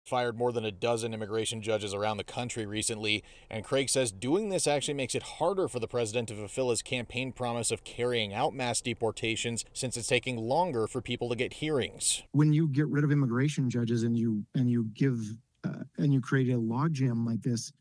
fired more than a dozen immigration judges around the country recently, and Craig says doing this actually makes it harder for the president to fulfill his campaign promise of carrying out mass deportations, since it's taking longer for people to get hearings. When you get rid of immigration judges and you create a logjam like this,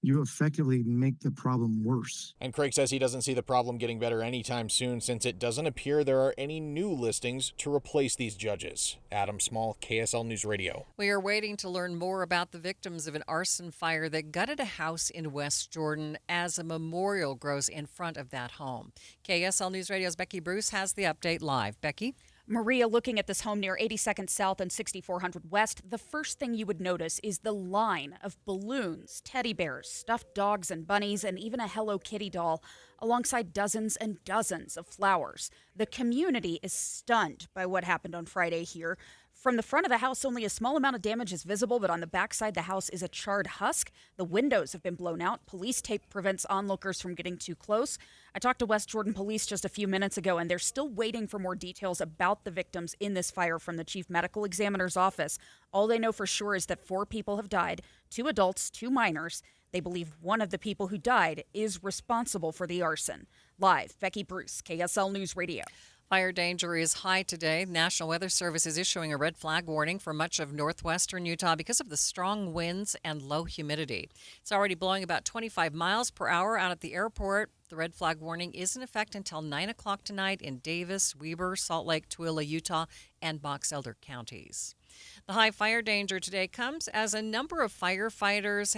you effectively make the problem worse. And Craig says he doesn't see the problem getting better anytime soon, since it doesn't appear there are any new listings to replace these judges. Adam Small, KSL News Radio. We are waiting to learn more about the victims of an arson fire that gutted a house in West Jordan as a memorial grows in front of that home. KSL News Radio's Becky Bruce has the update live. Becky? Maria, looking at this home near 82nd South and 6400 West, the first thing you would notice is the line of balloons, teddy bears, stuffed dogs and bunnies, and even a Hello Kitty doll, alongside dozens and dozens of flowers. The community is stunned by what happened on Friday here. From the front of the house, only a small amount of damage is visible, but on the backside, the house is a charred husk. The windows have been blown out. Police tape prevents onlookers from getting too close. I talked to West Jordan Police just a few minutes ago, and they're still waiting for more details about the victims in this fire from the Chief Medical Examiner's office. All they know for sure is that 4 people have died, 2 adults, 2 minors. They believe one of the people who died is responsible for the arson. Live, Becky Bruce, KSL News Radio. Fire danger is high today. National Weather Service is issuing a red flag warning for much of northwestern Utah because of the strong winds and low humidity. It's already blowing about 25 miles per hour out at the airport. The red flag warning is in effect until 9 o'clock tonight in Davis, Weber, Salt Lake, Tooele, Utah, and Box Elder counties. The high fire danger today comes as a number of firefighters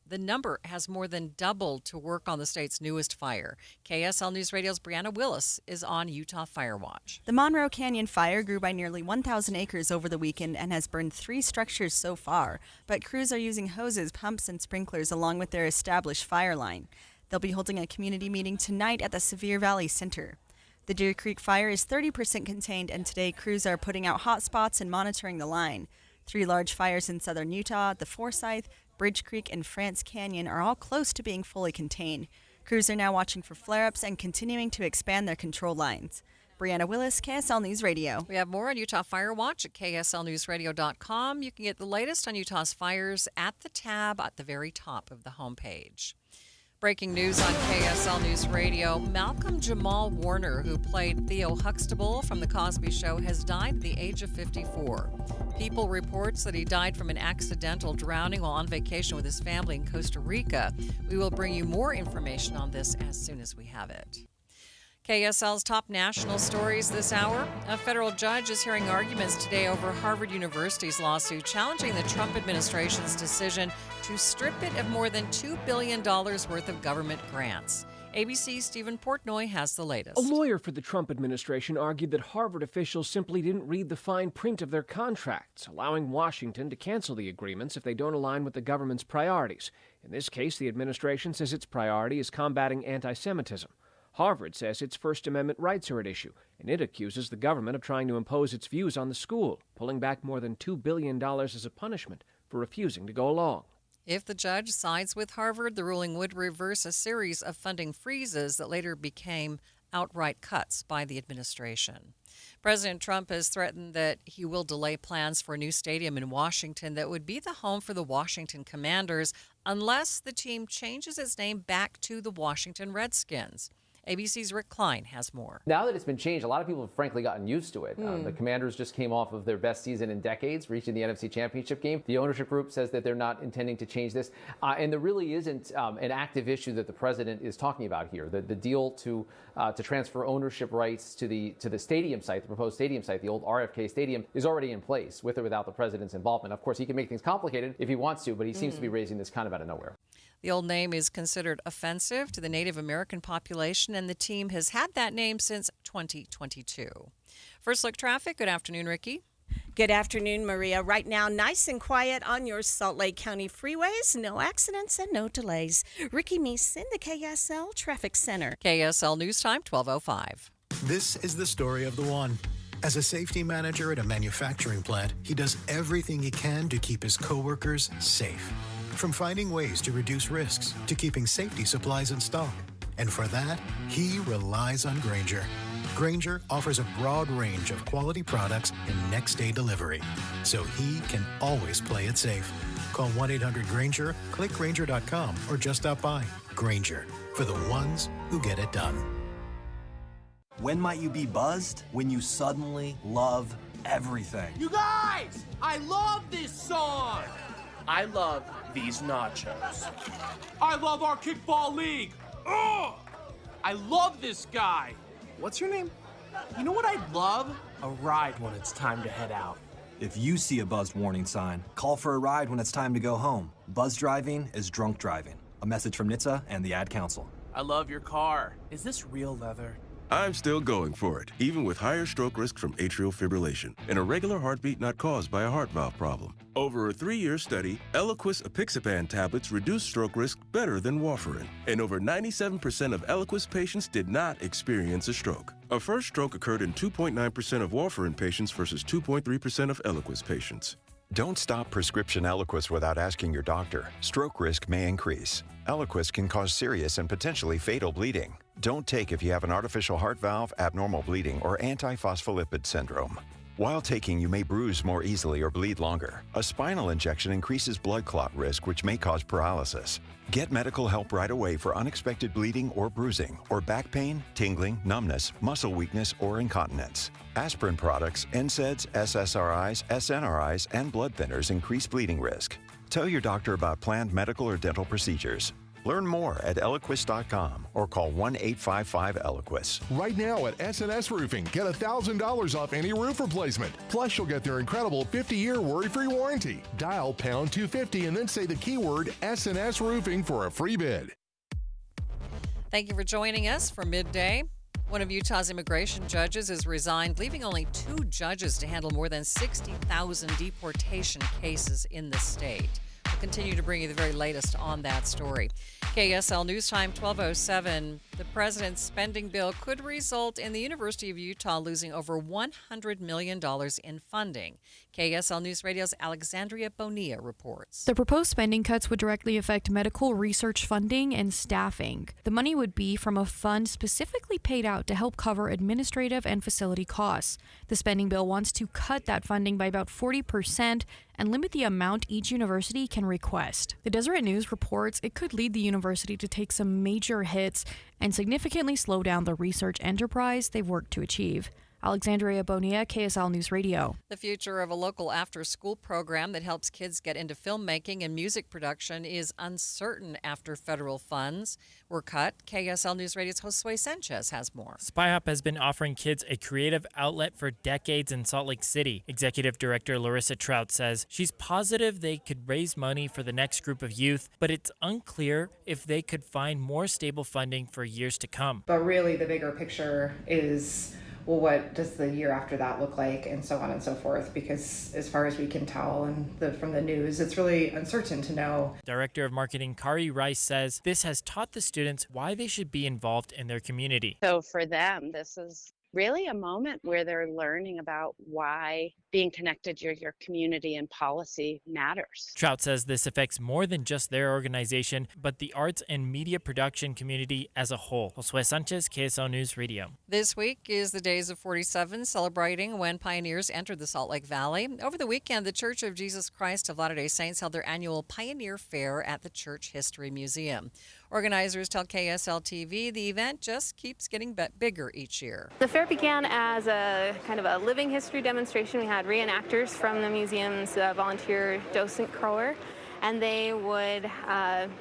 The number has more than doubled to work on the state's newest fire. KSL News Radio's Brianna Willis is on Utah Fire Watch. The Monroe Canyon fire grew by nearly 1,000 acres over the weekend and has burned 3 structures so far. But crews are using hoses, pumps, and sprinklers along with their established fire line. They'll be holding a community meeting tonight at the Sevier Valley Center. The Deer Creek fire is 30% contained, and today crews are putting out hot spots and monitoring the line. 3 large fires in southern Utah, the Forsyth, Bridge Creek, and France Canyon are all close to being fully contained. Crews are now watching for flare-ups and continuing to expand their control lines. Brianna Willis, KSL News Radio. We have more on Utah Fire Watch at kslnewsradio.com. You can get the latest on Utah's fires at the tab at the very top of the homepage. Breaking news on KSL News Radio. Malcolm Jamal Warner, who played Theo Huxtable from The Cosby Show, has died at the age of 54. People reports that he died from an accidental drowning while on vacation with his family in Costa Rica. We will bring you more information on this as soon as we have it. KSL's top national stories this hour. A federal judge is hearing arguments today over Harvard University's lawsuit challenging the Trump administration's decision to strip it of more than $2 billion worth of government grants. ABC's Stephen Portnoy has the latest. A lawyer for the Trump administration argued that Harvard officials simply didn't read the fine print of their contracts, allowing Washington to cancel the agreements if they don't align with the government's priorities. In this case, the administration says its priority is combating anti-Semitism. Harvard says its First Amendment rights are at issue, and it accuses the government of trying to impose its views on the school, pulling back more than $2 billion as a punishment for refusing to go along. If the judge sides with Harvard, the ruling would reverse a series of funding freezes that later became outright cuts by the administration. President Trump has threatened that he will delay plans for a new stadium in Washington that would be the home for the Washington Commanders unless the team changes its name back to the Washington Redskins. ABC's Rick Klein has more. Now that it's been changed, a lot of people have frankly gotten used to it. The Commanders just came off of their best season in decades, reaching the NFC Championship game. The ownership group says that they're not intending to change this. And there really isn't an active issue that the president is talking about here. The deal to transfer ownership rights to the stadium site, the proposed stadium site, the old RFK Stadium, is already in place with or without the president's involvement. Of course, he can make things complicated if he wants to, but he seems to be raising this kind of out of nowhere. The old name is considered offensive to the Native American population, and the team has had that name since 2022. First Look Traffic. Good afternoon, Ricky. Good afternoon, Maria. Right now, nice and quiet on your Salt Lake County freeways. No accidents and no delays. Ricky Meese in the KSL Traffic Center. KSL News Time, 12:05. This is the story of the one. As a safety manager at a manufacturing plant, he does everything he can to keep his coworkers safe. From finding ways to reduce risks to keeping safety supplies in stock. And for that, he relies on Grainger, Grainger offers a broad range of quality products and next-day delivery, so he can always play it safe. Call 1-800-GRAINGER, click Grainger.com, or just stop by. Grainger, for the ones who get it done. When might you be buzzed? When you suddenly love everything. You guys, I love this song. I love these nachos. I love our kickball league. Ugh! I love this guy. What's your name? You know what I'd love? A ride when it's time to head out. If you see a buzzed warning sign, call for a ride when it's time to go home. Buzz driving is drunk driving. A message from NHTSA and the Ad Council. I love your car. Is this real leather? I'm still going for it, even with higher stroke risk from atrial fibrillation, an irregular heartbeat not caused by a heart valve problem. Over a 3-year study, Eliquis apixaban tablets reduce stroke risk better than warfarin, and over 97% of Eliquis patients did not experience a stroke. A first stroke occurred in 2.9% of warfarin patients versus 2.3% of Eliquis patients. Don't stop prescription Eliquis without asking your doctor. Stroke risk may increase. Eliquis can cause serious and potentially fatal bleeding. Don't take if you have an artificial heart valve, abnormal bleeding, or antiphospholipid syndrome. While taking, you may bruise more easily or bleed longer. A spinal injection increases blood clot risk, which may cause paralysis. Get medical help right away for unexpected bleeding or bruising, or back pain, tingling, numbness, muscle weakness, or incontinence. Aspirin products, NSAIDs, SSRIs, SNRIs, and blood thinners increase bleeding risk. Tell your doctor about planned medical or dental procedures. Learn more at Eliquis.com or call 1-855-ELIQUIS. Right now at S&S Roofing, get $1,000 off any roof replacement. Plus, you'll get their incredible 50-year worry-free warranty. Dial pound 250 and then say the keyword S&S Roofing for a free bid. Thank you for joining us for Midday. One of Utah's immigration judges has resigned, leaving only 2 judges to handle more than 60,000 deportation cases in the state. We'll continue to bring you the very latest on that story. KSL News Time 12:07. The president's spending bill could result in the University of Utah losing over $100 million in funding. KSL News Radio's Alexandria Bonilla reports. The proposed spending cuts would directly affect medical research funding and staffing. The money would be from a fund specifically paid out to help cover administrative and facility costs. The spending bill wants to cut that funding by about 40% and limit the amount each university can request. The Deseret News reports it could lead the university to take some major hits and significantly slow down the research enterprise they've worked to achieve. Alexandria Bonilla, KSL News Radio. The future of a local after-school program that helps kids get into filmmaking and music production is uncertain after federal funds were cut. KSL News Radio's Josue Sanchez has more. SpyHop has been offering kids a creative outlet for decades in Salt Lake City. Executive Director Larissa Trout says she's positive they could raise money for the next group of youth, but it's unclear if they could find more stable funding for years to come. But really the bigger picture is, well, what does the year after that look like, and so on and so forth, because as far as we can tell and from the news, it's really uncertain to know. Director of Marketing Kari Rice says this has taught the students why they should be involved in their community. So for them, this is really a moment where they're learning about why being connected to your community and policy matters. Trout says this affects more than just their organization, but the arts and media production community as a whole. Josue Sanchez, KSL News Radio. This week is the Days of 47, celebrating when pioneers entered the Salt Lake Valley. Over the weekend, the Church of Jesus Christ of Latter-day Saints held their annual Pioneer Fair at the Church History Museum. Organizers tell KSL TV the event just keeps getting bigger each year. The fair began as a kind of a living history demonstration. We had reenactors from the museum's volunteer docent corps, and they would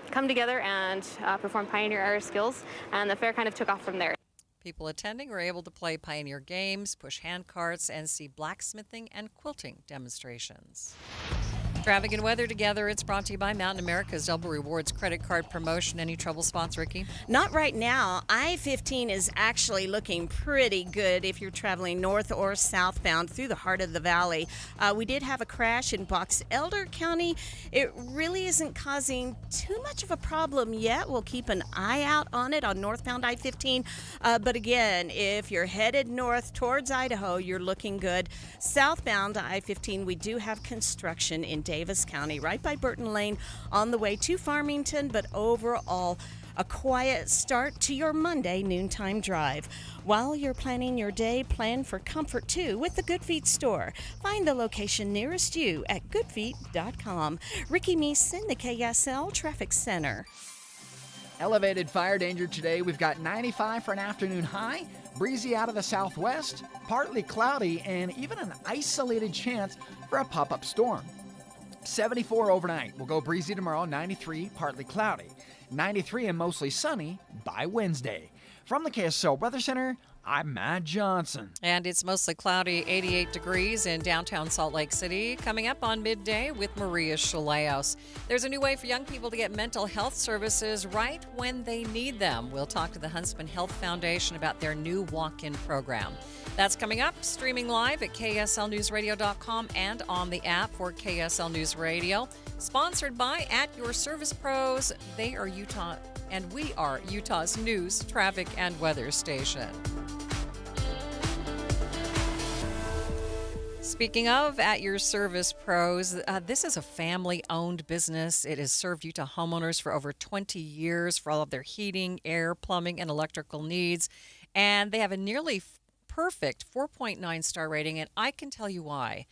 come together and perform pioneer era skills, and the fair kind of took off from there. People attending were able to play pioneer games, push hand carts, and see blacksmithing and quilting demonstrations. Traffic and weather together. It's brought to you by Mountain America's Double Rewards credit card promotion. Any trouble spots, Ricky? Not right now. I-15 is actually looking pretty good if you're traveling north or southbound through the heart of the valley. We did have a crash in Box Elder County. It really isn't causing too much of a problem yet. We'll keep an eye out on it on northbound I-15. But again, if you're headed north towards Idaho, you're looking good. Southbound I-15, we do have construction in Davis County, right by Burton Lane on the way to Farmington, but overall, A quiet start to your Monday noontime drive. While you're planning your day, plan for comfort too with the Good Feet store. Find the location nearest you at goodfeet.com. Ricky Meeson, the KSL Traffic Center. Elevated fire danger today. We've got 95 for an afternoon high, breezy out of the southwest, partly cloudy, and even an isolated chance for a pop-up storm. 74 overnight. We'll go breezy tomorrow, 93, partly cloudy. 93 and mostly sunny by Wednesday. From the KSL Weather Center, I'm Matt Johnson. And it's mostly cloudy, 88 degrees in downtown Salt Lake City. Coming up on Midday with Maria Shilaos. There's a new way for young people to get mental health services right when they need them. We'll talk to the Huntsman Health Foundation about their new walk-in program. That's coming up, streaming live at KSLNewsRadio.com and on the app for KSL News Radio. Sponsored by At Your Service Pros. They are Utah, and we are Utah's news, traffic, and weather station. Speaking of At Your Service Pros, this is a family-owned business. It has served Utah homeowners for over 20 years for all of their heating, air, plumbing, and electrical needs. And they have a nearly perfect 4.9 star rating, and I can tell you why.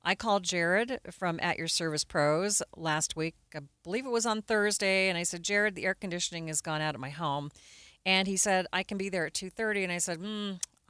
I called Jared from At Your Service Pros last week. I believe it was on Thursday, and I said, Jared, the air conditioning has gone out at my home. And he said, I can be there at 2:30. And I said,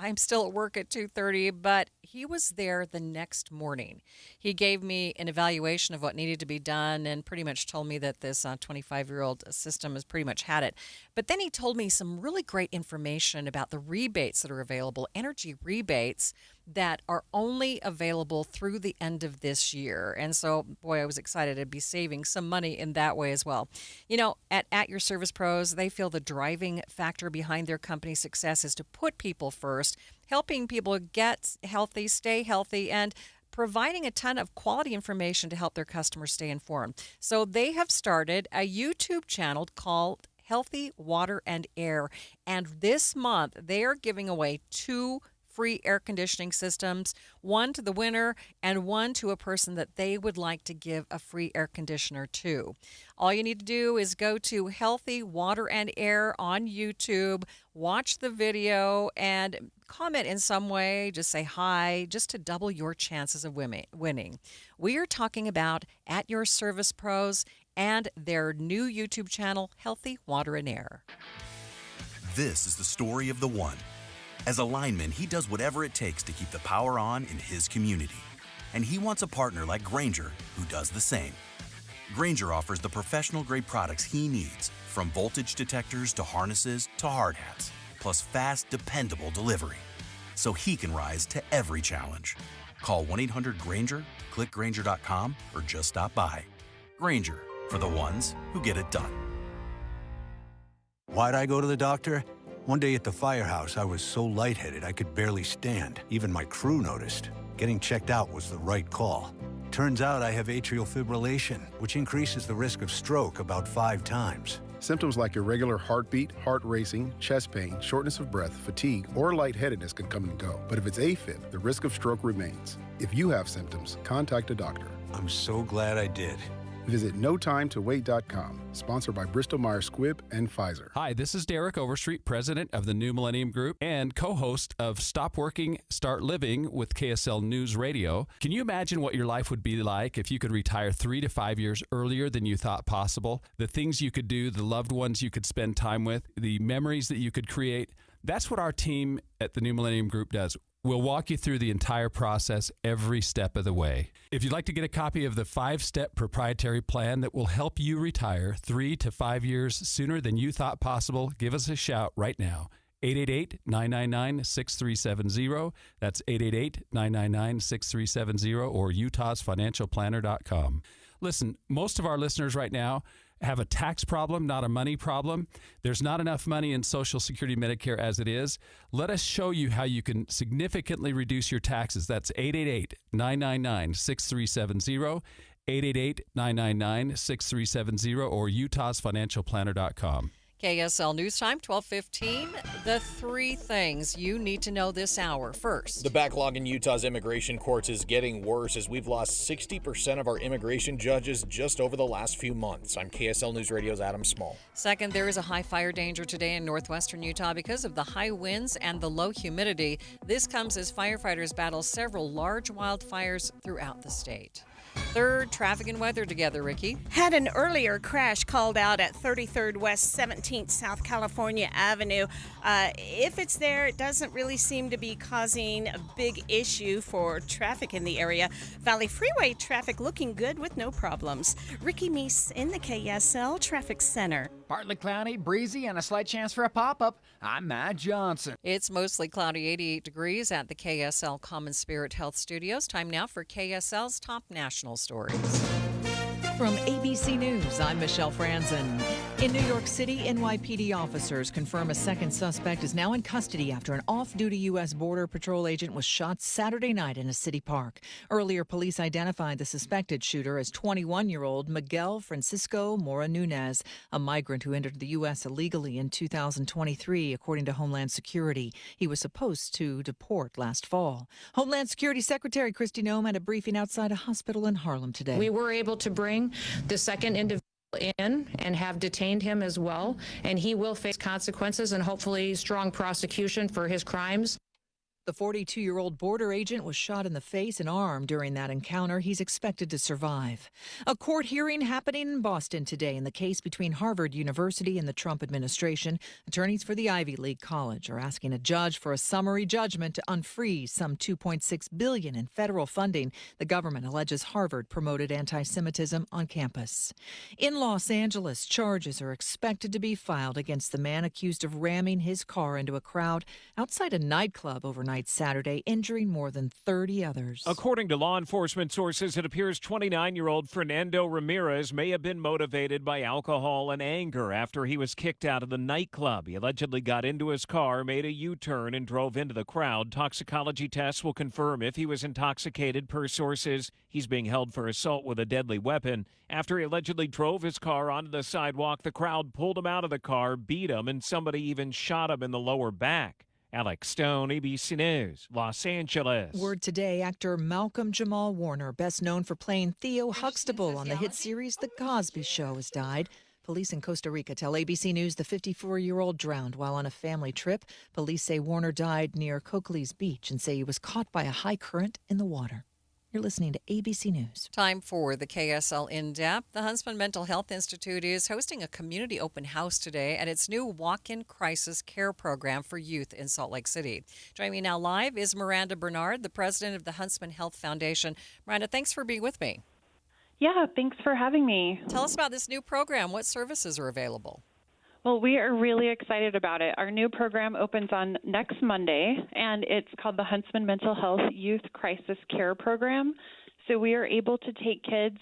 I'm still at work at 2:30, but he was there the next morning. He gave me an evaluation of what needed to be done and pretty much told me that this 25-year-old system has pretty much had it. But then he told me some really great information about the rebates that are available, energy rebates that are only available through the end of this year. And so, boy, I was excited to be saving some money in that way as well. You know, at Your Service Pros, they feel the driving factor behind their company's success is to put people first, helping people get healthy, stay healthy, and providing a ton of quality information to help their customers stay informed. So they have started a YouTube channel called Healthy Water and Air. And this month, they are giving away 2 free air conditioning systems, one to the winner and one to a person that they would like to give a free air conditioner to. All you need to do is go to Healthy Water and Air on YouTube, watch the video, and comment in some way. Just say hi, just to double your chances of winning. We are talking about At Your Service Pros and their new YouTube channel, Healthy Water and Air. This is the story of the one. As a lineman, he does whatever it takes to keep the power on in his community. And he wants a partner like Grainger who does the same. Grainger offers the professional-grade products he needs, from voltage detectors to harnesses to hard hats, plus fast, dependable delivery, so he can rise to every challenge. Call 1-800-GRAINGER, click Grainger.com, or just stop by. Grainger, for the ones who get it done. Why'd I go to the doctor? One day at the firehouse, I was so lightheaded I could barely stand. Even my crew noticed. Getting checked out was the right call. Turns out I have atrial fibrillation, which increases the risk of stroke about 5 times. Symptoms like irregular heartbeat, heart racing, chest pain, shortness of breath, fatigue, or lightheadedness can come and go. But if it's AFib, the risk of stroke remains. If you have symptoms, contact a doctor. I'm so glad I did. Visit NoTimeToWait.com, sponsored by Bristol-Myers Squibb and Pfizer. Hi, this is Derek Overstreet, president of the New Millennium Group and co-host of Stop Working, Start Living with KSL News Radio. Can you imagine what your life would be like if you could retire 3 to 5 years earlier than you thought possible? The things you could do, the loved ones you could spend time with, the memories that you could create. That's what our team at the New Millennium Group does. We'll walk you through the entire process every step of the way. If you'd like to get a copy of the 5-step proprietary plan that will help you retire 3 to 5 years sooner than you thought possible, give us a shout right now. 888-999-6370. That's 888-999-6370 or utahsfinancialplanner.com. Listen, most of our listeners right now have a tax problem, not a money problem. There's not enough money in Social Security Medicare as it is. Let us show you how you can significantly reduce your taxes. That's 888-999-6370, 888-999-6370, or utahsfinancialplanner.com. KSL News Time, 12:15. The three things you need to know this hour. First, the backlog in Utah's immigration courts is getting worse as we've lost 60% of our immigration judges just over the last few months. I'm KSL News Radio's Adam Small. Second, there is a high fire danger today in northwestern Utah because of the high winds and the low humidity. This comes as firefighters battle several large wildfires throughout the state. Third, traffic and weather together, Ricky. Had an earlier crash called out at 33rd West 17th South California Avenue. If it's there, it doesn't really seem to be causing a big issue for traffic in the area. Valley Freeway traffic looking good with no problems. Ricky Meese in the KSL Traffic Center. Partly cloudy, breezy, and a slight chance for a pop-up. I'm Matt Johnson. It's mostly cloudy, 88 degrees at the KSL Common Spirit Health Studios. Time now for KSL's top national stories. From ABC News, I'm Michelle Franzen. In New York City, NYPD officers confirm a second suspect is now in custody after an off-duty U.S. Border Patrol agent was shot Saturday night in a city park. Earlier, police identified the suspected shooter as 21-year-old Miguel Francisco Mora Nunez, a migrant who entered the U.S. illegally in 2023, according to Homeland Security. He was supposed to deport last fall. Homeland Security Secretary Kristi Noem had a briefing outside a hospital in Harlem today. We were able to bring the second individual in and have detained him as well, and he will face consequences and hopefully strong prosecution for his crimes. The 42-year-old border agent was shot in the face and arm during that encounter. He's expected to survive. A court hearing happening in Boston today in the case between Harvard University and the Trump administration. Attorneys for the Ivy League college are asking a judge for a summary judgment to unfreeze some $2.6 billion in federal funding the government alleges Harvard promoted anti-Semitism on campus. In Los Angeles, charges are expected to be filed against the man accused of ramming his car into a crowd outside a nightclub overnight Saturday, injuring more than 30 others. According to law enforcement sources, it appears 29-year-old Fernando Ramirez may have been motivated by alcohol and anger after he was kicked out of the nightclub. He allegedly got into his car, made a U-turn, and drove into the crowd. Toxicology tests will confirm if he was intoxicated. Per sources, he's being held for assault with a deadly weapon. After he allegedly drove his car onto the sidewalk, the crowd pulled him out of the car, beat him, and somebody even shot him in the lower back. Alex Stone, ABC News, Los Angeles. Word today, actor Malcolm Jamal Warner, best known for playing Theo Huxtable on the hit series The Cosby Show, has died. Police in Costa Rica tell ABC News the 54-year-old drowned while on a family trip. Police say Warner died near Cocley's Beach and say he was caught by a high current in the water. You're listening to ABC News. Time for the KSL In-Depth. The Huntsman Mental Health Institute is hosting a community open house today at its new walk-in crisis care program for youth in Salt Lake City. Joining me now live is Miranda Bernard, the president of the Huntsman Health Foundation. Miranda, thanks for being with me. Yeah, thanks for having me. Tell us about this new program. What services are available? Well, we are really excited about it. Our new program opens on next Monday, and it's called the Huntsman Mental Health Youth Crisis Care Program. So we are able to take kids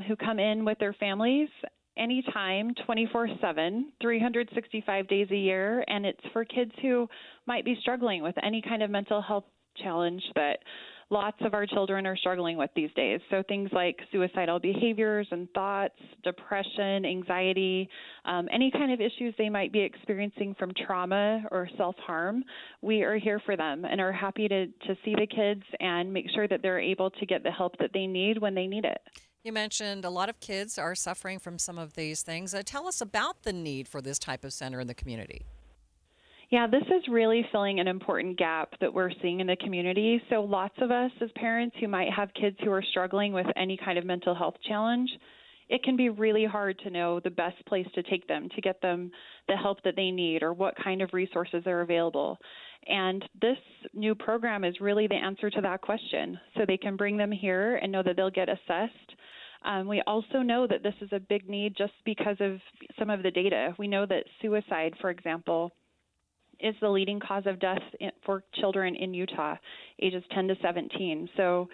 who come in with their families anytime, 24/7, 365 days a year, and it's for kids who might be struggling with any kind of mental health challenge that lots of our children are struggling with these days. So things like suicidal behaviors and thoughts, depression, anxiety, any kind of issues they might be experiencing from trauma or self-harm, we are here for them and are happy to see the kids and make sure that they're able to get the help that they need when they need it. You mentioned a lot of kids are suffering from some of these things. Tell us about the need for this type of center in the community. Yeah, this is really filling an important gap that we're seeing in the community. So lots of us as parents who might have kids who are struggling with any kind of mental health challenge, it can be really hard to know the best place to take them, to get them the help that they need or what kind of resources are available. And this new program is really the answer to that question. So they can bring them here and know that they'll get assessed. We also know that this is a big need just because of some of the data. We know that suicide, for example, is the leading cause of death for children in Utah, ages 10 to 17. So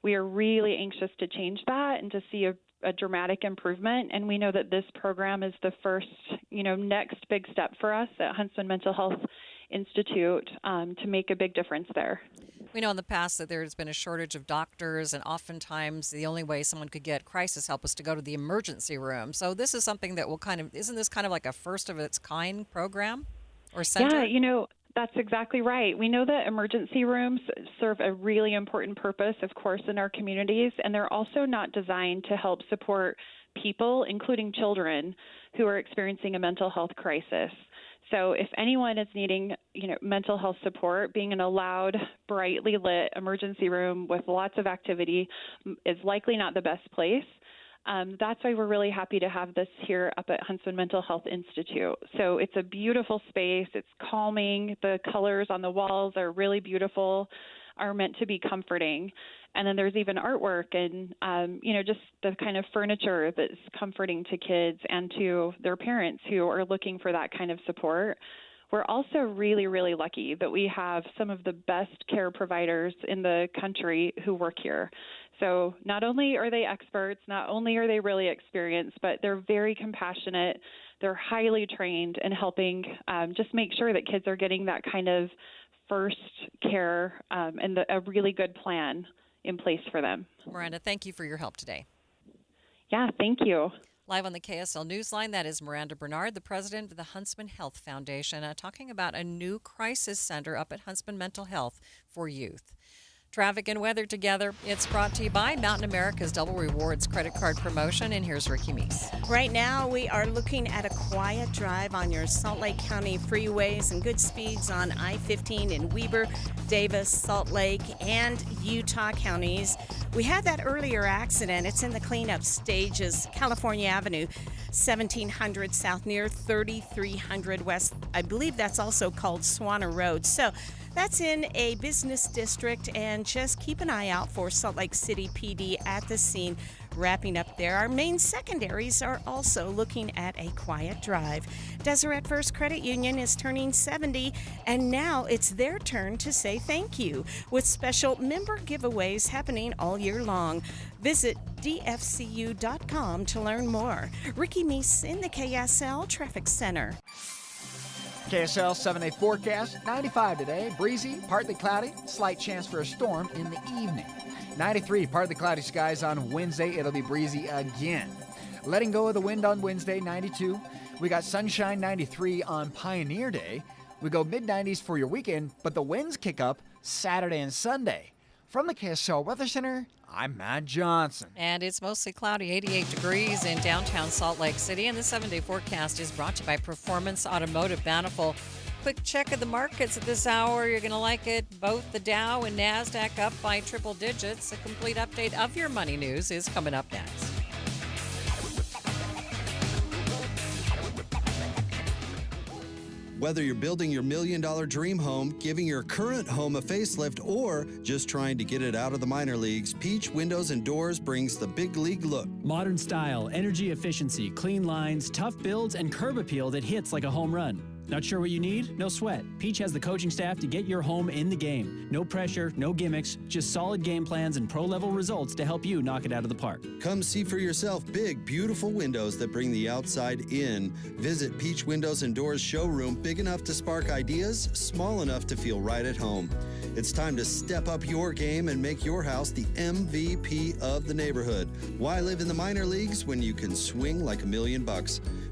we are really anxious to change that and to see a dramatic improvement. And we know that this program is the first, next big step for us at Huntsman Mental Health Institute to make a big difference there. We know in the past that there's been a shortage of doctors, and oftentimes the only way someone could get crisis help was to go to the emergency room. So this is something that will isn't this kind of like a first of its kind program or center? Yeah, that's exactly right. We know that emergency rooms serve a really important purpose, of course, in our communities, and they're also not designed to help support people, including children, who are experiencing a mental health crisis. So if anyone is needing, mental health support, being in a loud, brightly lit emergency room with lots of activity is likely not the best place. That's why we're really happy to have this here up at Huntsman Mental Health Institute. So it's a beautiful space. It's calming. The colors on the walls are really beautiful, are meant to be comforting. And then there's even artwork and, just the kind of furniture that's comforting to kids and to their parents who are looking for that kind of support. We're also really, really lucky that we have some of the best care providers in the country who work here. So not only are they experts, not only are they really experienced, but they're very compassionate. They're highly trained in helping just make sure that kids are getting that kind of first care and a really good plan in place for them. Miranda, thank you for your help today. Yeah, thank you. Live on the KSL Newsline, that is Miranda Bernard, the president of the Huntsman Health Foundation, talking about a new crisis center up at Huntsman Mental Health for youth. Traffic and weather together. It's brought to you by Mountain America's Double Rewards credit card promotion. And here's Ricky Meese. Right now, we are looking at a quiet drive on your Salt Lake County freeways and good speeds on I-15 in Weber, Davis, Salt Lake, and Utah counties. We had that earlier accident. It's in the cleanup stages. California Avenue, 1700 South near 3300 West. I believe that's also called Swanner Road. So that's in a business district, and just keep an eye out for Salt Lake City PD at the scene wrapping up there. Our main secondaries are also looking at a quiet drive. Deseret First Credit Union is turning 70, and now it's their turn to say thank you with special member giveaways happening all year long. Visit dfcu.com to learn more. Ricky Meese in the KSL Traffic Center. KSL 7-day forecast, 95 today, breezy, partly cloudy, slight chance for a storm in the evening. 93, partly cloudy skies on Wednesday, it'll be breezy again. Letting go of the wind on Wednesday, 92. We got sunshine, 93 on Pioneer Day. We go mid-90s for your weekend, but the winds kick up Saturday and Sunday. From the KSL Weather Center, I'm Matt Johnson. And it's mostly cloudy, 88 degrees in downtown Salt Lake City. And the 7-day forecast is brought to you by Performance Automotive Bountiful. Quick check of the markets at this hour. You're going to like it. Both the Dow and NASDAQ up by triple digits. A complete update of your money news is coming up next. Whether you're building your $1 million dream home, giving your current home a facelift, or just trying to get it out of the minor leagues, Peach Windows and Doors brings the big league look. Modern style, energy efficiency, clean lines, tough builds, and curb appeal that hits like a home run. Not sure what you need? No sweat. Peach has the coaching staff to get your home in the game. No pressure, no gimmicks, just solid game plans and pro-level results to help you knock it out of the park. Come see for yourself big, beautiful windows that bring the outside in. Visit Peach Windows and Doors showroom, big enough to spark ideas, small enough to feel right at home. It's time to step up your game and make your house the MVP of the neighborhood. Why live in the minor leagues when you can swing like $1 million?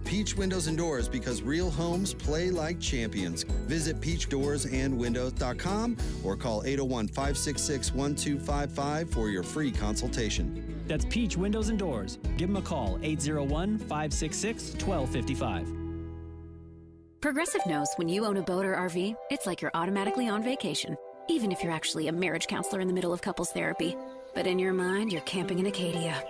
Peach Windows and Doors, because real homes play like champions. Visit peachdoorsandwindows.com or call 801-566-1255 for your free consultation. That's Peach Windows and Doors. Give them a call, 801-566-1255. Progressive knows when you own a boat or RV, it's like you're automatically on vacation, even if you're actually a marriage counselor in the middle of couples therapy. But in your mind, you're camping in Acadia,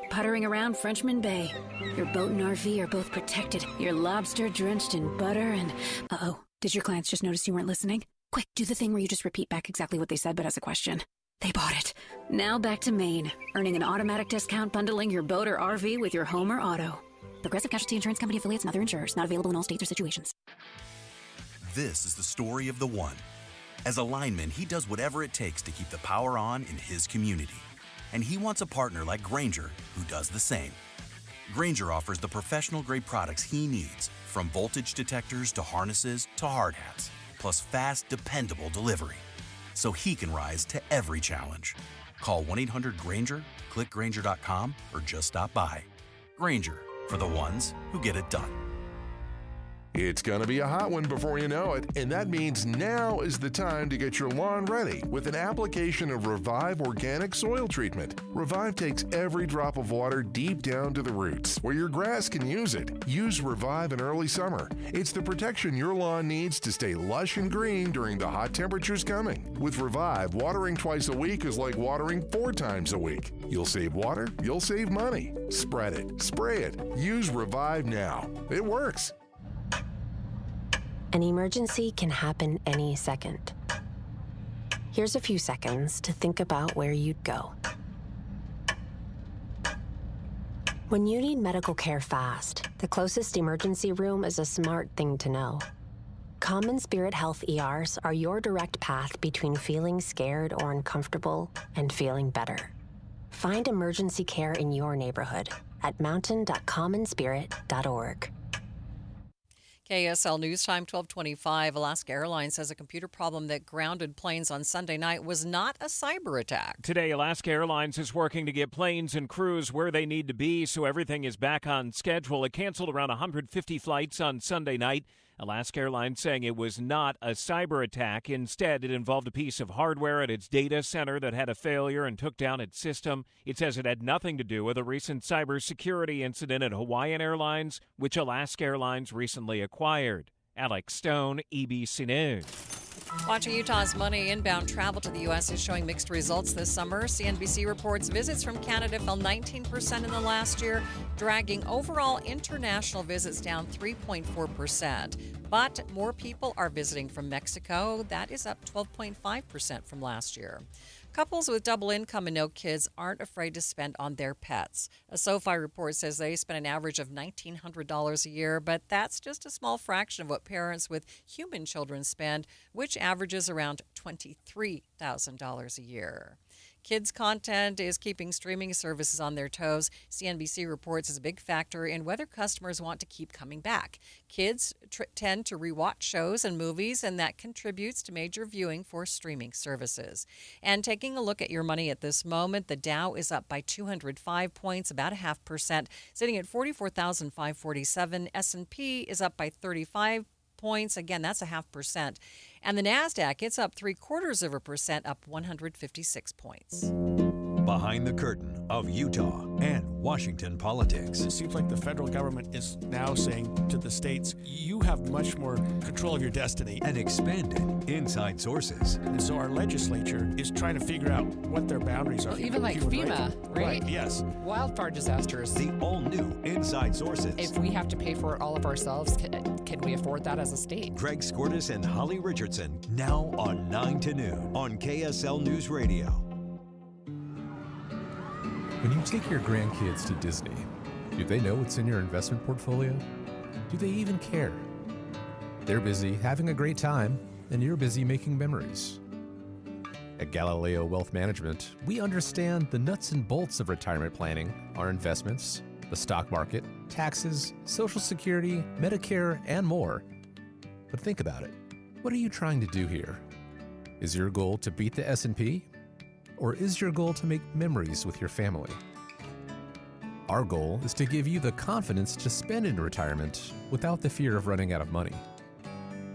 puttering around Frenchman Bay. Your boat and RV are both protected. You're lobster drenched in butter and... Uh-oh, did your clients just notice you weren't listening? Quick, do the thing where you just repeat back exactly what they said, but as a question. They bought it. Now back to Maine, earning an automatic discount bundling your boat or RV with your home or auto. Progressive Casualty Insurance Company affiliates and other insurers. Not available in all states or situations. This is the story of the one. As a lineman, he does whatever it takes to keep the power on in his community. And he wants a partner like Grainger who does the same. Grainger offers the professional-grade products he needs, from voltage detectors to harnesses to hard hats, plus fast, dependable delivery. so he can rise to every challenge. Call 1-800-GRANGER, click Grainger.com, or just stop by. Grainger, for the ones who get it done. It's going to be a hot one before you know it, and that means now is the time to get your lawn ready with an application of Revive Organic Soil Treatment. Revive takes every drop of water deep down to the roots, where your grass can use it. Use Revive in early summer. It's the protection your lawn needs to stay lush and green during the hot temperatures coming. With Revive, watering twice a week is like watering 4 times a week. You'll save water, you'll save money. Spread it, spray it, use Revive now. It works. An emergency can happen any second. Here's a few seconds to think about where you'd go. When you need medical care fast, the closest emergency room is a smart thing to know. Common Spirit Health ERs are your direct path between feeling scared or uncomfortable and feeling better. Find emergency care in your neighborhood at mountain.commonspirit.org. KSL News Time 12:25. Alaska Airlines says a computer problem that grounded planes on Sunday night was not a cyber attack. Today, Alaska Airlines is working to get planes and crews where they need to be so everything is back on schedule. It canceled around 150 flights on Sunday night. Alaska Airlines saying it was not a cyber attack. Instead, it involved a piece of hardware at its data center that had a failure and took down its system. It says it had nothing to do with a recent cybersecurity incident at Hawaiian Airlines, which Alaska Airlines recently acquired. Alex Stone, EBC News. Watching Utah's money, inbound travel to the U.S. is showing mixed results this summer. CNBC reports visits from Canada fell 19% in the last year, dragging overall international visits down 3.4%. But more people are visiting from Mexico. That is up 12.5% from last year. Couples with double income and no kids aren't afraid to spend on their pets. A SoFi report says they spend an average of $1,900 a year, but that's just a small fraction of what parents with human children spend, which averages around $23,000 a year. Kids' content is keeping streaming services on their toes. CNBC reports is a big factor in whether customers want to keep coming back. Kids tend to rewatch shows and movies, and that contributes to major viewing for streaming services. And taking a look at your money at this moment, the Dow is up by 205 points, about 0.5%, sitting at 44,547. S&P is up by 35 points. Again, that's 0.5%. And the NASDAQ, it's up 0.75%, up 156 points. Behind the curtain of Utah and Washington politics. It seems like the federal government is now saying to the states, you have much more control of your destiny. And expanded inside sources. And so our legislature is trying to figure out what their boundaries are. Well, even like FEMA, right? Yes. Wildfire disasters. The all-new Inside Sources. If we have to pay for it all of ourselves, can we afford that as a state? Greg Skordas and Holly Richardson, now on 9 to noon on KSL News Radio. When you take your grandkids to Disney, do they know what's in your investment portfolio? Do they even care? They're busy having a great time, and you're busy making memories. At Galileo Wealth Management, we understand the nuts and bolts of retirement planning, our investments, the stock market, taxes, Social Security, Medicare, and more. But think about it. What are you trying to do here? Is your goal to beat the S&P? Or is your goal to make memories with your family? Our goal is to give you the confidence to spend in retirement without the fear of running out of money.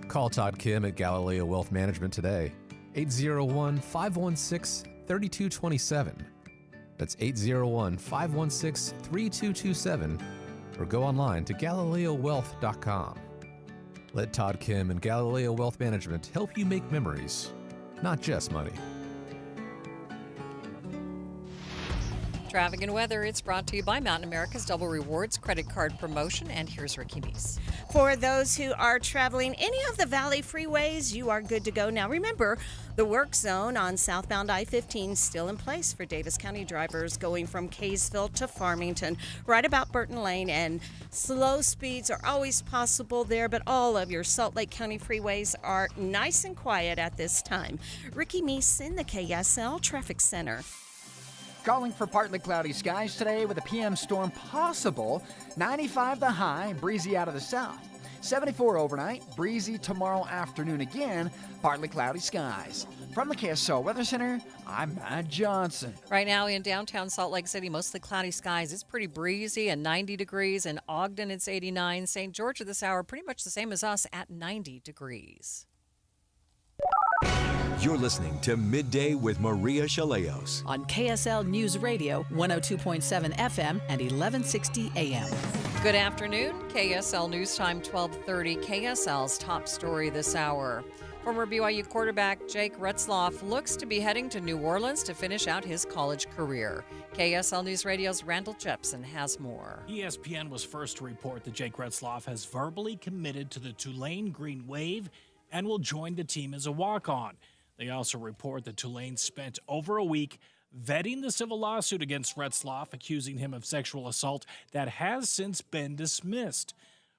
Call Todd Kim at Galileo Wealth Management today, 801-516-3227. That's 801-516-3227, or go online to GalileoWealth.com. Let Todd Kim and Galileo Wealth Management help you make memories, not just money. Traffic and weather, it's brought to you by Mountain America's Double Rewards credit card promotion. And here's Ricky Meese. For those who are traveling any of the Valley freeways, you are good to go. Now remember, the work zone on southbound I-15 still in place for Davis County drivers going from Kaysville to Farmington, right about Burton Lane, and slow speeds are always possible there, but all of your Salt Lake County freeways are nice and quiet at this time. Ricky Meese in the KSL Traffic Center. Calling for partly cloudy skies today with a PM storm possible. 95 the high, breezy out of the south. 74 overnight, breezy tomorrow afternoon again, partly cloudy skies. From the KSL Weather Center, I'm Matt Johnson. Right now in downtown Salt Lake City, mostly cloudy skies. It's pretty breezy and 90 degrees. In Ogden, it's 89. St. George at this hour, pretty much the same as us at 90 degrees. You're listening to Midday with Maria Shilaos on KSL News Radio, 102.7 FM and 1160 AM. Good afternoon. KSL News Time 1230. KSL's top story this hour. Former BYU quarterback Jake Retzloff looks to be heading to New Orleans to finish out his college career. KSL News Radio's Randall Jepson has more. ESPN was first to report that Jake Retzloff has verbally committed to the Tulane Green Wave and will join the team as a walk-on. They also report that Tulane spent over a week vetting the civil lawsuit against Retzloff, accusing him of sexual assault that has since been dismissed.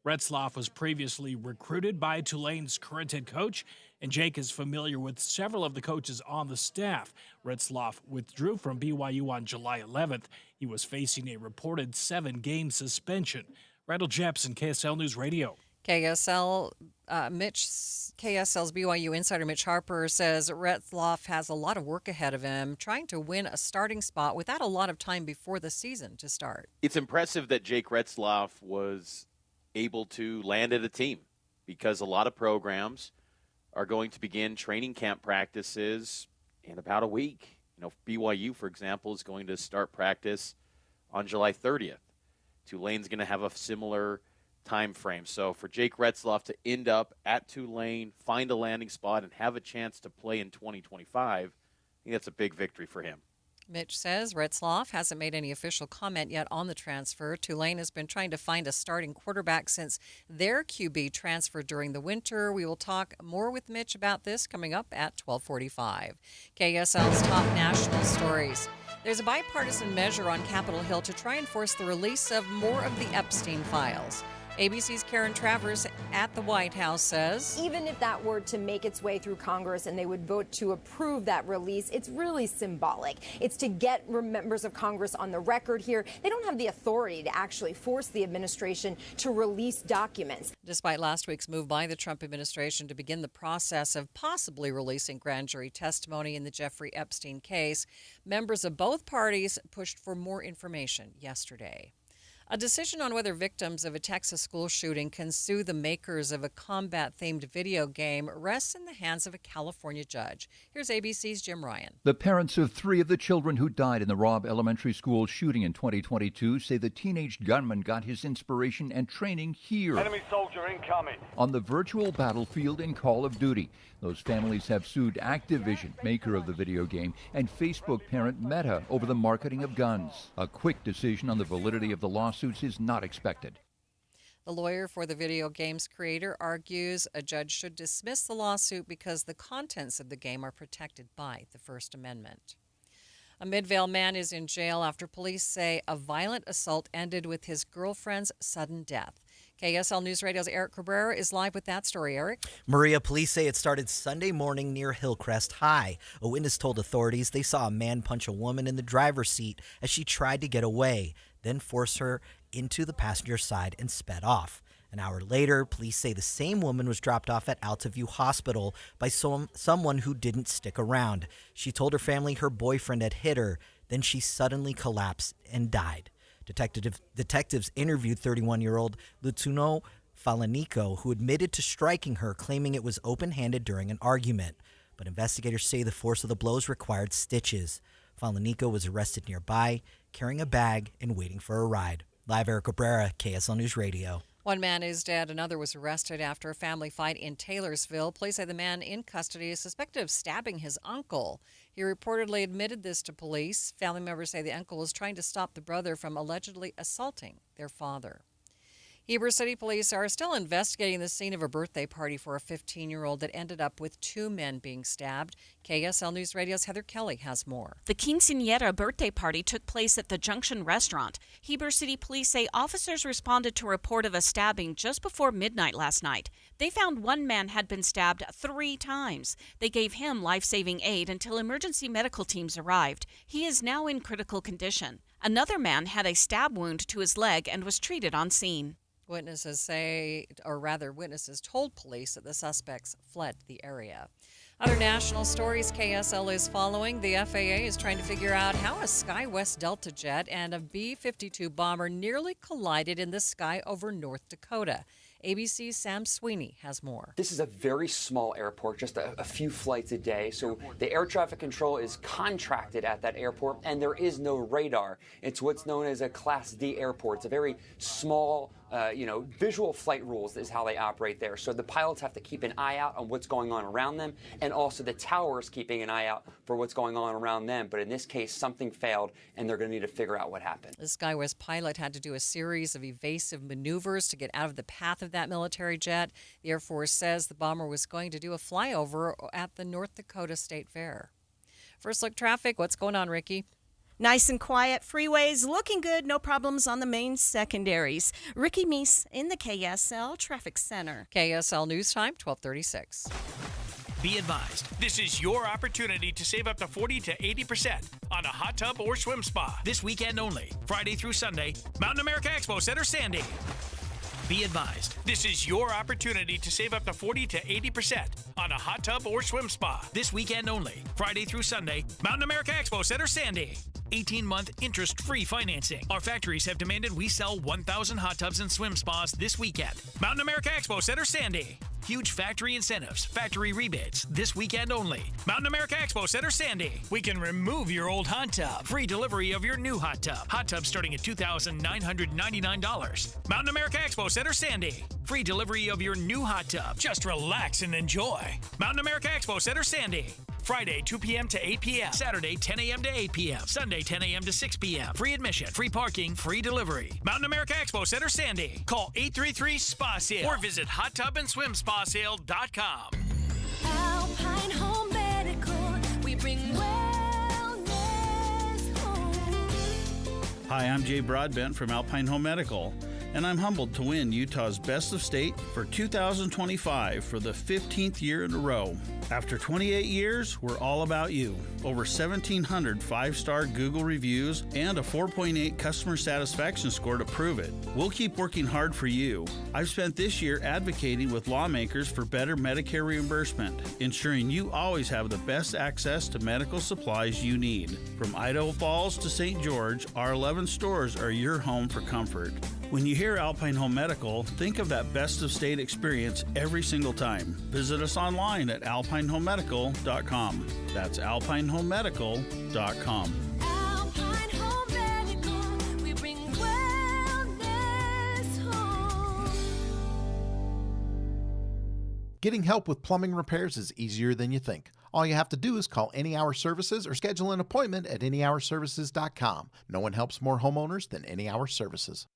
Retzloff was previously recruited by Tulane's current head coach, and Jake is familiar with several of the coaches on the staff. Retzloff withdrew from BYU on July 11th. He was facing a reported 7-game suspension. Randall Jepson, KSL News Radio. KSL's BYU insider Mitch Harper says Retzloff has a lot of work ahead of him, trying to win a starting spot without a lot of time before the season to start. It's impressive that Jake Retzloff was able to land at a team because a lot of programs are going to begin training camp practices in about a week. BYU, for example, is going to start practice on July 30th. Tulane's going to have a similar time frame. So for Jake Retzloff to end up at Tulane, find a landing spot, and have a chance to play in 2025, I think that's a big victory for him. Mitch says Retzloff hasn't made any official comment yet on the transfer. Tulane has been trying to find a starting quarterback since their QB transferred during the winter. We will talk more with Mitch about this coming up at 12:45. KSL's top national stories. There's a bipartisan measure on Capitol Hill to try and force the release of more of the Epstein files. ABC's Karen Travers at the White House says, even if that were to make its way through Congress and they would vote to approve that release, it's really symbolic. It's to get members of Congress on the record here. They don't have the authority to actually force the administration to release documents. Despite last week's move by the Trump administration to begin the process of possibly releasing grand jury testimony in the Jeffrey Epstein case, members of both parties pushed for more information yesterday. A decision on whether victims of a Texas school shooting can sue the makers of a combat-themed video game rests in the hands of a California judge. Here's ABC's Jim Ryan. The parents of 3 of the children who died in the Robb Elementary School shooting in 2022 say the teenage gunman got his inspiration and training here. Enemy soldier incoming. On the virtual battlefield in Call of Duty. Those families have sued Activision, maker of the video game, and Facebook parent Meta over the marketing of guns. A quick decision on the validity of the lawsuits is not expected. The lawyer for the video game's creator argues a judge should dismiss the lawsuit because the contents of the game are protected by the First Amendment. A Midvale man is in jail after police say a violent assault ended with his girlfriend's sudden death. KSL News Radio's Eric Cabrera is live with that story. Eric? Maria, police say it started Sunday morning near Hillcrest High. A witness told authorities they saw a man punch a woman in the driver's seat as she tried to get away, then force her into the passenger side and sped off. An hour later, police say the same woman was dropped off at Altaview Hospital by someone who didn't stick around. She told her family her boyfriend had hit her, then she suddenly collapsed and died. Detectives interviewed 31-year-old Lutuno Falanico, who admitted to striking her, claiming it was open-handed during an argument. But investigators say the force of the blows required stitches. Falanico was arrested nearby, carrying a bag and waiting for a ride. Live, Eric Cabrera, KSL News Radio. One man is dead. Another was arrested after a family fight in Taylorsville. Police say the man in custody is suspected of stabbing his uncle. He reportedly admitted this to police. Family members say the uncle was trying to stop the brother from allegedly assaulting their father. Heber City Police are still investigating the scene of a birthday party for a 15-year-old that ended up with 2 men being stabbed. KSL News Radio's Heather Kelly has more. The quinceañera birthday party took place at the Junction restaurant. Heber City Police say officers responded to a report of a stabbing just before midnight last night. They found one man had been stabbed 3 times. They gave him life-saving aid until emergency medical teams arrived. He is now in critical condition. Another man had a stab wound to his leg and was treated on scene. Witnesses told police that the suspects fled the area. Other national stories KSL is following. The FAA is trying to figure out how a SkyWest Delta jet and a B-52 bomber nearly collided in the sky over North Dakota. ABC's Sam Sweeney has more. This is a very small airport, just a few flights a day. So the air traffic control is contracted at that airport, and there is no radar. It's what's known as a Class D airport. It's a very small, visual flight rules is how they operate there. So the pilots have to keep an eye out on what's going on around them, and also the towers keeping an eye out for what's going on around them. But in this case, something failed, and they're going to need to figure out what happened. The SkyWest pilot had to do a series of evasive maneuvers to get out of the path of that military jet. The Air Force says the bomber was going to do a flyover at the North Dakota State Fair. First look traffic. What's going on, Ricky? Nice and quiet. Freeways looking good. No problems on the main secondaries. Ricky Meese in the KSL Traffic Center. KSL News Time, 12:36. Be advised, this is your opportunity to save up to 40 to 80% on a hot tub or swim spa. This weekend only, Friday through Sunday, Mountain America Expo Center, Sandy. Be advised, this is your opportunity to save up to 40 to 80% on a hot tub or swim spa. This weekend only, Friday through Sunday, Mountain America Expo Center, Sandy. 18-month interest-free financing. Our factories have demanded we sell 1,000 hot tubs and swim spas this weekend. Mountain America Expo Center, Sandy. Huge factory incentives, factory rebates, this weekend only. Mountain America Expo Center, Sandy. We can remove your old hot tub. Free delivery of your new hot tub. Hot tub starting at $2,999. Mountain America Expo Center, Sandy. Free delivery of your new hot tub. Just relax and enjoy. Mountain America Expo Center, Sandy. Friday, 2 p.m. to 8 p.m. Saturday, 10 a.m. to 8 p.m. Sunday, 10 a.m. to 6 p.m. Free admission, free parking, free delivery. Mountain America Expo Center, Sandy. Call 833-SPA-SALE or visit hottubandSwimSpaSale.com. Alpine Home Medical, we bring wellness home. Hi, I'm Jay Broadbent from Alpine Home Medical, and I'm humbled to win Utah's Best of State for 2025 for the 15th year in a row. After 28 years, we're all about you. Over 1,700 5-star Google reviews and a 4.8 customer satisfaction score to prove it. We'll keep working hard for you. I've spent this year advocating with lawmakers for better Medicare reimbursement, ensuring you always have the best access to medical supplies you need. From Idaho Falls to St. George, our 11 stores are your home for comfort. When you hear Alpine Home Medical, think of that best of state experience every single time. Visit us online at alpinehomemedical.com. That's alpinehomemedical.com. Alpine Home Medical, we bring wellness home. Getting help with plumbing repairs is easier than you think. All you have to do is call Any Hour Services or schedule an appointment at anyhourservices.com. No one helps more homeowners than Any Hour Services.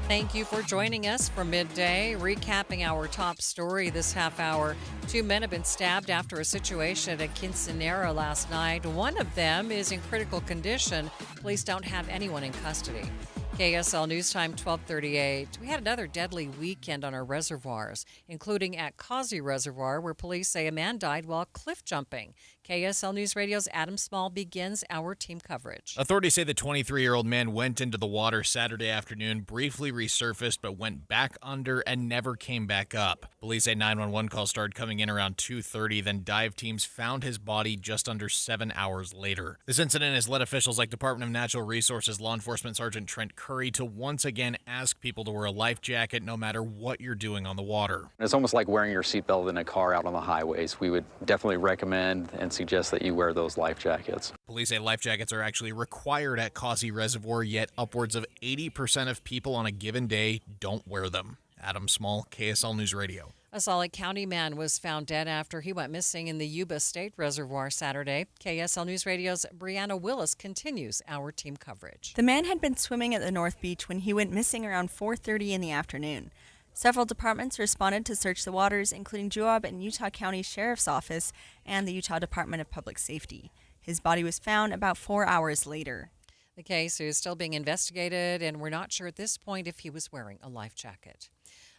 Thank you for joining us for Midday. Recapping our top story this half hour. 2 men have been stabbed after a situation at Quinceanera last night. One of them is in critical condition. Police don't have anyone in custody. KSL News Time, 12:38. We had another deadly weekend on our reservoirs, including at Causey Reservoir, where police say a man died while cliff jumping. KSL News Radio's Adam Small begins our team coverage. Authorities say the 23-year-old man went into the water Saturday afternoon, briefly resurfaced, but went back under and never came back up. Police say 911 calls started coming in around 2:30, then dive teams found his body just under 7 hours later. This incident has led officials like Department of Natural Resources Law Enforcement Sergeant Trent Curry to once again ask people to wear a life jacket no matter what you're doing on the water. It's almost like wearing your seatbelt in a car out on the highways. We would definitely recommend and suggest that you wear those life jackets. Police say life jackets are actually required at Causey Reservoir, yet upwards of 80% of people on a given day don't wear them. Adam Small, KSL News Radio. A Salt County man was found dead after he went missing in the Yuba State Reservoir Saturday. KSL News Radio's Brianna Willis continues our team coverage. The man had been swimming at the North Beach when he went missing around 4:30 in the afternoon. Several departments responded to search the waters, including Juab and Utah County Sheriff's Office and the Utah Department of Public Safety. His body was found about 4 hours later. The case is still being investigated, and we're not sure at this point if he was wearing a life jacket.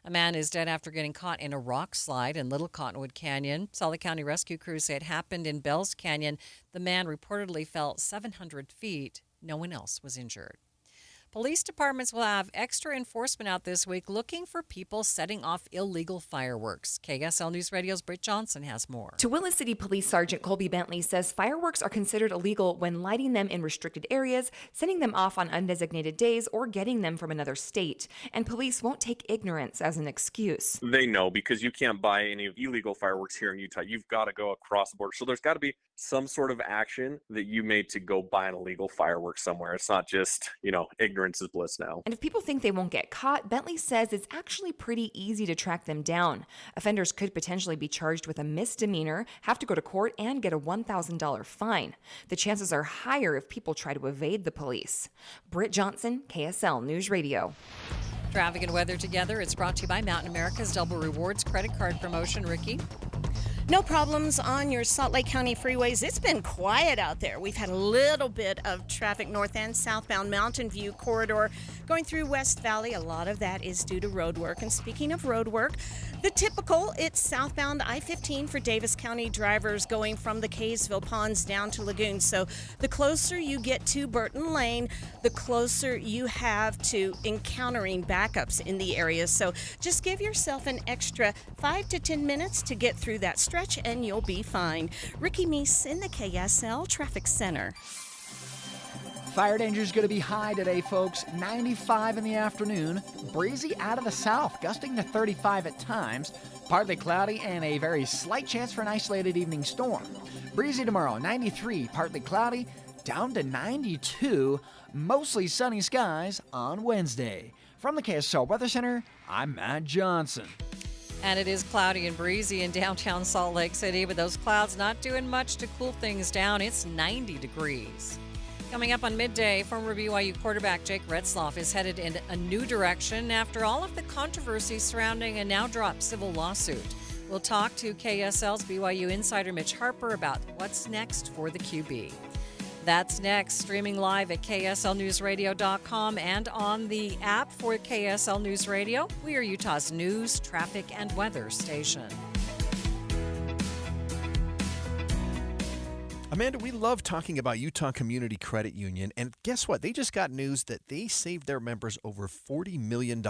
A man is dead after getting caught in a rock slide in Little Cottonwood Canyon. Salt County rescue crews say it happened in Bells Canyon. The man reportedly fell 700 feet. No one else was injured. Police departments will have extra enforcement out this week looking for people setting off illegal fireworks. KSL News Radio's Britt Johnson has more. Tooele City Police Sergeant Colby Bentley says fireworks are considered illegal when lighting them in restricted areas, sending them off on undesignated days, or getting them from another state. And police won't take ignorance as an excuse. They know, because you can't buy any illegal fireworks here in Utah. You've got to go across the border. So there's got to be some sort of action that you made to go buy an illegal firework somewhere. It's not just, ignorance is bliss now. And if people think they won't get caught, Bentley says it's actually pretty easy to track them down. Offenders could potentially be charged with a misdemeanor, have to go to court, and get a $1,000 fine. The chances are higher if people try to evade the police. Britt Johnson, KSL News Radio. Traffic and weather together. It's brought to you by Mountain America's Double Rewards credit card promotion. Ricky? No problems on your Salt Lake County freeways. It's been quiet out there. We've had a little bit of traffic north and southbound Mountain View corridor going through West Valley. A lot of that is due to road work. And speaking of road work, the typical, it's southbound I-15 for Davis County drivers going from the Kaysville Ponds down to Lagoon. So the closer you get to Burton Lane, the closer you have to encountering backups in the area. So just give yourself an extra 5 to 10 minutes to get through that stretch and you'll be fine. Ricky Meese in the KSL Traffic Center. Fire danger is going to be high today, folks. 95 in the afternoon. Breezy out of the south, gusting to 35 at times. Partly cloudy and a very slight chance for an isolated evening storm. Breezy tomorrow, 93, partly cloudy, down to 92. Mostly sunny skies on Wednesday. From the KSL Weather Center, I'm Matt Johnson. And it is cloudy and breezy in downtown Salt Lake City, but those clouds not doing much to cool things down. It's 90 degrees. Coming up on Midday, former BYU quarterback Jake Retzlaff is headed in a new direction after all of the controversy surrounding a now-dropped civil lawsuit. We'll talk to KSL's BYU insider Mitch Harper about what's next for the QB. That's next, streaming live at KSLNewsRadio.com and on the app for KSL News Radio. We are Utah's news, traffic, and weather station. Amanda, we love talking about Utah Community Credit Union, and guess what? They just got news that they saved their members over $40 million in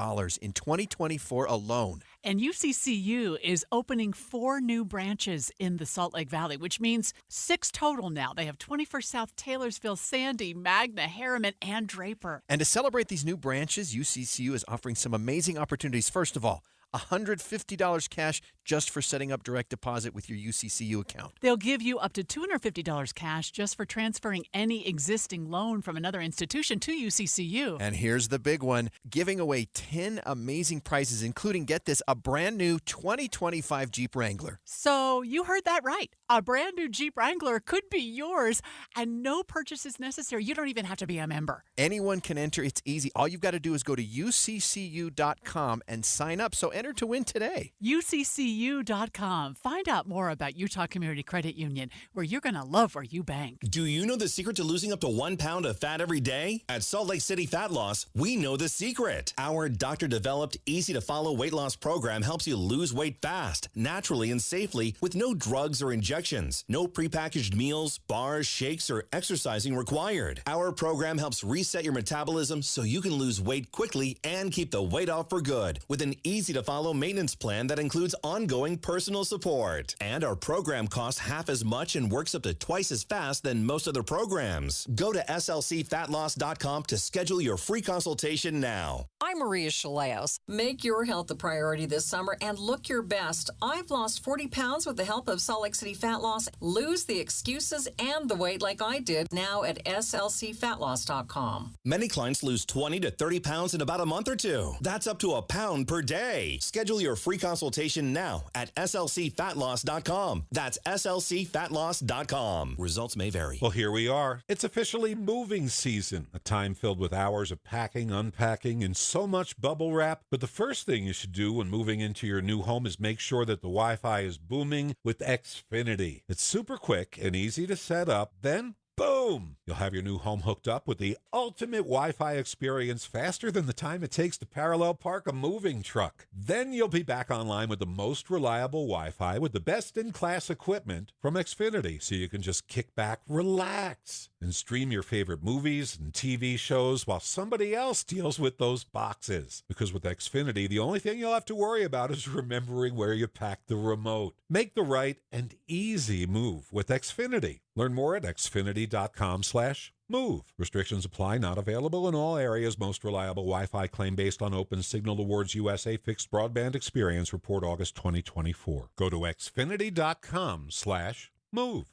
2024 alone. And UCCU is opening 4 new branches in the Salt Lake Valley, which means 6 total now. They have 21st South, Taylorsville, Sandy, Magna, Harriman, and Draper. And to celebrate these new branches, UCCU is offering some amazing opportunities. First of all, $150 cash just for setting up direct deposit with your UCCU account. They'll give you up to $250 cash just for transferring any existing loan from another institution to UCCU. And here's the big one, giving away 10 amazing prizes, including, get this, a brand new 2025 Jeep Wrangler. So you heard that right. A brand new Jeep Wrangler could be yours, and no purchase is necessary. You don't even have to be a member. Anyone can enter. It's easy. All you've got to do is go to uccu.com and sign up. So enter to win today. UCCU.com. Find out more about Utah Community Credit Union, where you're going to love where you bank. Do you know the secret to losing up to 1 pound of fat every day? At Salt Lake City Fat Loss, we know the secret. Our doctor-developed, easy-to-follow weight loss program helps you lose weight fast, naturally, and safely with no drugs or injections. No prepackaged meals, bars, shakes, or exercising required. Our program helps reset your metabolism so you can lose weight quickly and keep the weight off for good with an easy-to-follow maintenance plan that includes ongoing personal support. And our program costs half as much and works up to twice as fast than most other programs. Go to slcfatloss.com to schedule your free consultation now. I'm Maria Shilaos. Make your health a priority this summer and look your best. I've lost 40 pounds with the help of Salt Lake City Fat Loss. Lose the excuses and the weight like I did now at slcfatloss.com. Many clients lose 20 to 30 pounds in about a month or two. That's up to a pound per day. Schedule your free consultation now at slcfatloss.com. That's slcfatloss.com. Results may vary. Well, here we are. It's officially moving season, a time filled with hours of packing, unpacking, and so much bubble wrap. But the first thing you should do when moving into your new home is make sure that the Wi-Fi is booming with Xfinity. It's super quick and easy to set up. Then Boom! You'll have your new home hooked up with the ultimate Wi-Fi experience faster than the time it takes to parallel park a moving truck. Then you'll be back online with the most reliable Wi-Fi with the best-in-class equipment from Xfinity, so you can just kick back, relax, and stream your favorite movies and TV shows while somebody else deals with those boxes. Because with Xfinity, the only thing you'll have to worry about is remembering where you packed the remote. Make the right and easy move with Xfinity. Learn more at xfinity.com/move. Restrictions apply. Not available in all areas. Most reliable Wi-Fi claim based on Open Signal Awards USA Fixed Broadband Experience Report August 2024. Go to xfinity.com/move.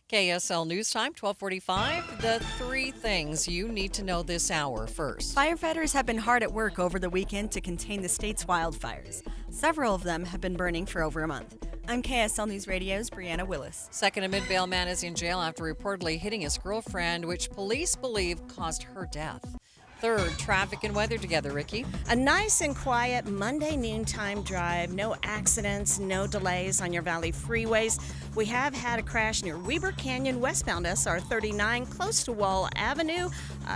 KSL News Time, 1245. The three things you need to know this hour. First, firefighters have been hard at work over the weekend to contain the state's wildfires. Several of them have been burning for over a month. I'm KSL News Radio's Brianna Willis. Second, a Midvale man is in jail after reportedly hitting his girlfriend, which police believe caused her death. Third, traffic and weather together, Ricky. A nice and quiet Monday noontime drive. No accidents, no delays on your Valley freeways. We have had a crash near Weber Canyon, westbound SR 39, close to Wall Avenue.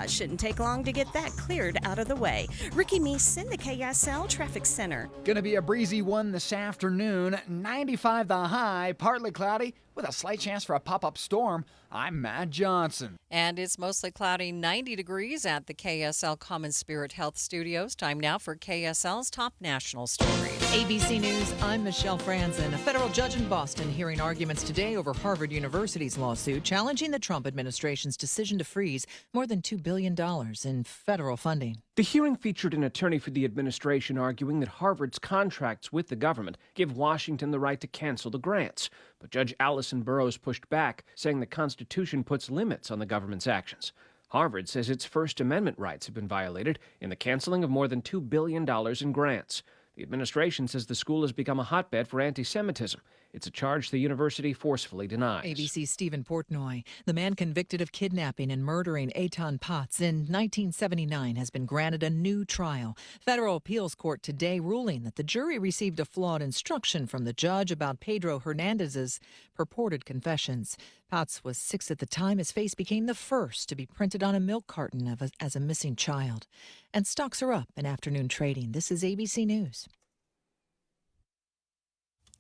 Shouldn't take long to get that cleared out of the way. Ricky Meese in the KSL Traffic Center. Gonna be a breezy one this afternoon. 95 the high, partly cloudy with a slight chance for a pop-up storm. I'm Matt Johnson. And it's mostly cloudy, 90 degrees at the KSL Common Spirit Health Studios. Time now for KSL's top national stories. ABC News, I'm Michelle Franzen. A federal judge in Boston hearing arguments today over Harvard University's lawsuit challenging the Trump administration's decision to freeze more than $2 billion in federal funding. The hearing featured an attorney for the administration arguing that Harvard's contracts with the government give Washington the right to cancel the grants. But Judge Allison Burroughs pushed back, saying the Constitution puts limits on the government's actions. Harvard says its First Amendment rights have been violated in the canceling of more than $2 billion in grants. The administration says the school has become a hotbed for anti-Semitism. It's a charge the university forcefully denies. ABC's Stephen Portnoy, the man convicted of kidnapping and murdering Eitan Potts in 1979, has been granted a new trial. Federal appeals court today ruling that the jury received a flawed instruction from the judge about Pedro Hernandez's purported confessions. Potts was 6 at the time. His face became the first to be printed on a milk carton as a missing child. And stocks are up in afternoon trading. This is ABC News.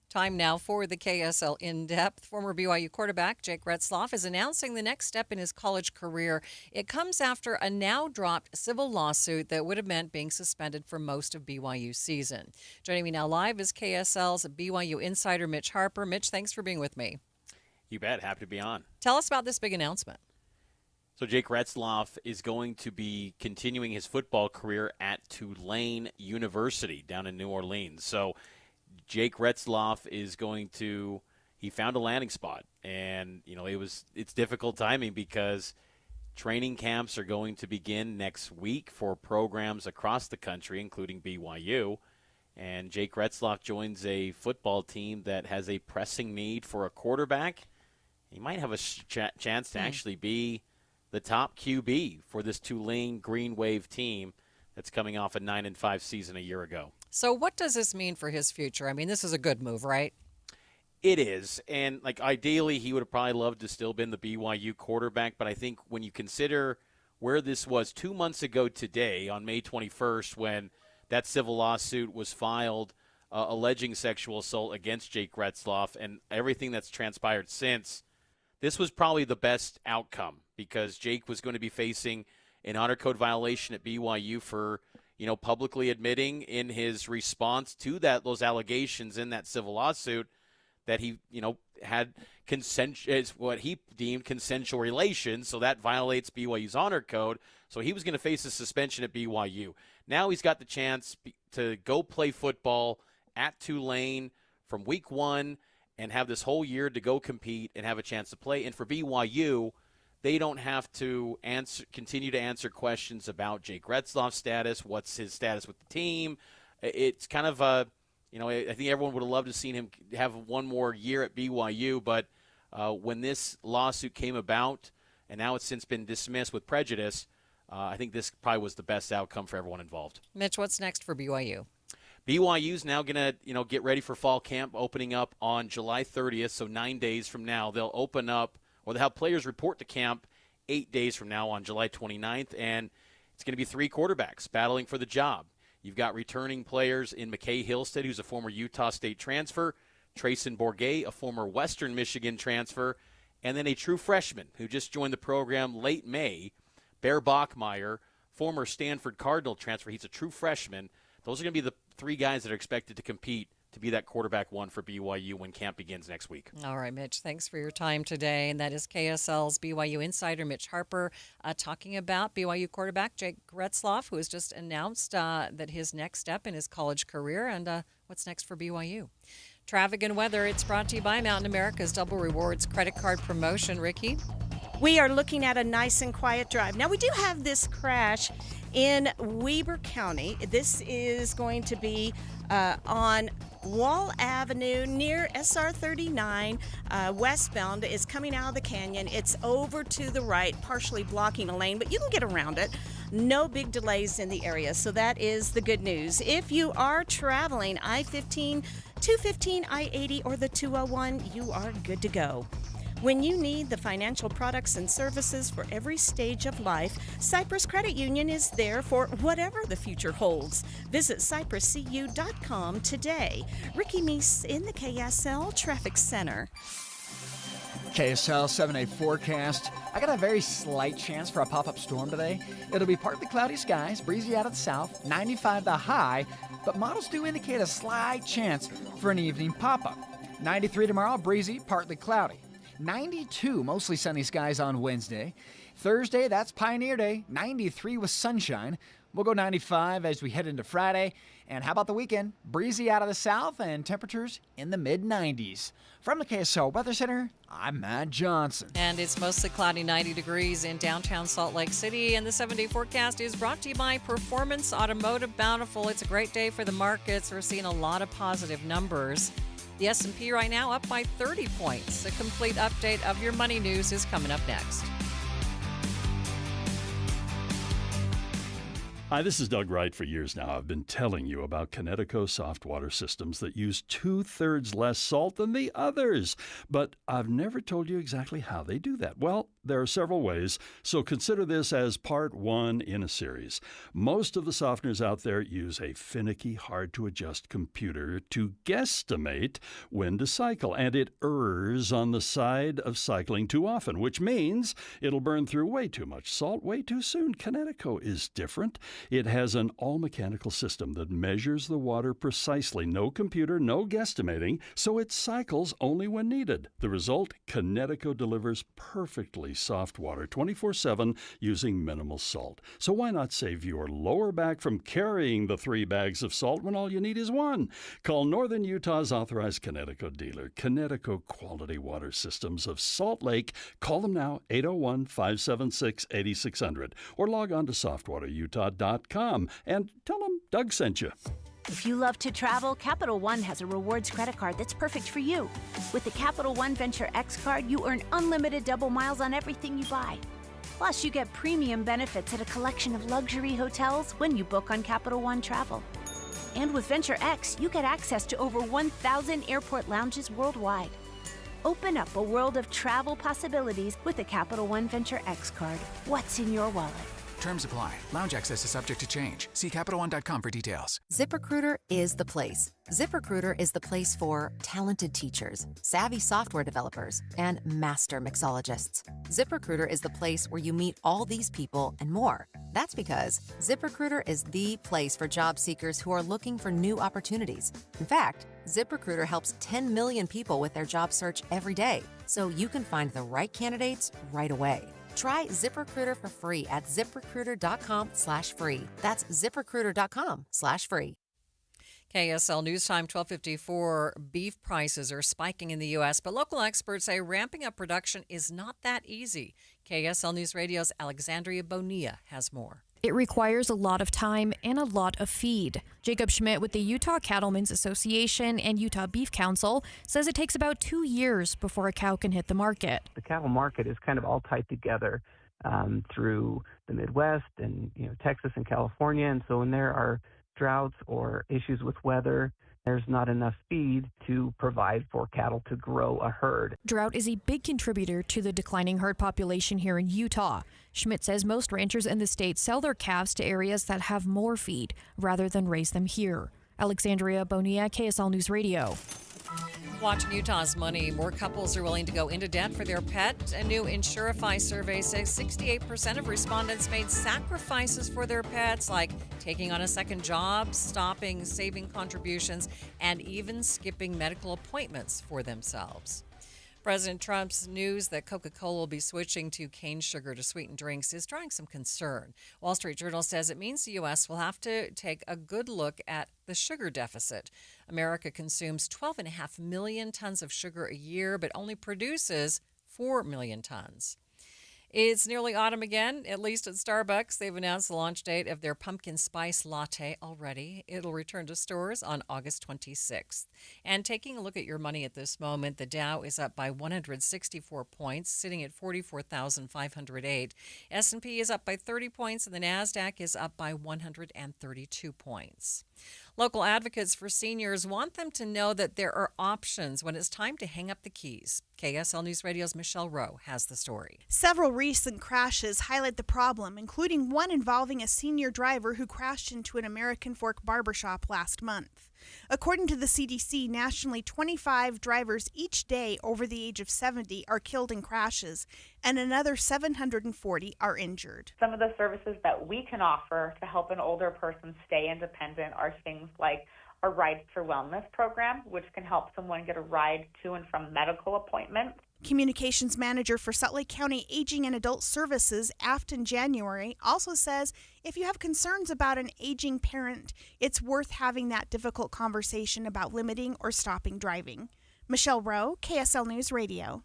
Time now for the KSL In-Depth. Former BYU quarterback Jake Retzloff is announcing the next step in his college career. It comes after a now-dropped civil lawsuit that would have meant being suspended for most of BYU's season. Joining me now live is KSL's BYU insider Mitch Harper. Mitch, thanks for being with me. You bet. Happy to be on. Tell us about this big announcement. So Jake Retzloff is going to be continuing his football career at Tulane University down in New Orleans. So Jake Retzloff is he found a landing spot, and it's difficult timing because training camps are going to begin next week for programs across the country, including BYU. And Jake Retzloff joins a football team that has a pressing need for a quarterback. He might have a chance to actually be the top QB for this Tulane Green Wave team that's coming off a 9-5 season a year ago. So what does this mean for his future? I mean, this is a good move, right? It is. And, ideally, he would have probably loved to still been the BYU quarterback. But I think when you consider where this was 2 months ago today, on May 21st, when that civil lawsuit was filed alleging sexual assault against Jake Retzloff and everything that's transpired since, this was probably the best outcome because Jake was going to be facing an honor code violation at BYU for publicly admitting in his response to those allegations in that civil lawsuit that he, had what he deemed consensual relations. So that violates BYU's honor code. So he was going to face a suspension at BYU. Now he's got the chance to go play football at Tulane from week 1 and have this whole year to go compete and have a chance to play. And for BYU, they don't have to continue to answer questions about Jake Retzloff's status, what's his status with the team. It's kind of I think everyone would have loved to seen him have one more year at BYU, but when this lawsuit came about, and now it's since been dismissed with prejudice, I think this probably was the best outcome for everyone involved. Mitch, what's next for BYU? BYU's now going to, get ready for fall camp opening up on July 30th, so 9 days from now. They'll open up Well, they'll have players report to camp 8 days from now on July 29th, and it's going to be 3 quarterbacks battling for the job. You've got returning players in McKay Hillstead, who's a former Utah State transfer, Trayson Bourget, a former Western Michigan transfer, and then a true freshman who just joined the program late May, Bear Bachmeyer, former Stanford Cardinal transfer. He's a true freshman. Those are going to be the 3 guys that are expected to compete to be that quarterback 1 for BYU when camp begins next week. All right, Mitch, thanks for your time today. And that is KSL's BYU insider, Mitch Harper, talking about BYU quarterback Jake Retzloff, who has just announced that his next step in his college career and what's next for BYU. Traffic and weather, it's brought to you by Mountain America's Double Rewards credit card promotion. Ricky? We are looking at a nice and quiet drive. Now, we do have this crash in Weber County. This is going to be on Wall Avenue near SR 39. Westbound is coming out of the canyon. It's over to the right, partially blocking a lane, but you can get around it. No big delays in the area, so that is the good news. If you are traveling I-15, 215, I-80, or the 201, you are good to go. When you need the financial products and services for every stage of life, Cyprus Credit Union is there for whatever the future holds. Visit cypruscu.com today. Ricky Meese in the KSL Traffic Center. KSL 7-day forecast. I got a very slight chance for a pop-up storm today. It'll be partly cloudy skies, breezy out of the south, 95 the high, but models do indicate a slight chance for an evening pop-up. 93 tomorrow, breezy, partly cloudy. 92, mostly sunny skies on Wednesday. Thursday, that's Pioneer Day, 93 with sunshine. We'll go 95 as we head into Friday. And how about the weekend? Breezy out of the south and temperatures in the mid-90s. From the KSL Weather Center, I'm Matt Johnson. And it's mostly cloudy, 90 degrees in downtown Salt Lake City. And the 7-day forecast is brought to you by Performance Automotive Bountiful. It's a great day for the markets. We're seeing a lot of positive numbers. The S&P right now up by 30 points. A complete update of your money news is coming up next. Hi, this is Doug Wright. For years now, I've been telling you about Connecticut soft water systems that use 2/3 less salt than the others. But I've never told you exactly how they do that. Well, there are several ways, so consider this as part 1 in a series. Most of the softeners out there use a finicky, hard-to-adjust computer to guesstimate when to cycle, and it errs on the side of cycling too often, which means it'll burn through way too much salt way too soon. Connecticut is different. It has an all-mechanical system that measures the water precisely. No computer, no guesstimating, so it cycles only when needed. The result, Connecticut delivers perfectly soft water 24/7 using minimal salt. So why not save your lower back from carrying the 3 bags of salt when all you need is 1? Call Northern Utah's authorized Connecticut dealer, Connecticut Quality Water Systems of Salt Lake. Call them now, 801-576-8600, or log on to softwaterutah.com and tell them Doug sent you. If you love to travel, Capital One has a rewards credit card that's perfect for you. With the Capital One Venture X card, you earn unlimited double miles on everything you buy. Plus, you get premium benefits at a collection of luxury hotels when you book on Capital One Travel. And with Venture X, you get access to over 1,000 airport lounges worldwide. Open up a world of travel possibilities with the Capital One Venture X card. What's in your wallet? Terms apply. Lounge access is subject to change. See CapitalOne.com for details. ZipRecruiter is the place. ZipRecruiter is the place for talented teachers, savvy software developers, and master mixologists. ZipRecruiter is the place where you meet all these people and more. That's because ZipRecruiter is the place for job seekers who are looking for new opportunities. In fact, ZipRecruiter helps 10 million people with their job search every day, so you can find the right candidates right away. Try ZipRecruiter for free at ZipRecruiter.com/free. That's ZipRecruiter.com/free. KSL News Time 12:54. Beef prices are spiking in the U.S., but local experts say ramping up production is not that easy. KSL News Radio's Alexandria Bonilla has more. It requires a lot of time and a lot of feed. Jacob Schmidt with the Utah Cattlemen's Association and Utah Beef Council says it takes about 2 years before a cow can hit the market. The cattle market is kind of all tied together through the Midwest and Texas and California. And so when there are droughts or issues with weather, There's not enough feed to provide for cattle to grow a herd. Drought is a big contributor to the declining herd population here in Utah. Schmidt says most ranchers in the state sell their calves to areas that have more feed rather than raise them here. Alexandria Bonilla, KSL News Radio. Watching Utah's money, more couples are willing to go into debt for their pet. A new Insurify survey says 68% of respondents made sacrifices for their pets, like taking on a second job, stopping saving contributions, and even skipping medical appointments for themselves. President Trump's news that Coca-Cola will be switching to cane sugar to sweeten drinks is drawing some concern. Wall Street Journal says it means the U.S. will have to take a good look at the sugar deficit. America consumes 12.5 million tons of sugar a year, but only produces 4 million tons. It's nearly autumn again, at least at Starbucks. They've announced the launch date of their pumpkin spice latte already. It'll return to stores on August 26th. And taking a look at your money at this moment, the Dow is up by 164 points, sitting at 44,508. S&P is up by 30 points, and the NASDAQ is up by 132 points. Local advocates for seniors want them to know that there are options when it's time to hang up the keys. KSL News Radio's Michelle Rowe has the story. Several recent crashes highlight the problem, including one involving a senior driver who crashed into an American Fork barbershop last month. According to the CDC, nationally 25 drivers each day over the age of 70 are killed in crashes, and another 740 are injured. Some of the services that we can offer to help an older person stay independent are things like a Ride for Wellness program, which can help someone get a ride to and from medical appointments. Communications manager for Salt Lake County Aging and Adult Services, Afton January, also says if you have concerns about an aging parent, it's worth having that difficult conversation about limiting or stopping driving. Michelle Rowe, KSL News Radio.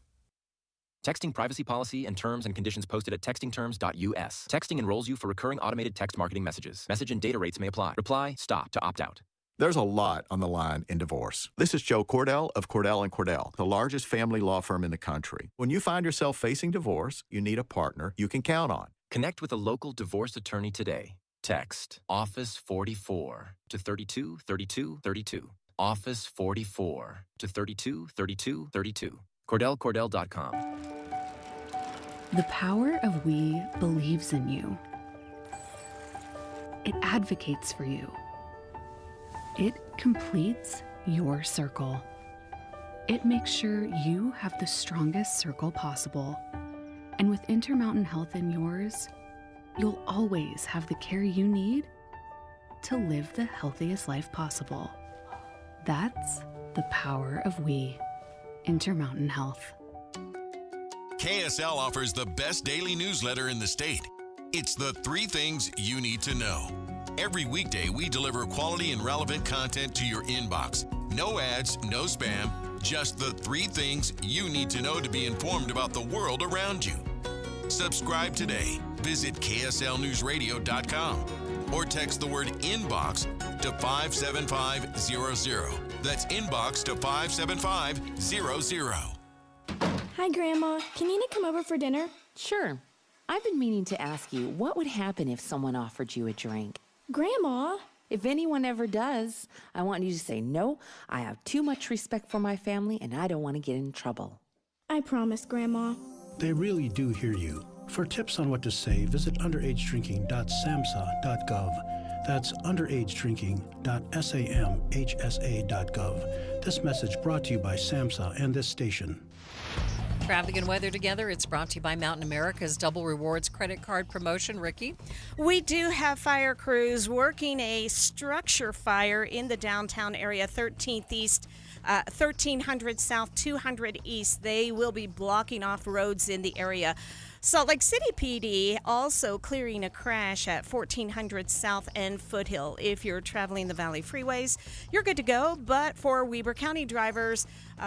Texting privacy policy and terms and conditions posted at textingterms.us. Texting enrolls you for recurring automated text marketing messages. Message and data rates may apply. Reply STOP to opt out. There's a lot on the line in divorce. This is Joe Cordell of Cordell & Cordell, the largest family law firm in the country. When you find yourself facing divorce, you need a partner you can count on. Connect with a local divorce attorney today. Text Office 44 to 32 32 32. Office 44 to 32 32 32. CordellCordell.com. The power of we believes in you. It advocates for you. It completes your circle. It makes sure you have the strongest circle possible. And with Intermountain Health in yours, you'll always have the care you need to live the healthiest life possible. That's the power of we. Intermountain Health. KSL offers the best daily newsletter in the state. It's the 3 things you need to know. Every weekday, we deliver quality and relevant content to your inbox. No ads, no spam, just the 3 things you need to know to be informed about the world around you. Subscribe today. Visit KSLNewsRadio.com or text the word inbox to 57500. That's inbox to 57500. Hi, Grandma. Can Nina come over for dinner? Sure. I've been meaning to ask you, what would happen if someone offered you a drink? Grandma! If anyone ever does, I want you to say, no, I have too much respect for my family and I don't want to get in trouble. I promise, Grandma. They really do hear you. For tips on what to say, visit underagedrinking.samhsa.gov. That's underagedrinking.samhsa.gov. This message brought to you by SAMHSA and this station. Traffic and weather together. It's brought to you by Mountain America's Double Rewards credit card promotion. Ricky? We do have fire crews working a structure fire in the downtown area, 13th East, 1300 South, 200 East. They will be blocking off roads in the area. Salt Lake City PD also clearing a crash at 1400 South and Foothill. If you're traveling the Valley freeways, you're good to go. But for Weber County drivers,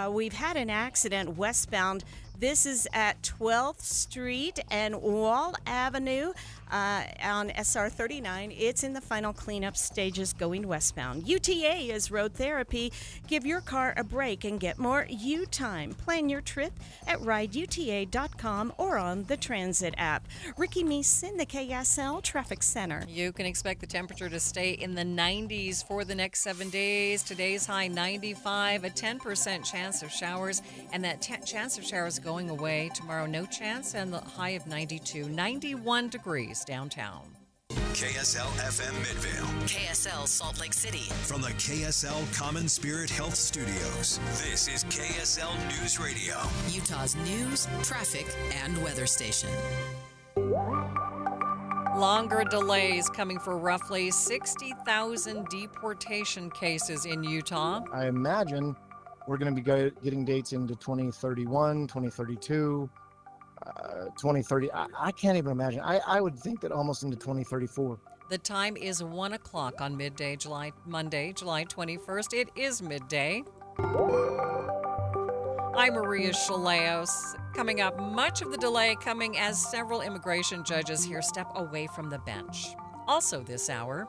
we've had an accident westbound. This is at 12th Street and Wall Avenue on SR 39. It's in the final cleanup stages going westbound. UTA is road therapy. Give your car a break and get more U-time. Plan your trip at rideuta.com or on the Transit app. Ricky Meese in the KSL Traffic Center. You can expect the temperature to stay in the 90s for the next 7 days. Today's high 95, a 10% chance of showers, and that chance of showers going away tomorrow. No chance, and the high of 92, 91 degrees downtown. KSL FM Midvale. KSL Salt Lake City. From the KSL Common Spirit Health Studios, this is KSL News Radio. Utah's news, traffic, and weather station. Longer delays coming for roughly 60,000 deportation cases in Utah. I imagine we're going to be getting dates into 2031, 2032, 2030. I can't even imagine. I would think that almost into 2034. The time is 1 o'clock on Midday, Monday, July 21st. It is Midday. I'm Maria Shilaos. Coming up, much of the delay coming as several immigration judges here step away from the bench. Also this hour,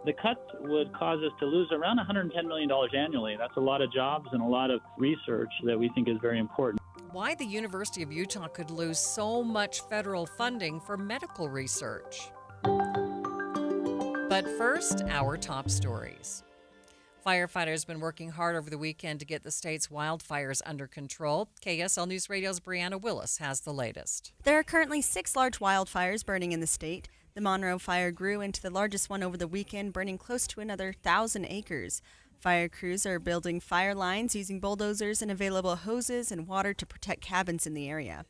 the cuts would cause us to lose around $110 million annually. That's a lot of jobs and a lot of research that we think is very important. Why the University of Utah could lose so much federal funding for medical research. But first, our top stories. Firefighters have been working hard over the weekend to get the state's wildfires under control. KSL News Radio's Brianna Willis has the latest. There are currently 6 large wildfires burning in the state. The Monroe fire grew into the largest one over the weekend, burning close to another 1,000 acres. Fire crews are building fire lines using bulldozers and available hoses and water to protect cabins in the area.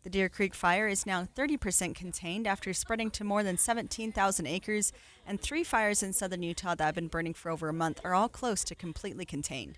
The Deer Creek fire is now 30% contained after spreading to more than 17,000 acres, and 3 fires in southern Utah that have been burning for over a month are all close to completely contained.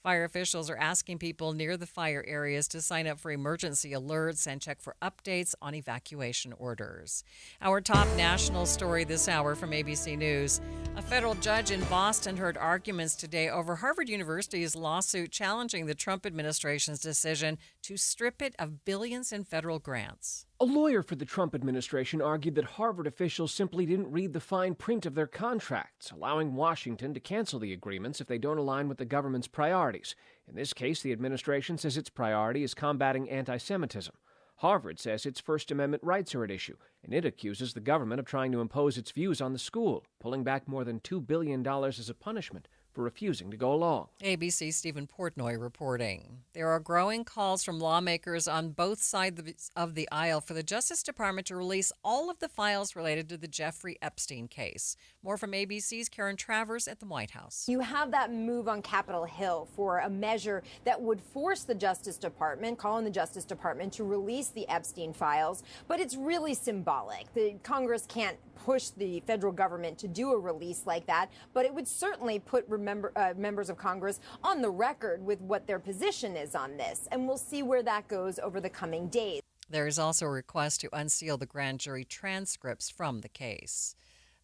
Fire officials are asking people near the fire areas to sign up for emergency alerts and check for updates on evacuation orders. Our top national story this hour from ABC News. A federal judge in Boston heard arguments today over Harvard University's lawsuit challenging the Trump administration's decision to strip it of billions in federal grants. A lawyer for the Trump administration argued that Harvard officials simply didn't read the fine print of their contracts, allowing Washington to cancel the agreements if they don't align with the government's priorities. In this case, the administration says its priority is combating anti-Semitism. Harvard says its First Amendment rights are at issue, and it accuses the government of trying to impose its views on the school, pulling back more than $2 billion as a punishment for refusing to go along. ABC's Stephen Portnoy reporting. There are growing calls from lawmakers on both sides of the aisle for the Justice Department to release all of the files related to the Jeffrey Epstein case. More from ABC's Karen Travers at the White House. You have that move on Capitol Hill for a measure that would force the Justice Department, call on the Justice Department to release the Epstein files, but it's really symbolic. The Congress can't push the federal government to do a release like that, but it would certainly put members of Congress on the record with what their position is on this, and we'll see where that goes over the coming days. There is also a request to unseal the grand jury transcripts from the case.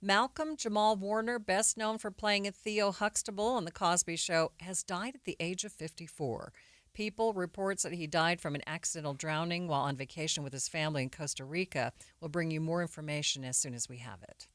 Malcolm Jamal Warner, best known for playing Theo Huxtable on The Cosby Show, has died at the age of 54. People reports that he died from an accidental drowning while on vacation with his family in Costa Rica. We'll bring you more information as soon as we have it.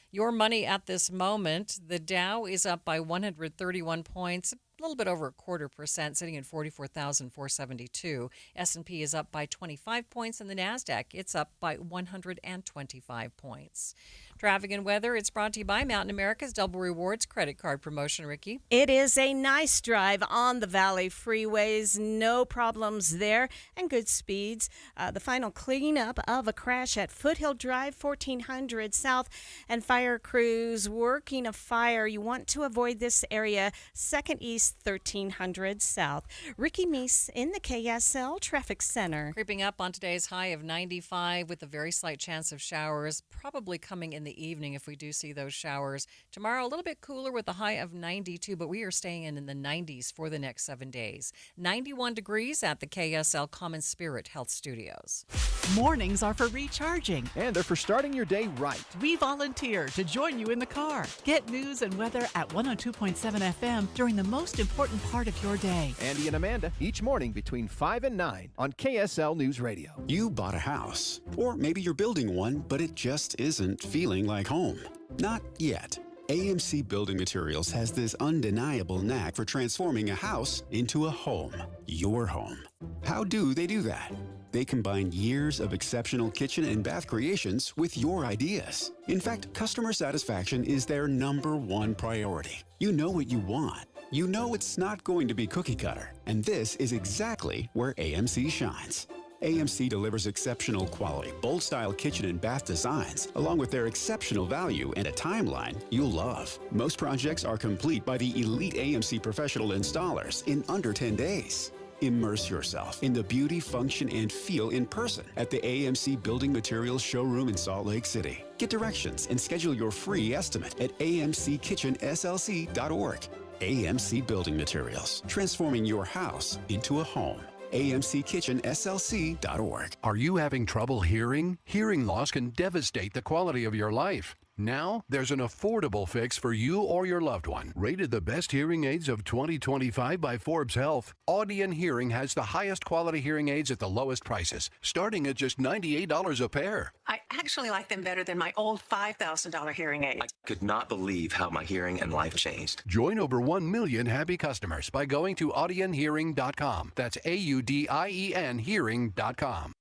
Your money at this moment, the Dow is up by 131 points, a little bit over 0.25%, sitting at 44,472. S&P is up by 25 points, and the NASDAQ, it's up by 125 points. Traffic and weather, it's brought to you by Mountain America's Double Rewards credit card promotion, Ricky. It is a nice drive on the Valley freeways. No problems there and good speeds. The final cleanup of a crash at Foothill Drive, 1400 South, and fire crews working a fire. You want to avoid this area, 2nd East, 1300 South. Ricky Meese in the KSL Traffic Center. Creeping up on today's high of 95 with a very slight chance of showers, probably coming in the evening if we do see those showers. Tomorrow, a little bit cooler with a high of 92, but we are staying in the 90s for the next 7 days. 91 degrees at the KSL Common Spirit Health Studios. Mornings are for recharging. And they're for starting your day right. We volunteer to join you in the car. Get news and weather at 102.7 FM during the most important part of your day. Andy and Amanda, each morning between 5 and 9 on KSL News Radio. You bought a house. Or maybe you're building one, but it just isn't feeling like home. Not yet. AMC Building Materials has this undeniable knack for transforming a house into a home. Your home. How do they do that? They combine years of exceptional kitchen and bath creations with your ideas. In fact, customer satisfaction is their #1 priority. You know what you want. You know it's not going to be cookie cutter. And this is exactly where AMC shines. AMC delivers exceptional quality, bold-style kitchen and bath designs, along with their exceptional value and a timeline you'll love. Most projects are complete by the elite AMC professional installers in under 10 days. Immerse yourself in the beauty, function, and feel in person at the AMC Building Materials showroom in Salt Lake City. Get directions and schedule your free estimate at amckitchenslc.org. AMC Building Materials, transforming your house into a home. amckitchenslc.org. Are you having trouble hearing? Hearing loss can devastate the quality of your life. Now, there's an affordable fix for you or your loved one. Rated the best hearing aids of 2025 by Forbes Health, Audion Hearing has the highest quality hearing aids at the lowest prices, starting at just $98 a pair. I actually like them better than my old $5,000 hearing aid. I could not believe how my hearing and life changed. Join over 1 million happy customers by going to audionhearing.com. That's AUDIEN hearing.com.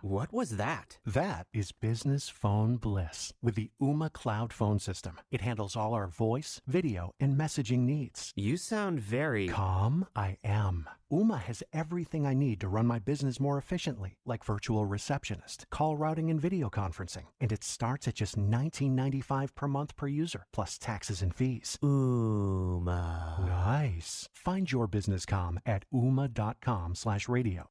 What was that? That is business phone bliss with the Ooma Cloud phone system. It handles all our voice, video, and messaging needs. You sound very calm. I am. Ooma has everything I need to run my business more efficiently, like virtual receptionist, call routing, and video conferencing. And it starts at just $19.95 per month per user, plus taxes and fees. Ooma. Nice. Find your business calm at ooma.com/radio.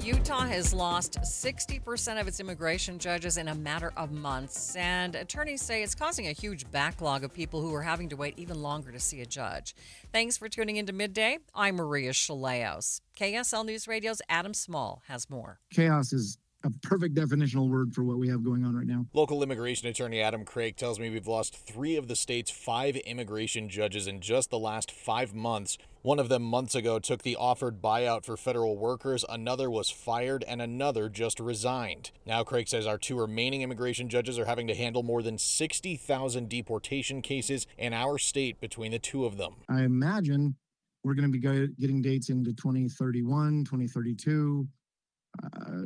Utah has lost 60% of its immigration judges in a matter of months, and attorneys say it's causing a huge backlog of people who are having to wait even longer to see a judge. Thanks for tuning into Midday. I'm Maria Shilaos. KSL News Radio's Adam Small has more. Chaos is a perfect definitional word for what we have going on right now. Local immigration attorney Adam Craig tells me we've lost 3 of the state's 5 immigration judges in just the last 5 months. One of them months ago took the offered buyout for federal workers, another was fired, and another just resigned. Now Craig says our 2 remaining immigration judges are having to handle more than 60,000 deportation cases in our state between the 2 of them. I imagine we're going to be getting dates into 2031, 2032.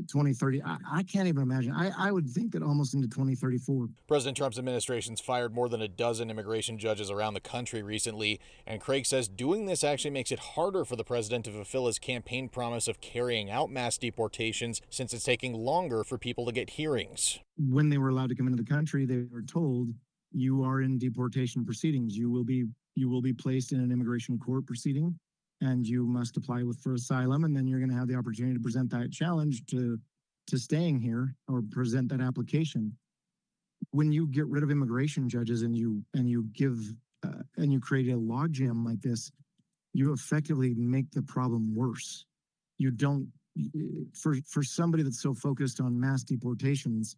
2030. I can't even imagine. I would think that almost into 2034. President Trump's administration's fired more than a dozen immigration judges around the country recently, and Craig says doing this actually makes it harder for the president to fulfill his campaign promise of carrying out mass deportations, since it's taking longer for people to get hearings. When they were allowed to come into the country, they were told, you are in deportation proceedings. You will be placed in an immigration court proceeding, and you must apply for asylum, and then you're going to have the opportunity to present that challenge to staying here or present that application. When you get rid of immigration judges and you create a logjam like this, you effectively make the problem worse. You don't, for somebody that's so focused on mass deportations,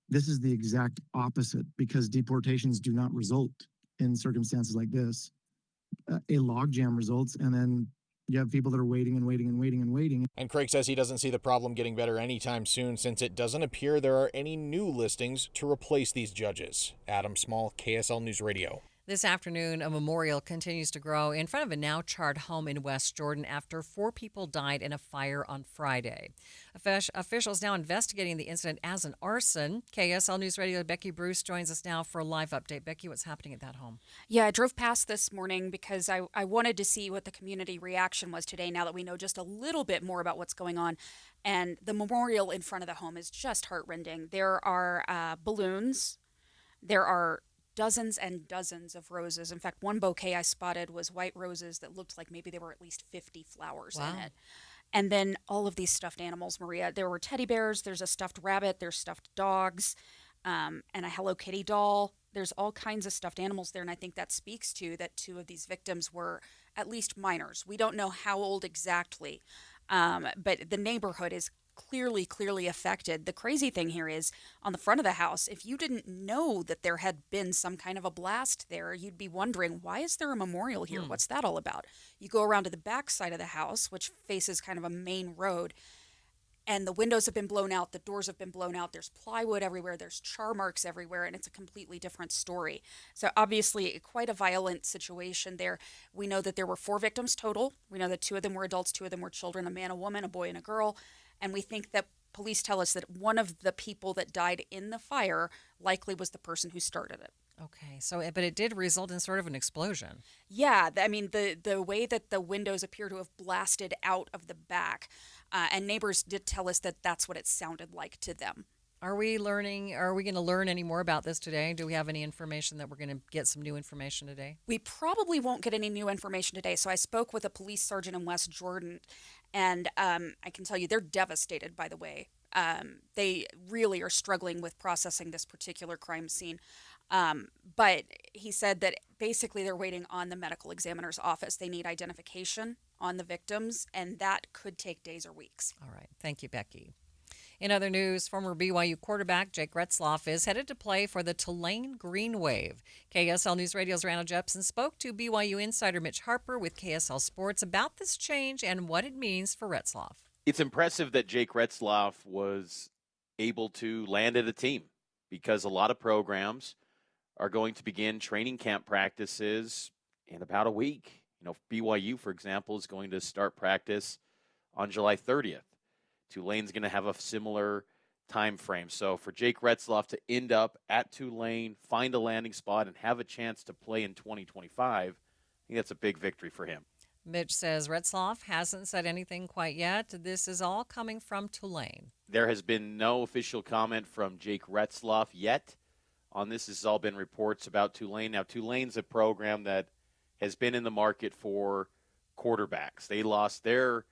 this is the exact opposite, because deportations do not result in circumstances like this. A logjam results, and then you have people that are waiting and waiting and waiting and waiting. And Craig says he doesn't see the problem getting better anytime soon, since it doesn't appear there are any new listings to replace these judges. Adam Small, KSL News Radio. This afternoon, a memorial continues to grow in front of a now charred home in West Jordan after 4 people died in a fire on Friday. Officials now investigating the incident as an arson. KSL News Radio Becky Bruce joins us now for a live update. Becky, what's happening at that home? Yeah, I drove past this morning because I wanted to see what the community reaction was today, now that we know just a little bit more about what's going on. And the memorial in front of the home is just heartrending. There are balloons. There are dozens and dozens of roses. In fact, one bouquet I spotted was white roses that looked like maybe there were at least 50 flowers in it. And then all of these stuffed animals, Maria. There were teddy bears, there's a stuffed rabbit, there's stuffed dogs, and a Hello Kitty doll. There's all kinds of stuffed animals there, and I think that speaks to that 2 of these victims were at least minors. We don't know how old exactly, but the neighborhood is clearly affected. The crazy thing here is on the front of the house, if you didn't know that there had been some kind of a blast there, you'd be wondering, why is there a memorial here? What's that all about? You go around to the back side of the house, which faces kind of a main road, and the windows have been blown out, the doors have been blown out, there's plywood everywhere, there's char marks everywhere, and it's a completely different story. So obviously quite a violent situation there. We know that there were 4 victims total. We know that 2 of them were adults, 2 of them were children, a man, a woman, a boy, and a girl. And we think that police tell us that one of the people that died in the fire likely was the person who started it. Okay, so but it did result in sort of an explosion. Yeah, I mean, the way that the windows appear to have blasted out of the back, and neighbors did tell us that that's what it sounded like to them. Are we going to learn any more about this today? Do we have any information that we're going to get some new information today? We probably won't get any new information today. So I spoke with a police sergeant in West Jordan, and I can tell you they're devastated, by the way. They really are struggling with processing this particular crime scene. But he said that basically they're waiting on the medical examiner's office. They need identification on the victims, and that could take days or weeks. All right. Thank you, Becky. In other news, former BYU quarterback Jake Retzloff is headed to play for the Tulane Green Wave. KSL News Radio's Randall Jepson spoke to BYU insider Mitch Harper with KSL Sports about this change and what it means for Retzloff. It's impressive that Jake Retzloff was able to land at a team because a lot of programs are going to begin training camp practices in about a week. BYU, for example, is going to start practice on July 30th. Tulane's going to have a similar time frame. So for Jake Retzloff to end up at Tulane, find a landing spot, and have a chance to play in 2025, I think that's a big victory for him. Mitch says Retzloff hasn't said anything quite yet. This is all coming from Tulane. There has been no official comment from Jake Retzloff yet on this. This has all been reports about Tulane. Now, Tulane's a program that has been in the market for quarterbacks. They lost their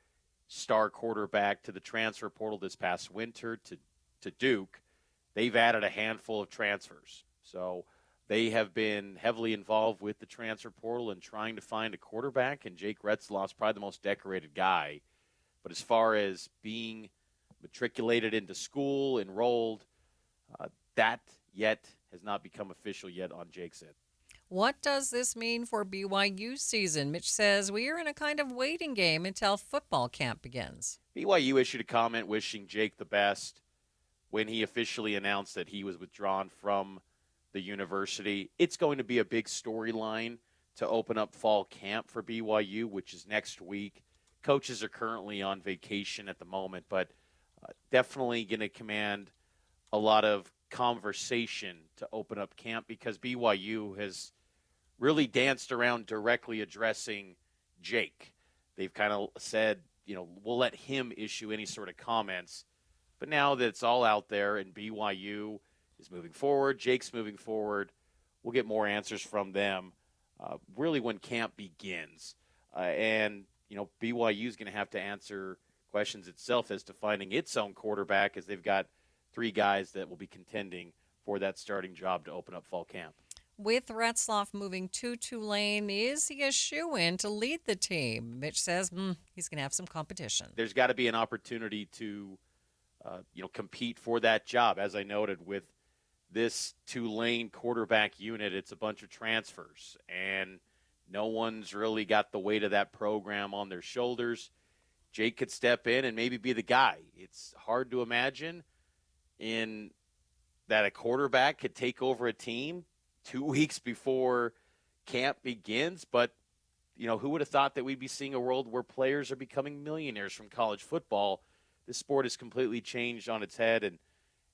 star quarterback to the transfer portal this past winter to Duke. They've added a handful of transfers. So they have been heavily involved with the transfer portal and trying to find a quarterback, and Jake Retzloff's probably the most decorated guy. But as far as being matriculated into school, enrolled, that yet has not become official yet on Jake's end. What does this mean for BYU season? Mitch says we are in a kind of waiting game until football camp begins. BYU issued a comment wishing Jake the best when he officially announced that he was withdrawn from the university. It's going to be a big storyline to open up fall camp for BYU, which is next week. Coaches are currently on vacation at the moment, but definitely going to command a lot of conversation to open up camp because BYU has really danced around directly addressing Jake. They've kind of said, we'll let him issue any sort of comments. But now that it's all out there and BYU is moving forward, Jake's moving forward, we'll get more answers from them really when camp begins. And BYU is going to have to answer questions itself as to finding its own quarterback, as they've got 3 guys that will be contending for that starting job to open up fall camp. With Retzloff moving to Tulane, is he a shoo-in to lead the team? Mitch says he's going to have some competition. There's got to be an opportunity to, compete for that job. As I noted, with this Tulane quarterback unit, it's a bunch of transfers, and no one's really got the weight of that program on their shoulders. Jake could step in and maybe be the guy. It's hard to imagine that a quarterback could take over a team 2 weeks before camp begins, but who would have thought that we'd be seeing a world where players are becoming millionaires from college football? This sport has completely changed on its head,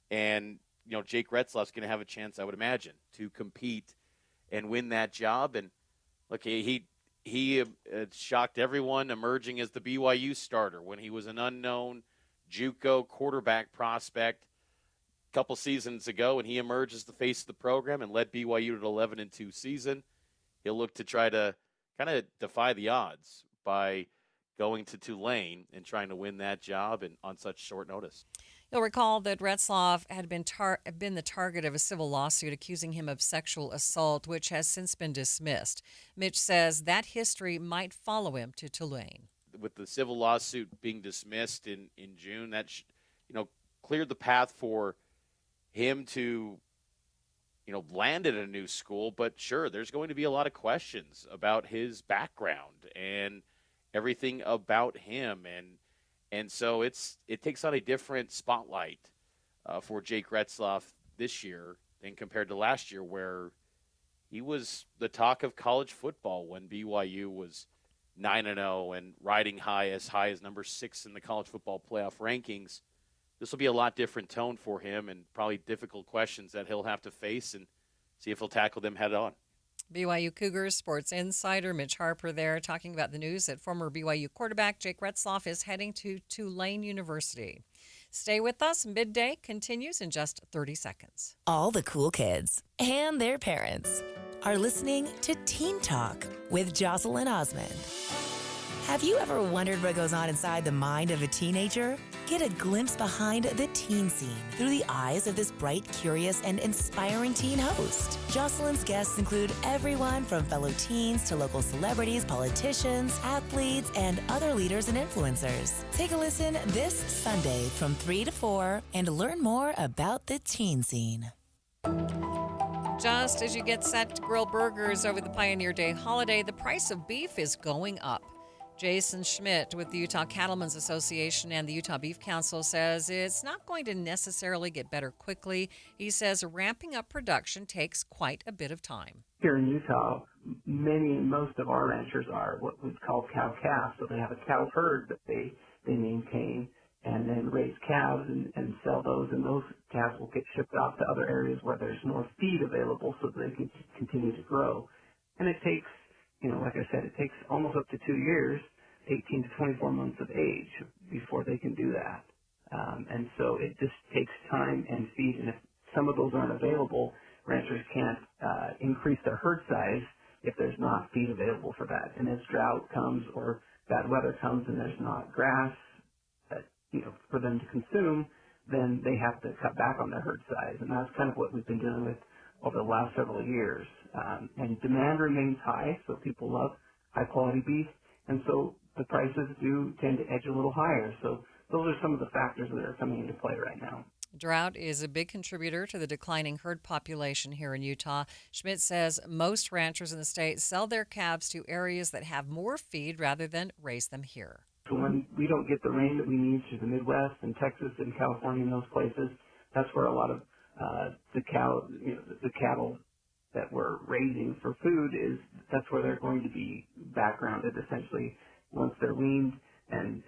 and Jake Retzloff's going to have a chance, I would imagine, to compete and win that job. And look, he shocked everyone emerging as the BYU starter when he was an unknown JUCO quarterback prospect couple seasons ago, and he emerged as the face of the program and led BYU to an 11-2 season. He'll look to try to kind of defy the odds by going to Tulane and trying to win that job and on such short notice. You'll recall that Retzloff had been the target of a civil lawsuit accusing him of sexual assault, which has since been dismissed. Mitch says that history might follow him to Tulane. With the civil lawsuit being dismissed in June, that cleared the path for him to land at a new school. But sure, there's going to be a lot of questions about his background and everything about him, and so it takes on a different spotlight for Jake Retzloff this year than compared to last year, where he was the talk of college football when BYU was 9-0 and riding high as number 6 in the college football playoff rankings. This will be a lot different tone for him and probably difficult questions that he'll have to face and see if he'll tackle them head on. BYU Cougars sports insider Mitch Harper there talking about the news that former BYU quarterback Jake Retzloff is heading to Tulane University. Stay with us. Midday continues in just 30 seconds. All the cool kids and their parents are listening to Teen Talk with Jocelyn Osmond. Have you ever wondered what goes on inside the mind of a teenager? Get a glimpse behind the teen scene through the eyes of this bright, curious, and inspiring teen host. Jocelyn's guests include everyone from fellow teens to local celebrities, politicians, athletes, and other leaders and influencers. Take a listen this Sunday from 3 to 4 and learn more about the teen scene. Just as you get set to grill burgers over the Pioneer Day holiday, the price of beef is going up. Jason Schmidt with the Utah Cattlemen's Association and the Utah Beef Council says it's not going to necessarily get better quickly. He says ramping up production takes quite a bit of time. Here in Utah, most of our ranchers are what we call cow-calf. So they have a cow herd that they maintain and then raise calves and sell those. And those calves will get shipped off to other areas where there's more feed available so that they can continue to grow. And it takes, like I said, it takes almost up to 2 years, 18 to 24 months of age before they can do that. And so it just takes time and feed. And if some of those aren't available, ranchers can't increase their herd size if there's not feed available for that. And as drought comes or bad weather comes and there's not grass, for them to consume, then they have to cut back on their herd size. And that's kind of what we've been dealing with over the last several years. And demand remains high, so people love high-quality beef, and so the prices do tend to edge a little higher. So those are some of the factors that are coming into play right now. Drought is a big contributor to the declining herd population here in Utah. Schmidt says most ranchers in the state sell their calves to areas that have more feed rather than raise them here. So when we don't get the rain that we need through the Midwest and Texas and California and those places, that's where a lot of the cattle that we're raising for food that's where they're going to be backgrounded essentially. Once they're weaned and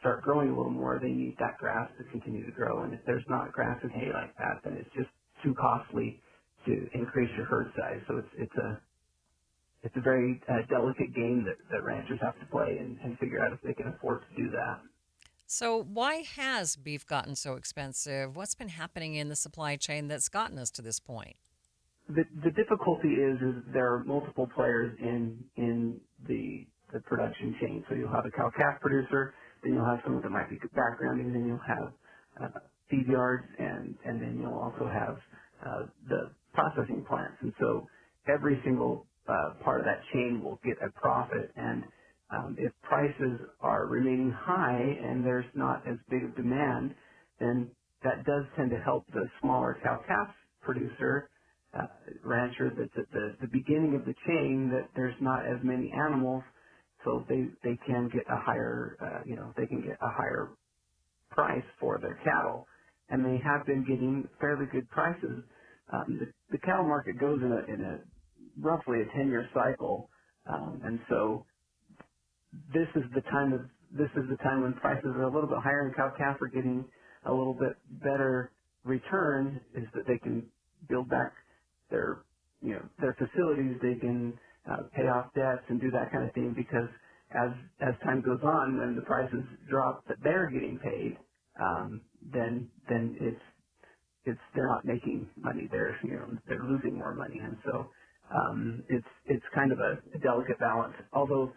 start growing a little more, they need that grass to continue to grow. And if there's not grass and hay like that, then it's just too costly to increase your herd size. So it's a very delicate game that ranchers have to play and figure out if they can afford to do that. So why has beef gotten so expensive? What's been happening in the supply chain that's gotten us to this point? The difficulty is there are multiple players in the production chain. So you'll have a cow-calf producer, then you'll have someone that might be backgrounding, then you'll have feed yards, and then you'll also have the processing plants. And so every single part of that chain will get a profit. And if prices are remaining high and there's not as big of demand, then that does tend to help the smaller cow-calf producer, rancher that's at the beginning of the chain, that there's not as many animals, so they can get a higher they can get a higher price for their cattle, and they have been getting fairly good prices. The cattle market goes in a roughly a 10-year cycle, and so this is the time when prices are a little bit higher and cow-calf are getting a little bit better return, is that they can build back their facilities, they can pay off debts and do that kind of thing, because as time goes on, when the prices drop that they're getting paid, then it's they're not making money, they're losing more money, and so it's kind of a delicate balance. Although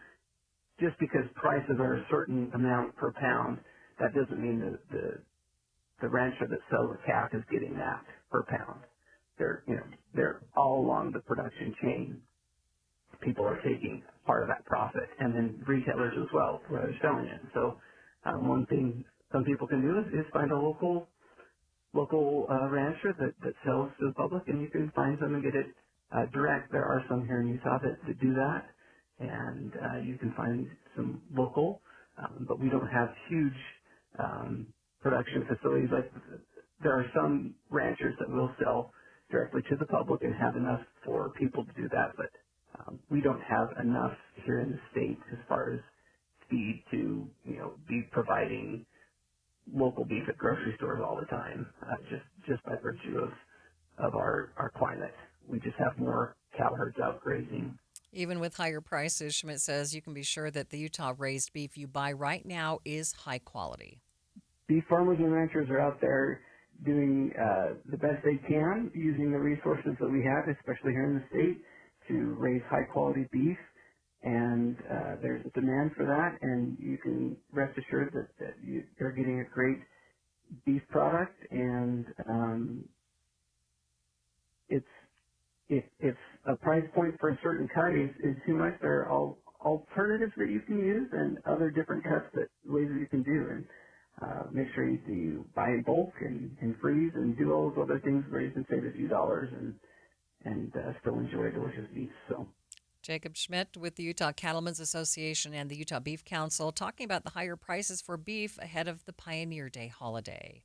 just because prices are a certain amount per pound, that doesn't mean the rancher that sells a calf is getting that per pound. They're all along the production chain. People are taking part of that profit, and then retailers as well, where they're selling it. So one thing some people can do is find a local rancher that sells to the public, and you can find some and get it direct. There are some here in Utah that do that, and you can find some local, but we don't have huge production facilities. Like there are some ranchers that will sell directly to the public and have enough for people to do that, but we don't have enough here in the state as far as feed to be providing local beef at grocery stores all the time, just by virtue of our climate. We just have more cow herds out grazing. Even with higher prices, Schmidt says you can be sure that the Utah raised beef you buy right now is high quality. Beef farmers and ranchers are out there doing the best they can, using the resources that we have, especially here in the state, to raise high quality beef. And there's a demand for that, and you can rest assured that you're getting a great beef product. And if a price point for a certain cut is too much, there are alternatives that you can use and other different cuts ways that you can do. And make sure you buy in bulk and freeze and do all those other things where you can save a few dollars and still enjoy delicious beef. So. Jacob Schmidt with the Utah Cattlemen's Association and the Utah Beef Council talking about the higher prices for beef ahead of the Pioneer Day holiday.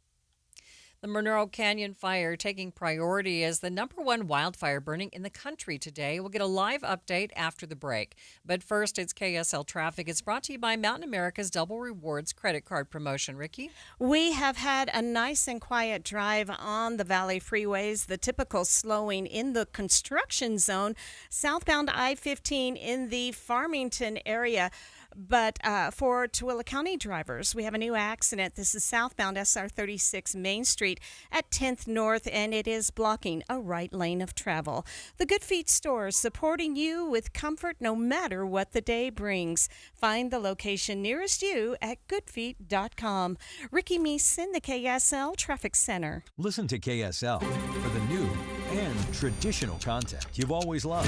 The Monroe Canyon Fire taking priority as the #1 wildfire burning in the country today. We'll get a live update after the break. But first, it's KSL Traffic. It's brought to you by Mountain America's Double Rewards credit card promotion. Ricky? We have had a nice and quiet drive on the Valley freeways. The typical slowing in the construction zone, southbound I-15 in the Farmington area. But for Tooele County drivers, we have a new accident. This is southbound SR 36 Main Street at 10th North, and it is blocking a right lane of travel. The Good Feet store supporting you with comfort no matter what the day brings. Find the location nearest you at goodfeet.com. Ricky Meeson, the KSL Traffic Center. Listen to KSL for the new and traditional content you've always loved.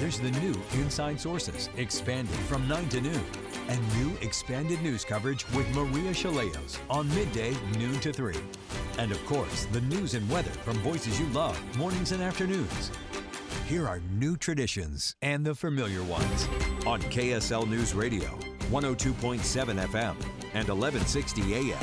There's the new Inside Sources, expanded from 9 to noon, and new expanded news coverage with Maria Shilaos on midday, noon to 3. And of course, the news and weather from voices you love, mornings and afternoons. Here are new traditions and the familiar ones on KSL News Radio, 102.7 FM and 1160 AM.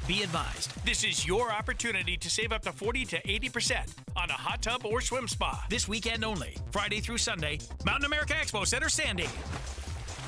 Be advised, this is your opportunity to save up to 40 to 80% on a hot tub or swim spa. This weekend only, Friday through Sunday, Mountain America Expo Center, Sandy.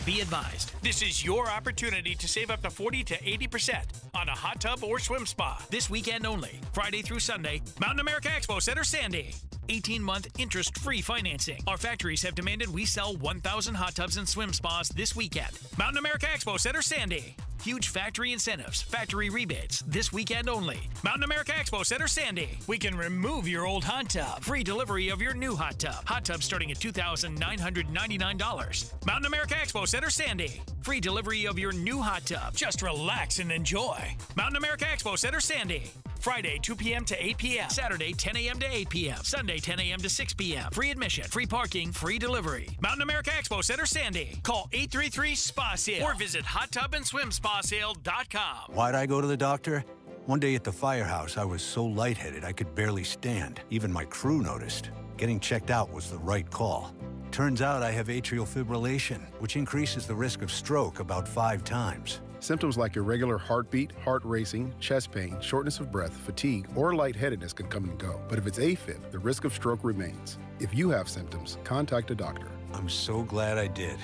Be advised, this is your opportunity to save up to 40 to 80% on a hot tub or swim spa. This weekend only, Friday through Sunday, Mountain America Expo Center, Sandy. 18-month interest-free financing. Our factories have demanded we sell 1,000 hot tubs and swim spas this weekend. Mountain America Expo Center, Sandy. Huge factory incentives, factory rebates, this weekend only. Mountain America Expo Center, Sandy. We can remove your old hot tub. Free delivery of your new hot tub. Hot tub starting at $2,999. Mountain America Expo Center, Sandy. Free delivery of your new hot tub. Just relax and enjoy. Mountain America Expo Center, Sandy. Friday, 2 p.m. to 8 p.m. Saturday, 10 a.m. to 8 p.m. Sunday, 10 a.m. to 6 p.m. Free admission, free parking, free delivery. Mountain America Expo Center, Sandy. Call 833-SPA-SALE or visit hottubandSwimSpaSale.com. Why'd I go to the doctor? One day at the firehouse, I was so lightheaded I could barely stand. Even my crew noticed. Getting checked out was the right call. Turns out I have atrial fibrillation, which increases the risk of stroke about 5 times. Symptoms like irregular heartbeat, heart racing, chest pain, shortness of breath, fatigue, or lightheadedness can come and go. But if it's AFib, the risk of stroke remains. If you have symptoms, contact a doctor. I'm so glad I did.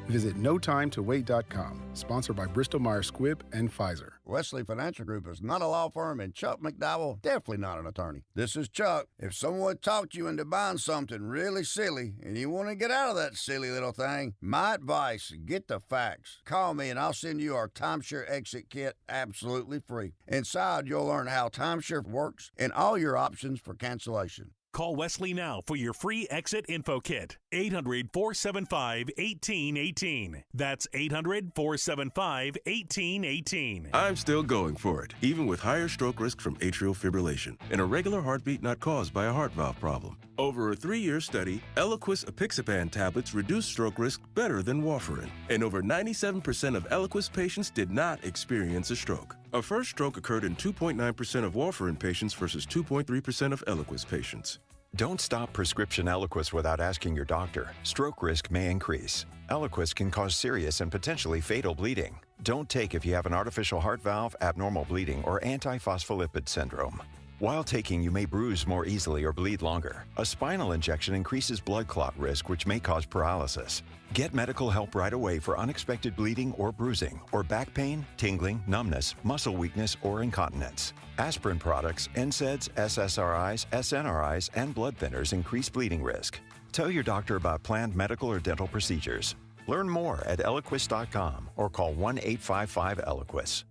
Visit NoTimeToWait.com, sponsored by Bristol-Myers Squibb and Pfizer. Wesley Financial Group is not a law firm, and Chuck McDowell definitely not an attorney. This is Chuck. If someone talked you into buying something really silly and you want to get out of that silly little thing, my advice, get the facts. Call me and I'll send you our timeshare exit kit absolutely free. Inside, you'll learn how timeshare works and all your options for cancellation. Call Wesley now for your free exit info kit. 800-475-1818. That's 800-475-1818. I'm still going for it, even with higher stroke risk from atrial fibrillation, an irregular heartbeat not caused by a heart valve problem. Over a 3-year study, Eliquis apixaban tablets reduce stroke risk better than warfarin, and over 97% of Eliquis patients did not experience a stroke. A first stroke occurred in 2.9% of warfarin patients versus 2.3% of Eliquis patients. Don't stop prescription Eliquis without asking your doctor. Stroke risk may increase. Eliquis can cause serious and potentially fatal bleeding. Don't take if you have an artificial heart valve, abnormal bleeding, or antiphospholipid syndrome. While taking, you may bruise more easily or bleed longer. A spinal injection increases blood clot risk, which may cause paralysis. Get medical help right away for unexpected bleeding or bruising, or back pain, tingling, numbness, muscle weakness, or incontinence. Aspirin products, NSAIDs, SSRIs, SNRIs, and blood thinners increase bleeding risk. Tell your doctor about planned medical or dental procedures. Learn more at Eliquis.com or call 1-855-ELIQUIS.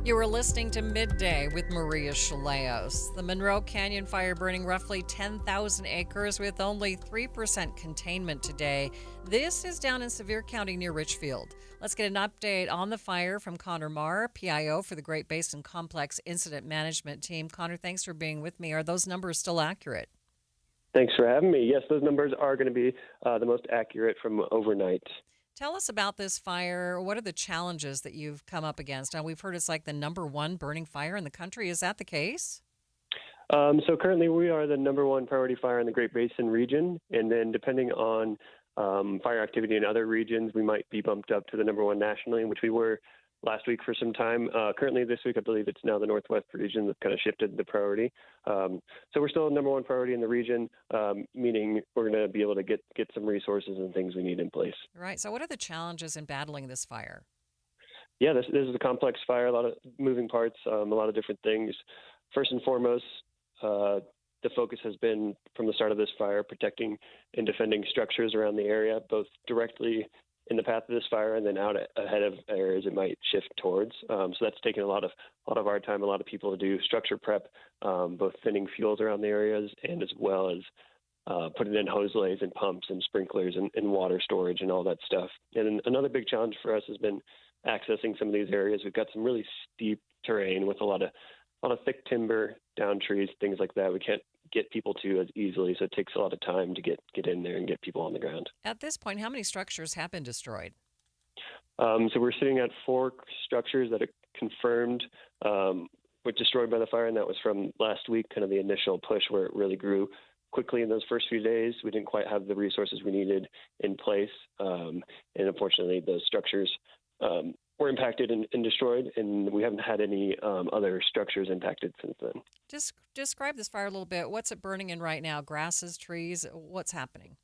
You were listening to Midday with Maria Shilaos. The Monroe Canyon fire burning roughly 10,000 acres with only 3% containment today. This is down in Sevier County near Richfield. Let's get an update on the fire from Connor Marr, PIO for the Great Basin Complex Incident Management Team. Connor, thanks for being with me. Are those numbers still accurate? Thanks for having me. Yes, those numbers are going to be the most accurate from overnight. Tell us about this fire. What are the challenges that you've come up against? Now, we've heard it's like the #1 burning fire in the country. Is that the case? So currently we are the #1 priority fire in the Great Basin region. And then depending on fire activity in other regions, we might be bumped up to the #1 nationally, which we were last week for some time. Currently this week, I believe it's now the Northwest region that's kind of shifted the priority. So we're still #1 priority in the region, meaning we're going to be able to get some resources and things we need in place. Right. So what are the challenges in battling this fire? Yeah, this is a complex fire, a lot of moving parts, a lot of different things. First and foremost, the focus has been from the start of this fire protecting and defending structures around the area, both directly in the path of this fire and then out ahead of areas it might shift towards. So that's taken a lot of our time, a lot of people to do structure prep, both thinning fuels around the areas and as well as putting in hose lays and pumps and sprinklers and water storage and all that stuff. And then another big challenge for us has been accessing some of these areas. We've got some really steep terrain with a lot of thick timber, down trees, things like that. We can't get people to as easily, so it takes a lot of time to get in there and get people on the ground. At this point, how many structures have been destroyed? So we're sitting at 4 structures that are confirmed were destroyed by the fire, and that was from last week, kind of the initial push where it really grew quickly in those first few days. We didn't quite have the resources we needed in place, and unfortunately those structures were impacted and destroyed, and we haven't had any other structures impacted since then. Just describe this fire a little bit. What's it burning in right now? Grasses, trees? What's happening?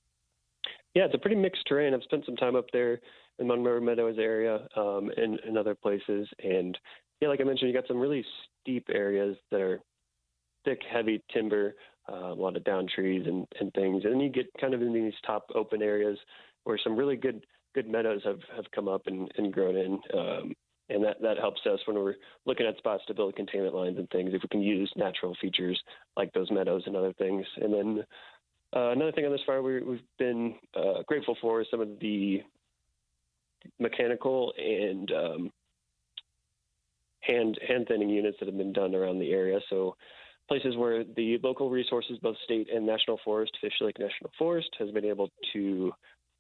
Yeah, it's a pretty mixed terrain. I've spent some time up there in Monroe Meadows area and other places. And yeah, like I mentioned, you got some really steep areas that are thick, heavy timber, a lot of down trees and things. And then you get kind of in these top open areas where some really good meadows have come up and grown in. And that helps us when we're looking at spots to build containment lines and things, if we can use natural features like those meadows and other things. And then another thing on this fire we've been grateful for is some of the mechanical and hand thinning units that have been done around the area. So places where the local resources, both state and national forest, Fish Lake National Forest, has been able to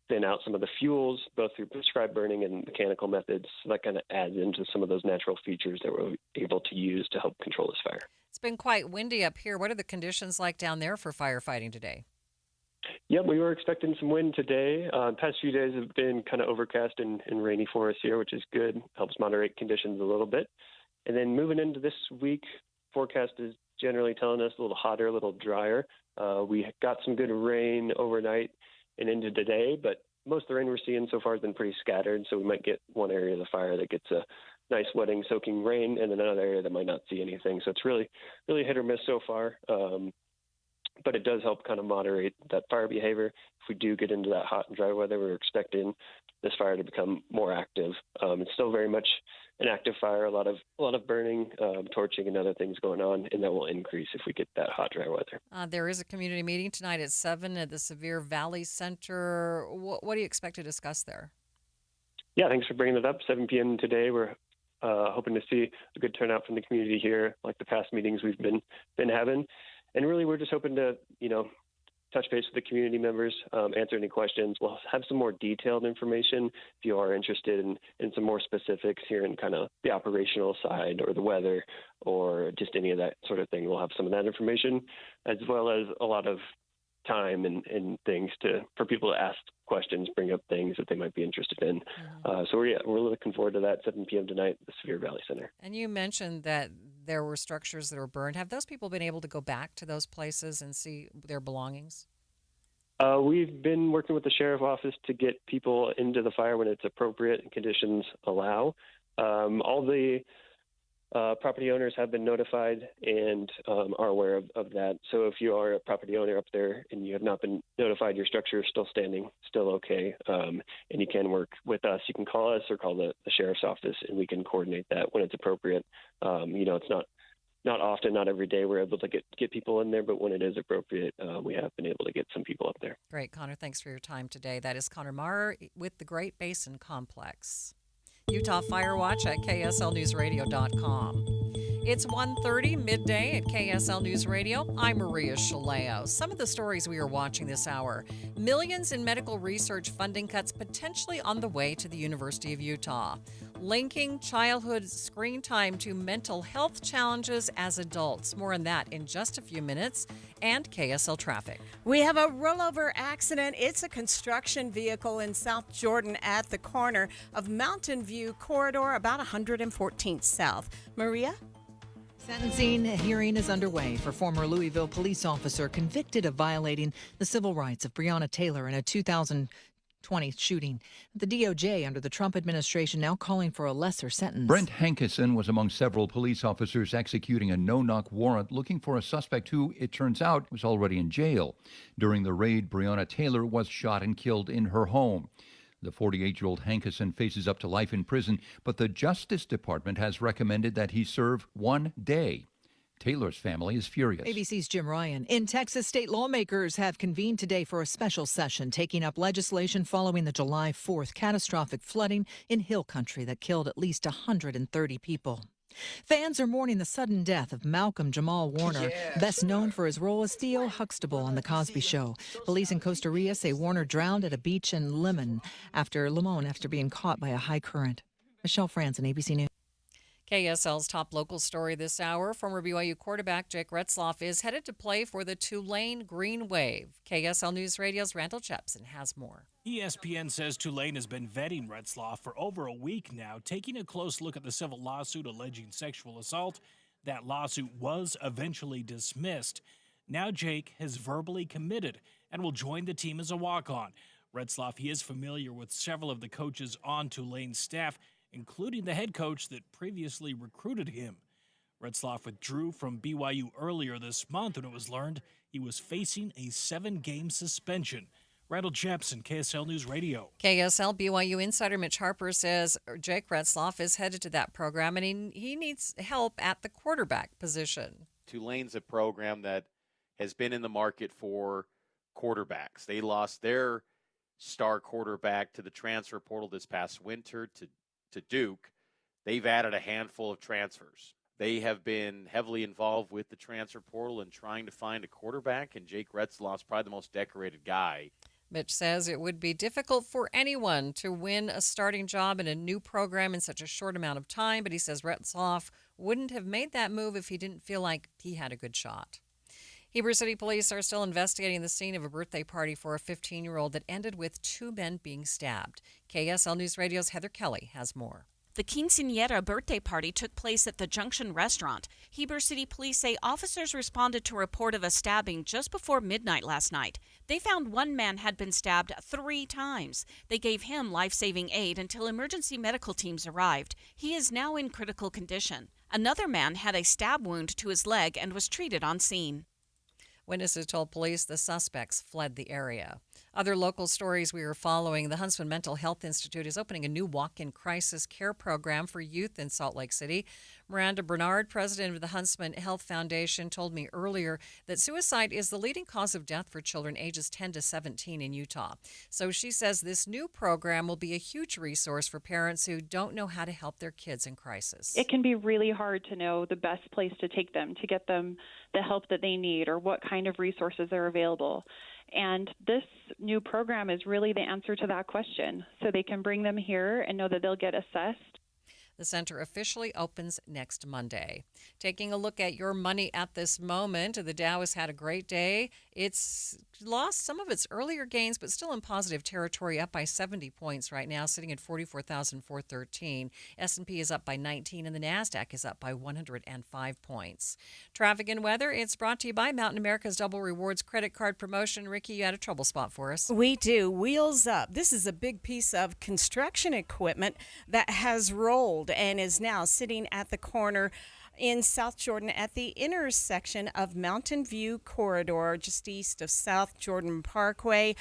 thin out some of the fuels, both through prescribed burning and mechanical methods. So that kind of adds into some of those natural features that we're able to use to help control this fire. It's been quite windy up here. What are the conditions like down there for firefighting today? Yeah, we were expecting some wind today. The past few days have been kind of overcast and rainy for us here, which is good. Helps moderate conditions a little bit. And then moving into this week, forecast is generally telling us a little hotter, a little drier. We got some good rain overnight and into today, but most of the rain we're seeing so far has been pretty scattered, so we might get one area of the fire that gets a nice wetting, soaking rain, and then another area that might not see anything. So it's really hit or miss so far, but it does help kind of moderate that fire behavior. If we do get into that hot and dry weather we're expecting, this fire to become more active. It's still very much an active fire, a lot of burning, torching, and other things going on, and that will increase if we get that hot, dry weather. There is a community meeting tonight at 7 at the Sevier Valley Center. What do you expect to discuss there? Yeah, thanks for bringing that up. 7 p.m. today. We're hoping to see a good turnout from the community here, like the past meetings we've been having. And really, we're just hoping to, touch base with the community members, answer any questions. We'll have some more detailed information if you are interested in some more specifics here in kind of the operational side or the weather or just any of that sort of thing. We'll have some of that information, as well as a lot of time and things for people to ask questions, bring up things that they might be interested in. So we're looking forward to that, 7 p.m. tonight at the Sevier Valley Center. And you mentioned that there were structures that were burned. Have those people been able to go back to those places and see their belongings? We've been working with the sheriff's office to get people into the fire when it's appropriate and conditions allow. All the property owners have been notified and are aware of that. So if you are a property owner up there and you have not been notified, your structure is still standing, still okay, and you can work with us. You can call us or call the sheriff's office, and we can coordinate that when it's appropriate. It's not often, not every day we're able to get people in there, but when it is appropriate, we have been able to get some people up there. Great, Connor. Thanks for your time today. That is Connor Marr with the Great Basin Complex. Utah Fire Watch at KSLNewsRadio.com. It's 1:30 midday at KSL News Radio. I'm Maria Shilaos. Some of the stories we are watching this hour. Millions in medical research funding cuts potentially on the way to the University of Utah. Linking childhood screen time to mental health challenges as adults. More on that in just a few minutes. And KSL traffic. We have a rollover accident. It's a construction vehicle in South Jordan at the corner of Mountain View Corridor, about 114th South. Maria? Sentencing hearing is underway for former Louisville police officer convicted of violating the civil rights of Breonna Taylor in a 2020 shooting. The DOJ under the Trump administration now calling for a lesser sentence. Brent Hankison was among several police officers executing a no-knock warrant looking for a suspect who, it turns out, was already in jail. During the raid, Breonna Taylor was shot and killed in her home. The 48-year-old Hankison faces up to life in prison, but the Justice Department has recommended that he serve 1 day. Taylor's family is furious. ABC's Jim Ryan. In Texas, state lawmakers have convened today for a special session, taking up legislation following the July 4th catastrophic flooding in Hill Country that killed at least 130 people. Fans are mourning the sudden death of Malcolm Jamal Warner, best known for his role as Theo Huxtable on The Cosby Show. Police in Costa Rica say Warner drowned at a beach in Limon after being caught by a high current. Michelle Franzen, ABC News. KSL's top local story this hour. Former BYU quarterback Jake Retzloff is headed to play for the Tulane Green Wave. KSL News Radio's Randall Jepson has more. ESPN says Tulane has been vetting Retzloff for over a week now, taking a close look at the civil lawsuit alleging sexual assault. That lawsuit was eventually dismissed. Now Jake has verbally committed and will join the team as a walk-on. Retzloff, he is familiar with several of the coaches on Tulane's staff, including the head coach that previously recruited him. Retzloff withdrew from BYU earlier this month when it was learned he was facing a 7-game suspension. Randall Jepson, KSL News Radio. KSL BYU insider Mitch Harper says Jake Retzloff is headed to that program, and he needs help at the quarterback position. Tulane's a program that has been in the market for quarterbacks. They lost their star quarterback to the transfer portal this past winter to Duke. They've added a handful of transfers. They have been heavily involved with the transfer portal and trying to find a quarterback, and Jake Retzloff's probably the most decorated guy. Mitch says it would be difficult for anyone to win a starting job in a new program in such a short amount of time, but he says Retzloff wouldn't have made that move if he didn't feel like he had a good shot. Heber City Police are still investigating the scene of a birthday party for a 15-year-old that ended with 2 men being stabbed. KSL News Radio's Heather Kelly has more. The quinceañera birthday party took place at the Junction restaurant. Heber City Police say officers responded to a report of a stabbing just before midnight last night. They found one man had been stabbed 3 times. They gave him life-saving aid until emergency medical teams arrived. He is now in critical condition. Another man had a stab wound to his leg and was treated on scene. Witnesses told police the suspects fled the area. Other local stories we are following, the Huntsman Mental Health Institute is opening a new walk-in crisis care program for youth in Salt Lake City. Miranda Bernard, president of the Huntsman Health Foundation, told me earlier that suicide is the leading cause of death for children ages 10 to 17 in Utah. So she says this new program will be a huge resource for parents who don't know how to help their kids in crisis. It can be really hard to know the best place to take them, to get them the help that they need or what kind of resources are available. And this new program is really the answer to that question. So they can bring them here and know that they'll get assessed. The center officially opens next Monday. Taking a look at your money at this moment, the Dow has had a great day. It's lost some of its earlier gains, but still in positive territory, up by 70 points right now, sitting at 44,413. S&P is up by 19, and the NASDAQ is up by 105 points. Traffic and weather, it's brought to you by Mountain America's Double Rewards credit card promotion. Ricky, you had a trouble spot for us. We do. Wheels Up. This is a big piece of construction equipment that has rolled and is now sitting at the corner in South Jordan at the intersection of Mountain View Corridor, just east of South Jordan Parkway.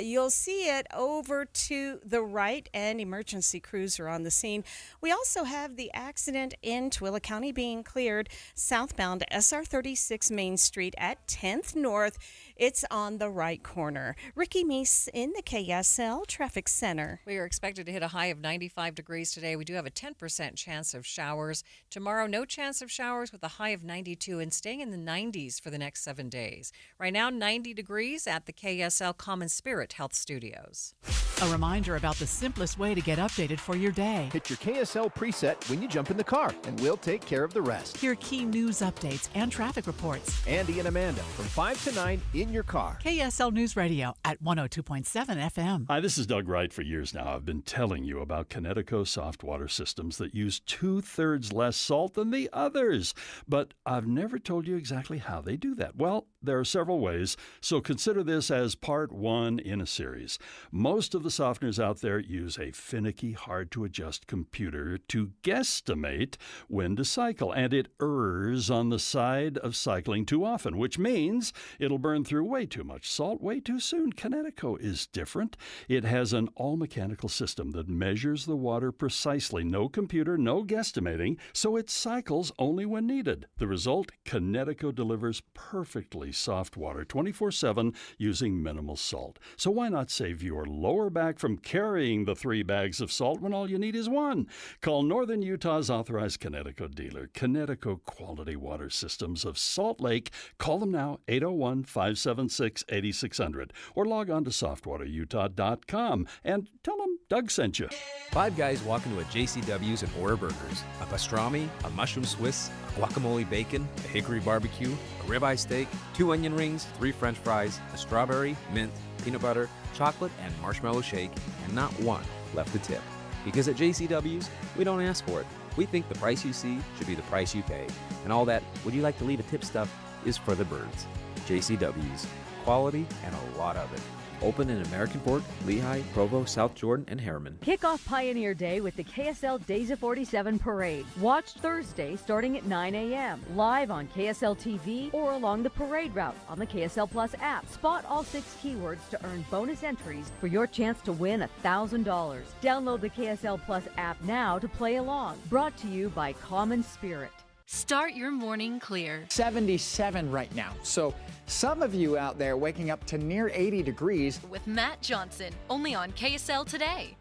You'll see it over to the right, and emergency crews are on the scene. We also have the accident in Tooele County being cleared southbound SR 36 Main Street at 10th North. It's on the right corner. Ricky Meese in the KSL Traffic Center. We are expected to hit a high of 95 degrees today. We do have a 10% chance of showers. Tomorrow, no chance of showers with a high of 92 and staying in the 90s for the next 7 days. Right now, 90 degrees at the KSL Common Spirit Health Studios. A reminder about the simplest way to get updated for your day. Hit your KSL preset when you jump in the car, and we'll take care of the rest. Hear key news updates and traffic reports. Andy and Amanda from 5 to 9 in your car. KSL News Radio at 102.7 FM. Hi, this is Doug Wright. For years now, I've been telling you about Connecticut soft water systems that use 2/3 less salt than the others. But I've never told you exactly how they do that. Well, there are several ways, so consider this as part one in a series. Most of the softeners out there use a finicky, hard-to-adjust computer to guesstimate when to cycle, and it errs on the side of cycling too often, which means it'll burn through way too much salt way too soon. Connecticut is different. It has an all-mechanical system that measures the water precisely. No computer, no guesstimating, so it cycles only when needed. The result, Connecticut delivers perfectly soft water 24/7 using minimal salt. So why not save your lower back from carrying the 3 bags of salt when all you need is 1? Call Northern Utah's authorized Connecticut dealer, Connecticut Quality Water Systems of Salt Lake. Call them now, 801-576-8600, or log on to softwaterutah.com and tell them Doug sent you. 5 guys walk into a JCW's and order burgers, a pastrami, a mushroom Swiss, a guacamole bacon, a hickory barbecue, a ribeye steak, 2 onion rings, 3 French fries, a strawberry, mint, peanut butter, chocolate, and marshmallow shake, and not one left to tip. Because at JCW's, we don't ask for it. We think the price you see should be the price you pay. And all that, would you like to leave a tip stuff, is for the birds. JCW's. Quality and a lot of it. Open in American Fork, Lehigh, Provo, South Jordan, and Harriman. Kick off Pioneer Day with the KSL Days of 47 Parade. Watch Thursday starting at 9 a.m. live on KSL TV or along the parade route on the KSL Plus app. Spot all 6 keywords to earn bonus entries for your chance to win $1,000. Download the KSL Plus app now to play along. Brought to you by Common Spirit. Start your morning clear. 77 right now. So some of you out there waking up to near 80 degrees. With Matt Johnson, only on KSL Today.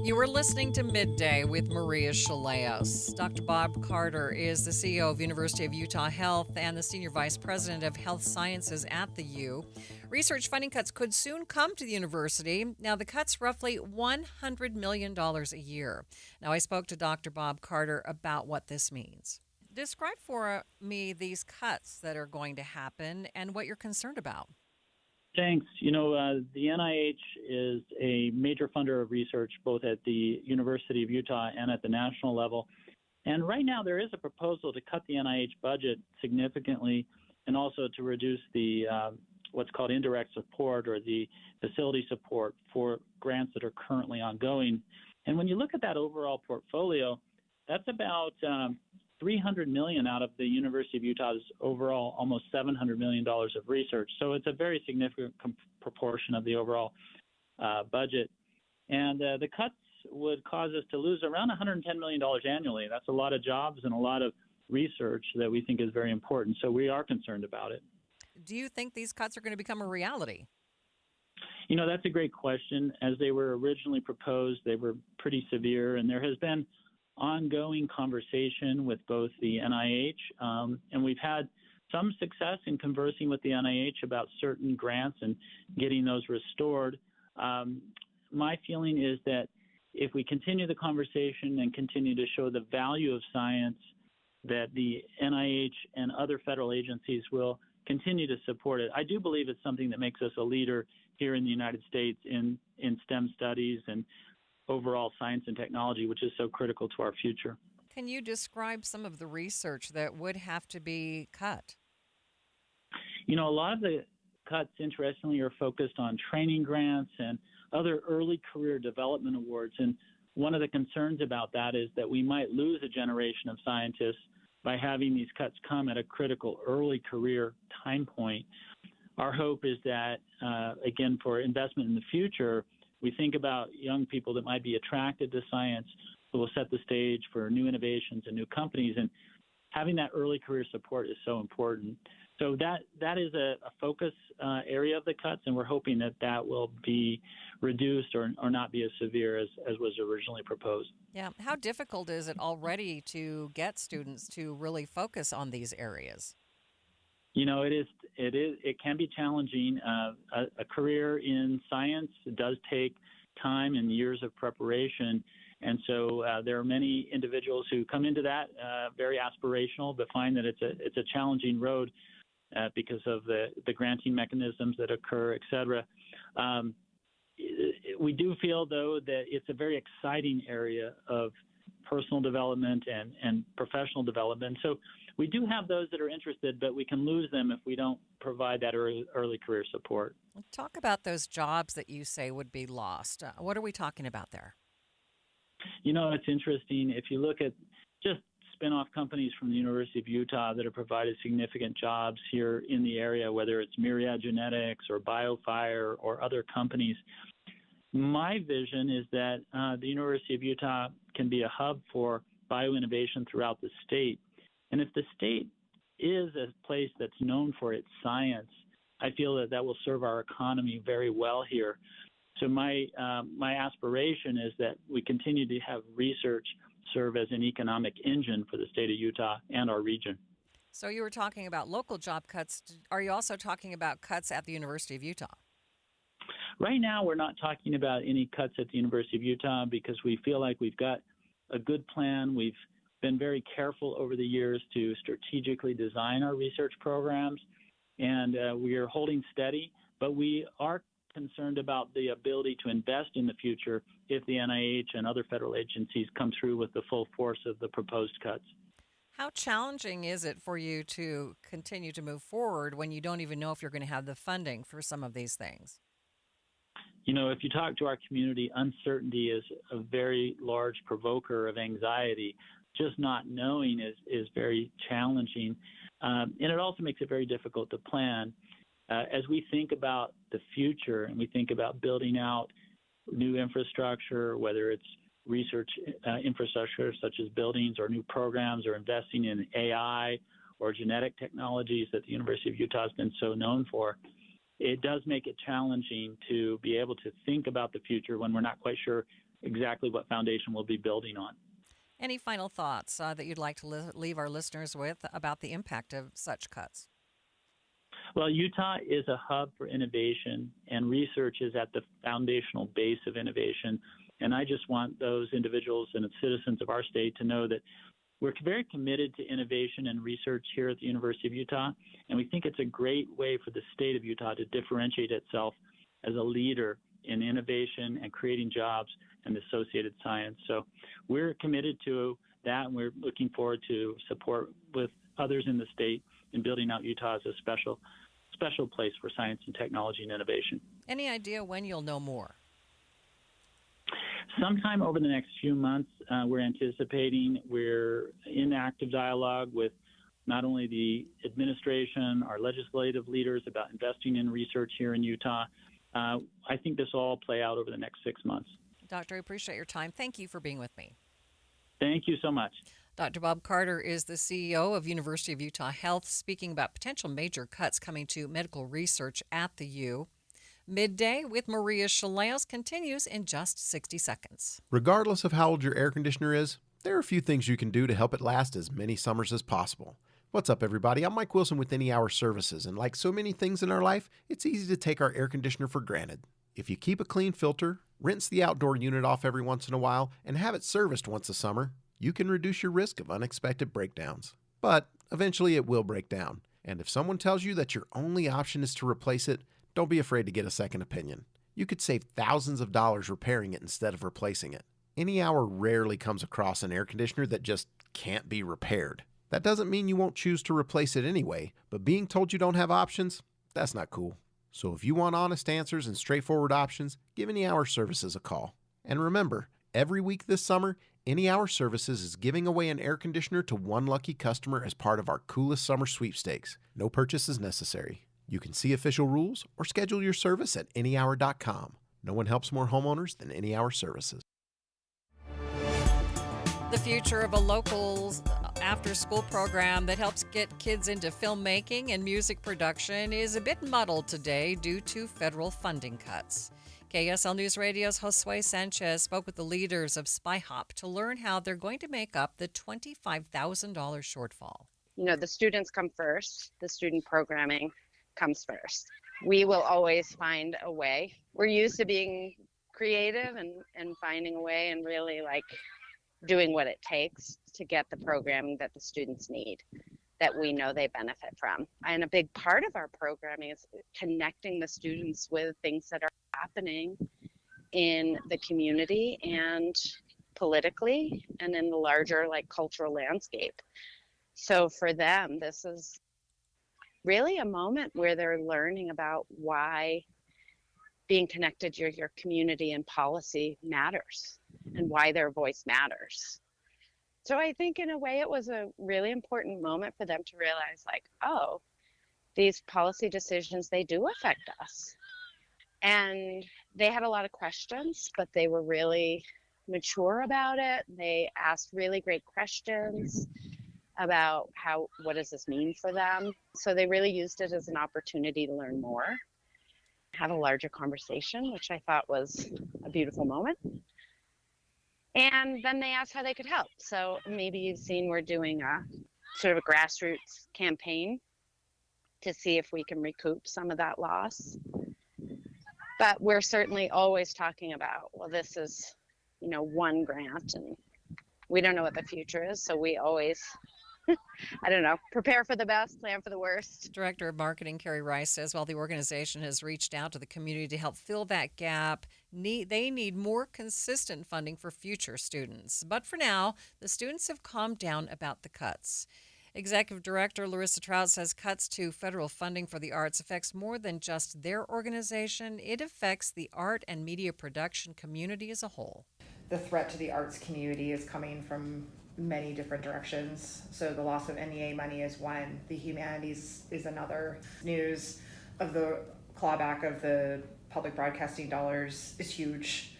You were listening to Midday with Maria Shilaos. Dr. Bob Carter is the CEO of University of Utah Health and the Senior Vice President of Health Sciences at the U. Research funding cuts could soon come to the university. Now, the cut's roughly $100 million a year. Now, I spoke to Dr. Bob Carter about what this means. Describe for me these cuts that are going to happen and what you're concerned about. Thanks. You know, the NIH is a major funder of research both at the University of Utah and at the national level. And right now there is a proposal to cut the NIH budget significantly and also to reduce the what's called indirect support or the facility support for grants that are currently ongoing. And when you look at that overall portfolio, that's about $300 million out of the University of Utah's overall almost $700 million of research. So it's a very significant proportion of the overall budget. And the cuts would cause us to lose around $110 million annually. That's a lot of jobs and a lot of research that we think is very important. So we are concerned about it. Do you think these cuts are going to become a reality? You know, that's a great question. As they were originally proposed, they were pretty severe, and there has been ongoing conversation with both the NIH, and we've had some success in conversing with the NIH about certain grants and getting those restored. My feeling is that if we continue the conversation and continue to show the value of science, that the NIH and other federal agencies will continue to support it. I do believe it's something that makes us a leader here in the United States in STEM studies and overall science and technology, which is so critical to our future. Can you describe some of the research that would have to be cut? You know, a lot of the cuts, interestingly, are focused on training grants and other early career development awards. And one of the concerns about that is that we might lose a generation of scientists by having these cuts come at a critical early career time point. Our hope is that, again, for investment in the future, we think about young people that might be attracted to science who will set the stage for new innovations and new companies. And having that early career support is so important. So that is a focus area of the cuts, and we're hoping that that will be reduced or not be as severe as was originally proposed. Yeah. How difficult is it already to get students to really focus on these areas? You know, it can be challenging. A career in science does take time and years of preparation. And so there are many individuals who come into that very aspirational, but find that it's a challenging road because of the granting mechanisms that occur, et cetera. We do feel, though, that it's a very exciting area of personal development and professional development. So we do have those that are interested, but we can lose them if we don't provide that early career support. Talk about those jobs that you say would be lost. What are we talking about there? You know, it's interesting. If you look at just spin-off companies from the University of Utah that have provided significant jobs here in the area, whether it's Myriad Genetics or BioFire or other companies, my vision is that the University of Utah can be a hub for bioinnovation throughout the state. And if the state is a place that's known for its science, I feel that that will serve our economy very well here. So my aspiration is that we continue to have research serve as an economic engine for the state of Utah and our region. So you were talking about local job cuts. Are you also talking about cuts at the University of Utah? Right now, we're not talking about any cuts at the University of Utah because we feel like we've got a good plan. We've been very careful over the years to strategically design our research programs, and we are holding steady, but we are concerned about the ability to invest in the future if the NIH and other federal agencies come through with the full force of the proposed cuts. How challenging is it for you to continue to move forward when you don't even know if you're going to have the funding for some of these things? You know, if you talk to our community, uncertainty is a very large provoker of anxiety. Just not knowing is very challenging. And it also makes it very difficult to plan. As we think about the future and we think about building out new infrastructure, whether it's research infrastructure such as buildings or new programs or investing in AI or genetic technologies that the University of Utah has been so known for, it does make it challenging to be able to think about the future when we're not quite sure exactly what foundation we'll be building on. Any final thoughts that you'd like to leave our listeners with about the impact of such cuts? Well, Utah is a hub for innovation, and research is at the foundational base of innovation. And I just want those individuals and citizens of our state to know that we're very committed to innovation and research here at the University of Utah, and we think it's a great way for the state of Utah to differentiate itself as a leader in innovation and creating jobs and associated science. So we're committed to that, and we're looking forward to support with others in the state in building out Utah as a special place for science and technology and innovation. Any idea when you'll know more? Sometime over the next few months, we're anticipating. We're in active dialogue with not only the administration, our legislative leaders about investing in research here in Utah. I think this will all play out over the next 6 months. Doctor, I appreciate your time. Thank you for being with me. Thank you so much. Dr. Bob Carter is the CEO of University of Utah Health, speaking about potential major cuts coming to medical research at the U. Midday with Maria Shilaos continues in just 60 seconds. Regardless of how old your air conditioner is, there are a few things you can do to help it last as many summers as possible. What's up, everybody? I'm Mike Wilson with Any Hour Services, and like so many things in our life, it's easy to take our air conditioner for granted. If you keep a clean filter, rinse the outdoor unit off every once in a while, and have it serviced once a summer, you can reduce your risk of unexpected breakdowns. But eventually it will break down, and if someone tells you that your only option is to replace it, don't be afraid to get a second opinion. You could save thousands of dollars repairing it instead of replacing it. Any Hour rarely comes across an air conditioner that just can't be repaired. That doesn't mean you won't choose to replace it anyway, but being told you don't have options, that's not cool. So if you want honest answers and straightforward options, give Any Hour Services a call. And remember, every week this summer, Any Hour Services is giving away an air conditioner to one lucky customer as part of our Coolest Summer Sweepstakes. No purchase is necessary. You can see official rules or schedule your service at anyhour.com. No one helps more homeowners than Any Hour Services. The future of a local after-school program that helps get kids into filmmaking and music production is a bit muddled today due to federal funding cuts. KSL News Radio's Josue Sanchez spoke with the leaders of SpyHop to learn how they're going to make up the $25,000 shortfall. You know, the students come first. The student programming comes first. We will always find a way. We're used to being creative and finding a way and really doing what it takes to get the programming that the students need, that we know they benefit from. And a big part of our programming is connecting the students with things that are happening in the community and politically and in the larger cultural landscape. So for them, this is really a moment where they're learning about why being connected to your community and policy matters and why their voice matters. So I think in a way it was a really important moment for them to realize oh, these policy decisions, they do affect us. And they had a lot of questions, but they were really mature about it. They asked really great questions about what does this mean for them. So they really used it as an opportunity to learn more, have a larger conversation, which I thought was a beautiful moment. And then they asked how they could help. So maybe you've seen we're doing a sort of a grassroots campaign to see if we can recoup some of that loss. But we're certainly always talking about, well, this is, one grant and we don't know what the future is. So we always, prepare for the best, plan for the worst. Director of Marketing Carrie Rice says while the organization has reached out to the community to help fill that gap, they need more consistent funding for future students. But for now, the students have calmed down about the cuts. Executive Director Larissa Trout says cuts to federal funding for the arts affects more than just their organization. It affects the art and media production community as a whole. The threat to the arts community is coming from many different directions. So the loss of NEA money is one, the humanities is another. News of the clawback of the public broadcasting dollars is huge.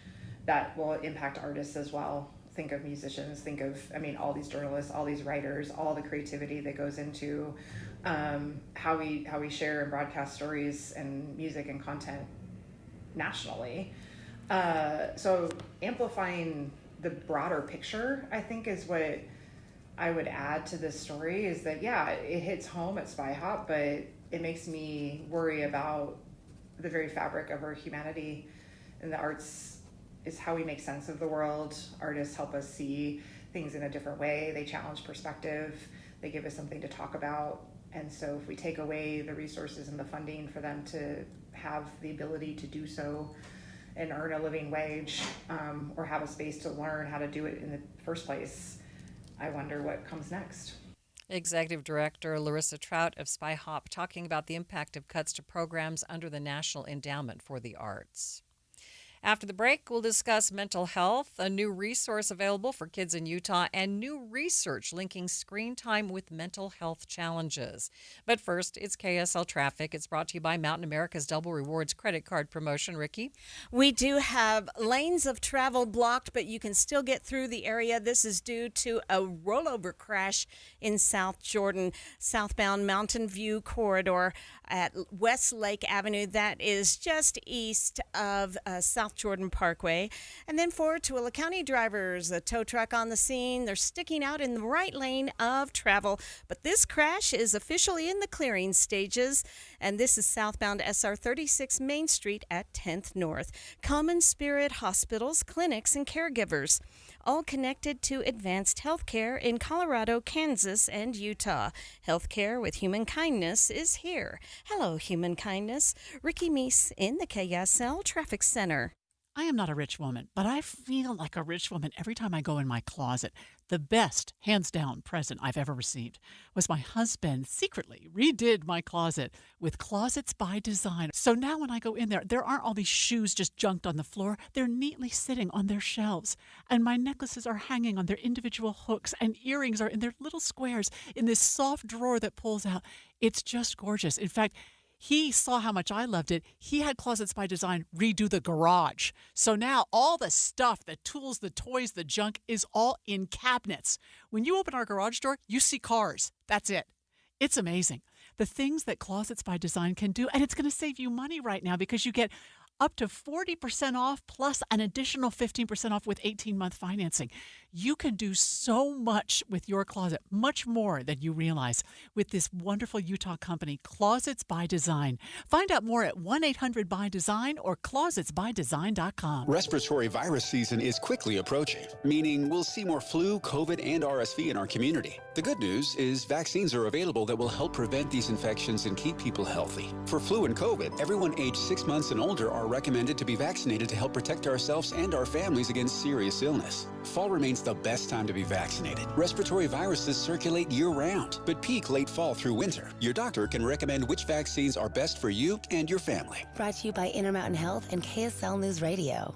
That will impact artists as well. Think of musicians, think of, all these journalists, all these writers, all the creativity that goes into how we share and broadcast stories and music and content nationally. So amplifying the broader picture, I think, is what I would add to this story is that, it hits home at SpyHop, but it makes me worry about the very fabric of our humanity. And the arts is how we make sense of the world. Artists help us see things in a different way. They challenge perspective. They give us something to talk about. And so if we take away the resources and the funding for them to have the ability to do so and earn a living wage, or have a space to learn how to do it in the first place, I wonder what comes next. Executive Director Larissa Trout of SpyHop talking about the impact of cuts to programs under the National Endowment for the Arts. After the break, we'll discuss mental health, a new resource available for kids in Utah, and new research linking screen time with mental health challenges. But first, it's KSL Traffic. It's brought to you by Mountain America's Double Rewards credit card promotion. Ricky? We do have lanes of travel blocked, but you can still get through the area. This is due to a rollover crash in South Jordan, southbound Mountain View corridor at West Lake Avenue. That is just east of South Jordan Parkway. And then forward to Willa County drivers, a tow truck on the scene. They're sticking out in the right lane of travel. But this crash is officially in the clearing stages. And this is southbound SR 36 Main Street at 10th North. Common Spirit Hospitals, clinics, and caregivers, all connected to advanced healthcare in Colorado, Kansas, and Utah. Healthcare with human kindness is here. Hello, human kindness. Ricky Meese in the KSL Traffic Center. I am not a rich woman, but I feel like a rich woman every time I go in my closet. The best, hands down, present I've ever received was my husband secretly redid my closet with Closets by Design. So now when I go in there aren't all these shoes just junked on the floor. They're neatly sitting on their shelves. And my necklaces are hanging on their individual hooks, and earrings are in their little squares in this soft drawer that pulls out. It's just gorgeous. In fact, he saw how much I loved it. He had Closets by Design redo the garage. So now all the stuff, the tools, the toys, the junk is all in cabinets. When you open our garage door, you see cars. That's it. It's amazing. The things that Closets by Design can do, and it's going to save you money right now because you get up to 40% off plus an additional 15% off with 18-month financing. You can do so much with your closet, much more than you realize, with this wonderful Utah company, Closets by Design. Find out more at 1-800-BY-DESIGN or closetsbydesign.com. Respiratory virus season is quickly approaching, meaning we'll see more flu, COVID, and RSV in our community. The good news is vaccines are available that will help prevent these infections and keep people healthy. For flu and COVID, everyone aged 6 months and older are recommended to be vaccinated to help protect ourselves and our families against serious illness. Fall remains the best time to be vaccinated. Respiratory viruses circulate year-round, but peak late fall through winter. Your doctor can recommend which vaccines are best for you and your family. Brought to you by Intermountain Health and KSL News Radio.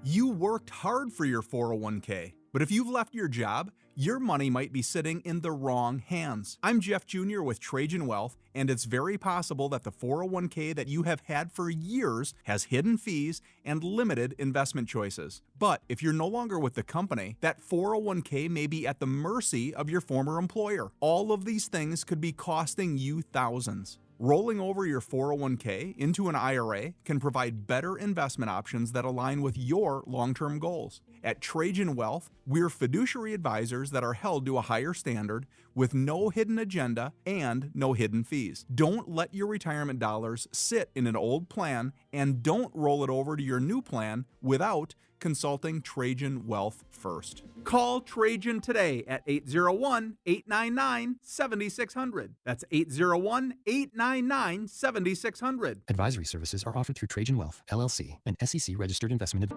You worked hard for your 401k, but if you've left your job, your money might be sitting in the wrong hands. I'm Jeff Jr. with Trajan Wealth, and it's very possible that the 401k that you have had for years has hidden fees and limited investment choices. But if you're no longer with the company, that 401k may be at the mercy of your former employer. All of these things could be costing you thousands. Rolling over your 401k into an IRA can provide better investment options that align with your long-term goals. At Trajan Wealth, we're fiduciary advisors that are held to a higher standard with no hidden agenda and no hidden fees. Don't let your retirement dollars sit in an old plan, and don't roll it over to your new plan without consulting Trajan Wealth first. Call Trajan today at 801-899-7600. That's 801-899-7600. Advisory services are offered through Trajan Wealth, LLC, an SEC-registered investment.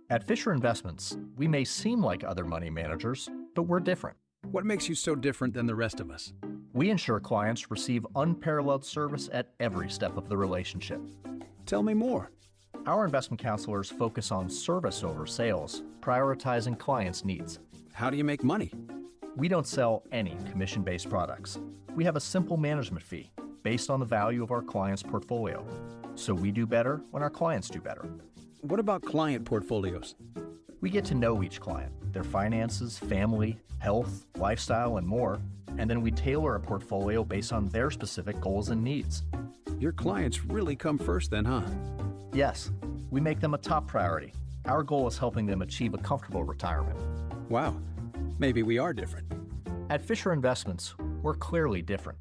At Fisher Investments, we may seem like other money managers, but we're different. What makes you so different than the rest of us? We ensure clients receive unparalleled service at every step of the relationship. Tell me more. Our investment counselors focus on service over sales, prioritizing clients' needs. How do you make money? We don't sell any commission-based products. We have a simple management fee based on the value of our client's portfolio. So we do better when our clients do better. What about client portfolios? We get to know each client, their finances, family, health, lifestyle, and more, and then we tailor a portfolio based on their specific goals and needs. Your clients really come first then, huh? Yes, we make them a top priority. Our goal is helping them achieve a comfortable retirement. Wow, maybe we are different. At Fisher Investments, we're clearly different.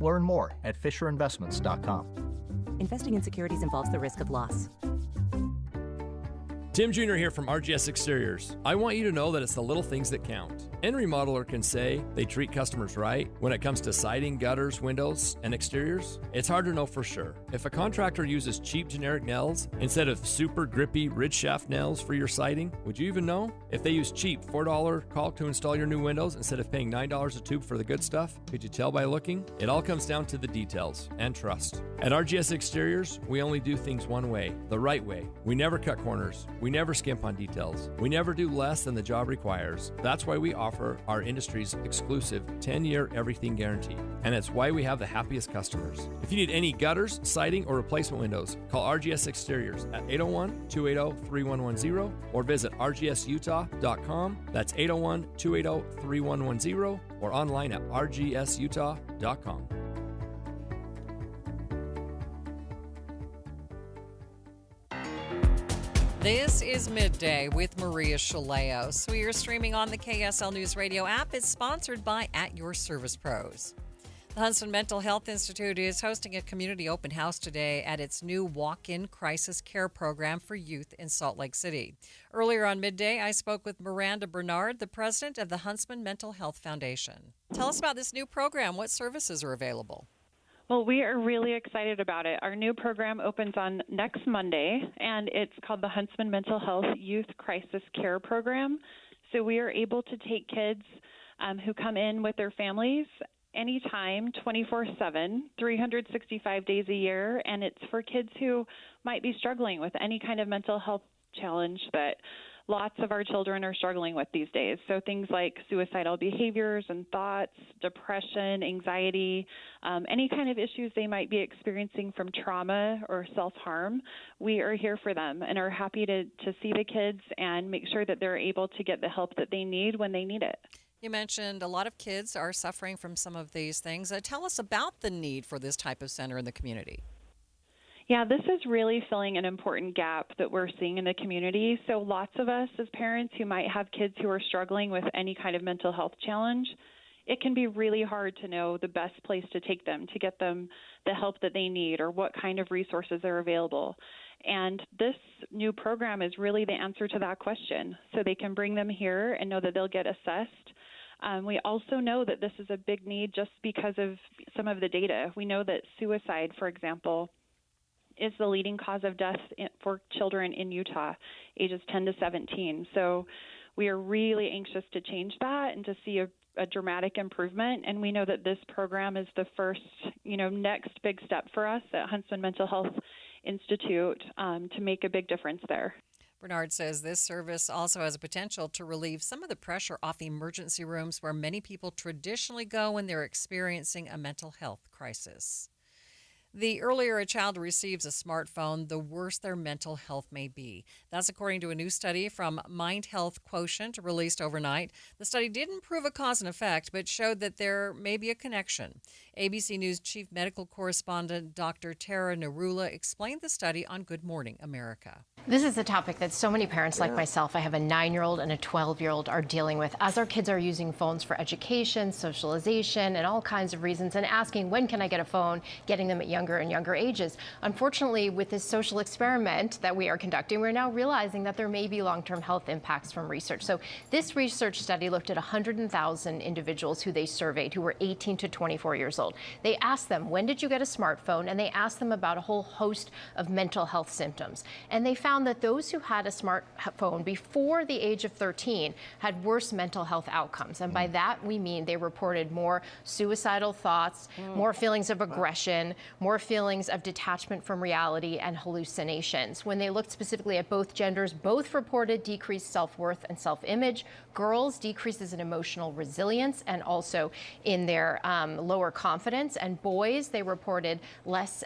Learn more at FisherInvestments.com. Investing in securities involves the risk of loss. Tim Jr. here from RGS Exteriors. I want you to know that it's the little things that count. Any remodeler can say they treat customers right when it comes to siding, gutters, windows, and exteriors. It's hard to know for sure. If a contractor uses cheap generic nails instead of super grippy ridge shaft nails for your siding, would you even know? If they use cheap $4 caulk to install your new windows instead of paying $9 a tube for the good stuff, could you tell by looking? It all comes down to the details and trust. At RGS Exteriors, we only do things one way, the right way. We never cut corners. We never skimp on details. We never do less than the job requires. That's why we offer our industry's exclusive 10-year everything guarantee. And it's why we have the happiest customers. If you need any gutters, siding, or replacement windows, call RGS Exteriors at 801-280-3110 or visit rgsutah.com. That's 801-280-3110 or online at rgsutah.com. This is Midday with Maria Shilaos. We are streaming on the KSL News Radio app. It's sponsored by At Your Service Pros. The Huntsman Mental Health Institute is hosting a community open house today at its new walk-in crisis care program for youth in Salt Lake City. Earlier on Midday, I spoke with Miranda Bernard, the president of the Huntsman Mental Health Foundation. Tell us about this new program. What services are available? Well, we are really excited about it. Our new program opens on next Monday, and it's called the Huntsman Mental Health Youth Crisis Care Program. So we are able to take kids who come in with their families anytime, 24/7, 365 days a year, and it's for kids who might be struggling with any kind of mental health challenge that lots of our children are struggling with these days. So things like suicidal behaviors and thoughts, depression, anxiety, any kind of issues they might be experiencing from trauma or self-harm, we are here for them and are happy to see the kids and make sure that they're able to get the help that they need when they need it. You mentioned a lot of kids are suffering from some of these things. Tell us about the need for this type of center in the community. Yeah, this is really filling an important gap that we're seeing in the community. So lots of us as parents who might have kids who are struggling with any kind of mental health challenge, it can be really hard to know the best place to take them to get them the help that they need or what kind of resources are available. And this new program is really the answer to that question. So they can bring them here and know that they'll get assessed. We also know that this is a big need just because of some of the data. We know that suicide, for example, is the leading cause of death for children in Utah, ages 10 to 17. So we are really anxious to change that and to see a dramatic improvement. And we know that this program is the first, next big step for us at Huntsman Mental Health Institute to make a big difference there. Bernard says this service also has a potential to relieve some of the pressure off emergency rooms where many people traditionally go when they're experiencing a mental health crisis. The earlier a child receives a smartphone, the worse their mental health may be. That's according to a new study from Mind Health Quotient released overnight. The study didn't prove a cause and effect, but showed that there may be a connection. ABC News chief medical correspondent Dr. Tara Narula explained the study on Good Morning America. This is a topic that so many parents like myself, I have a 9-year-old and a 12-year-old, are dealing with as our kids are using phones for education, socialization, and all kinds of reasons, and asking, when can I get a phone, getting them at younger and younger ages. Unfortunately, with this social experiment that we are conducting, we're now realizing that there may be long-term health impacts from research. So this research study looked at 100,000 individuals who they surveyed who were 18 to 24 years old. They asked them, when did you get a smartphone? And they asked them about a whole host of mental health symptoms. And they found that those who had a smartphone before the age of 13 had worse mental health outcomes. And by that, we mean they reported more suicidal thoughts, more feelings of aggression, more feelings of detachment from reality, and hallucinations. When they looked specifically at both genders, both reported decreased self-worth and self-image. Girls, decreases in emotional resilience and also in their lower confidence. And boys, they reported less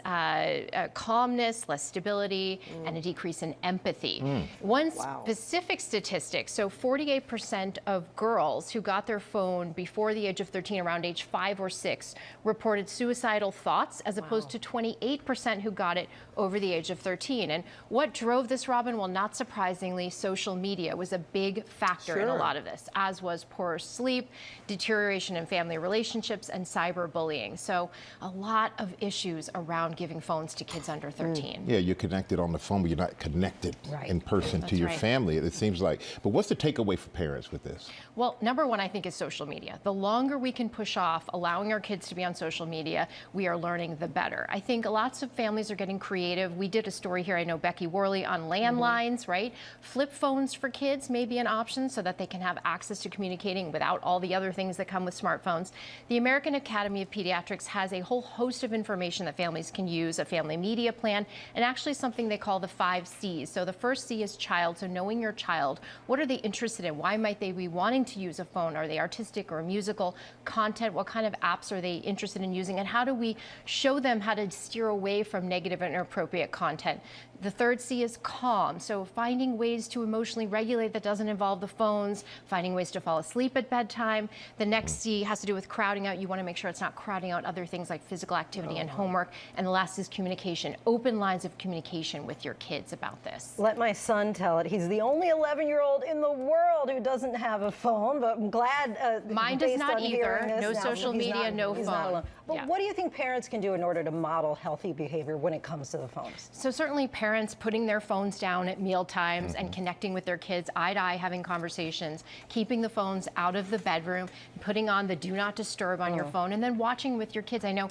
calmness, less stability, and a decrease in empathy. One specific statistic, so 48% of girls who got their phone before the age of 13, around age 5 or 6, reported suicidal thoughts as opposed to 28% who got it over the age of 13. And what drove this, Robin? Well, not surprisingly, social media was a big factor in a lot of this, as was poorer sleep, deterioration in family relationships, and cyberbullying. So a lot of issues around giving phones to kids under 13. Yeah, you're connected on the phone, but you're not connected in person to your family, it seems like. But what's the takeaway for parents with this? Well, number one, I think, is social media. The longer we can push off allowing our kids to be on social media, we are learning, the better. I think lots of families are getting creative. We did a story here, I know, Becky Worley, on landlines, right? Flip phones for kids may be an option so that they can have access to communicating without all the other things that come with smartphones. The American Academy of Pediatrics has a whole host of information that families can use, a family media plan, and actually something they call the 5 C's. So the first C is child, so knowing your child. What are they interested in? Why might they be wanting to use a phone? Are they artistic or musical? Content, what kind of apps are they interested in using? And how do we show them how to steer away from negative and inappropriate content? The third C is calm. So finding ways to emotionally regulate that doesn't involve the phones, finding ways to fall asleep at bedtime. The next C has to do with crowding out. You want to make sure it's not crowding out other things like physical activity and homework. And the last is communication. Open lines of communication with your kids about this. Let my son tell it. He's the only 11-year-old in the world who doesn't have a phone, but I'm glad mine does not either. No social media, no phone. But what do you think parents can do in order to model healthy behavior when it comes to the phones? So certainly parents putting their phones down at meal times and connecting with their kids eye to eye, having conversations, keeping the phones out of the bedroom, putting on the do not disturb on your phone, and then watching with your kids. I know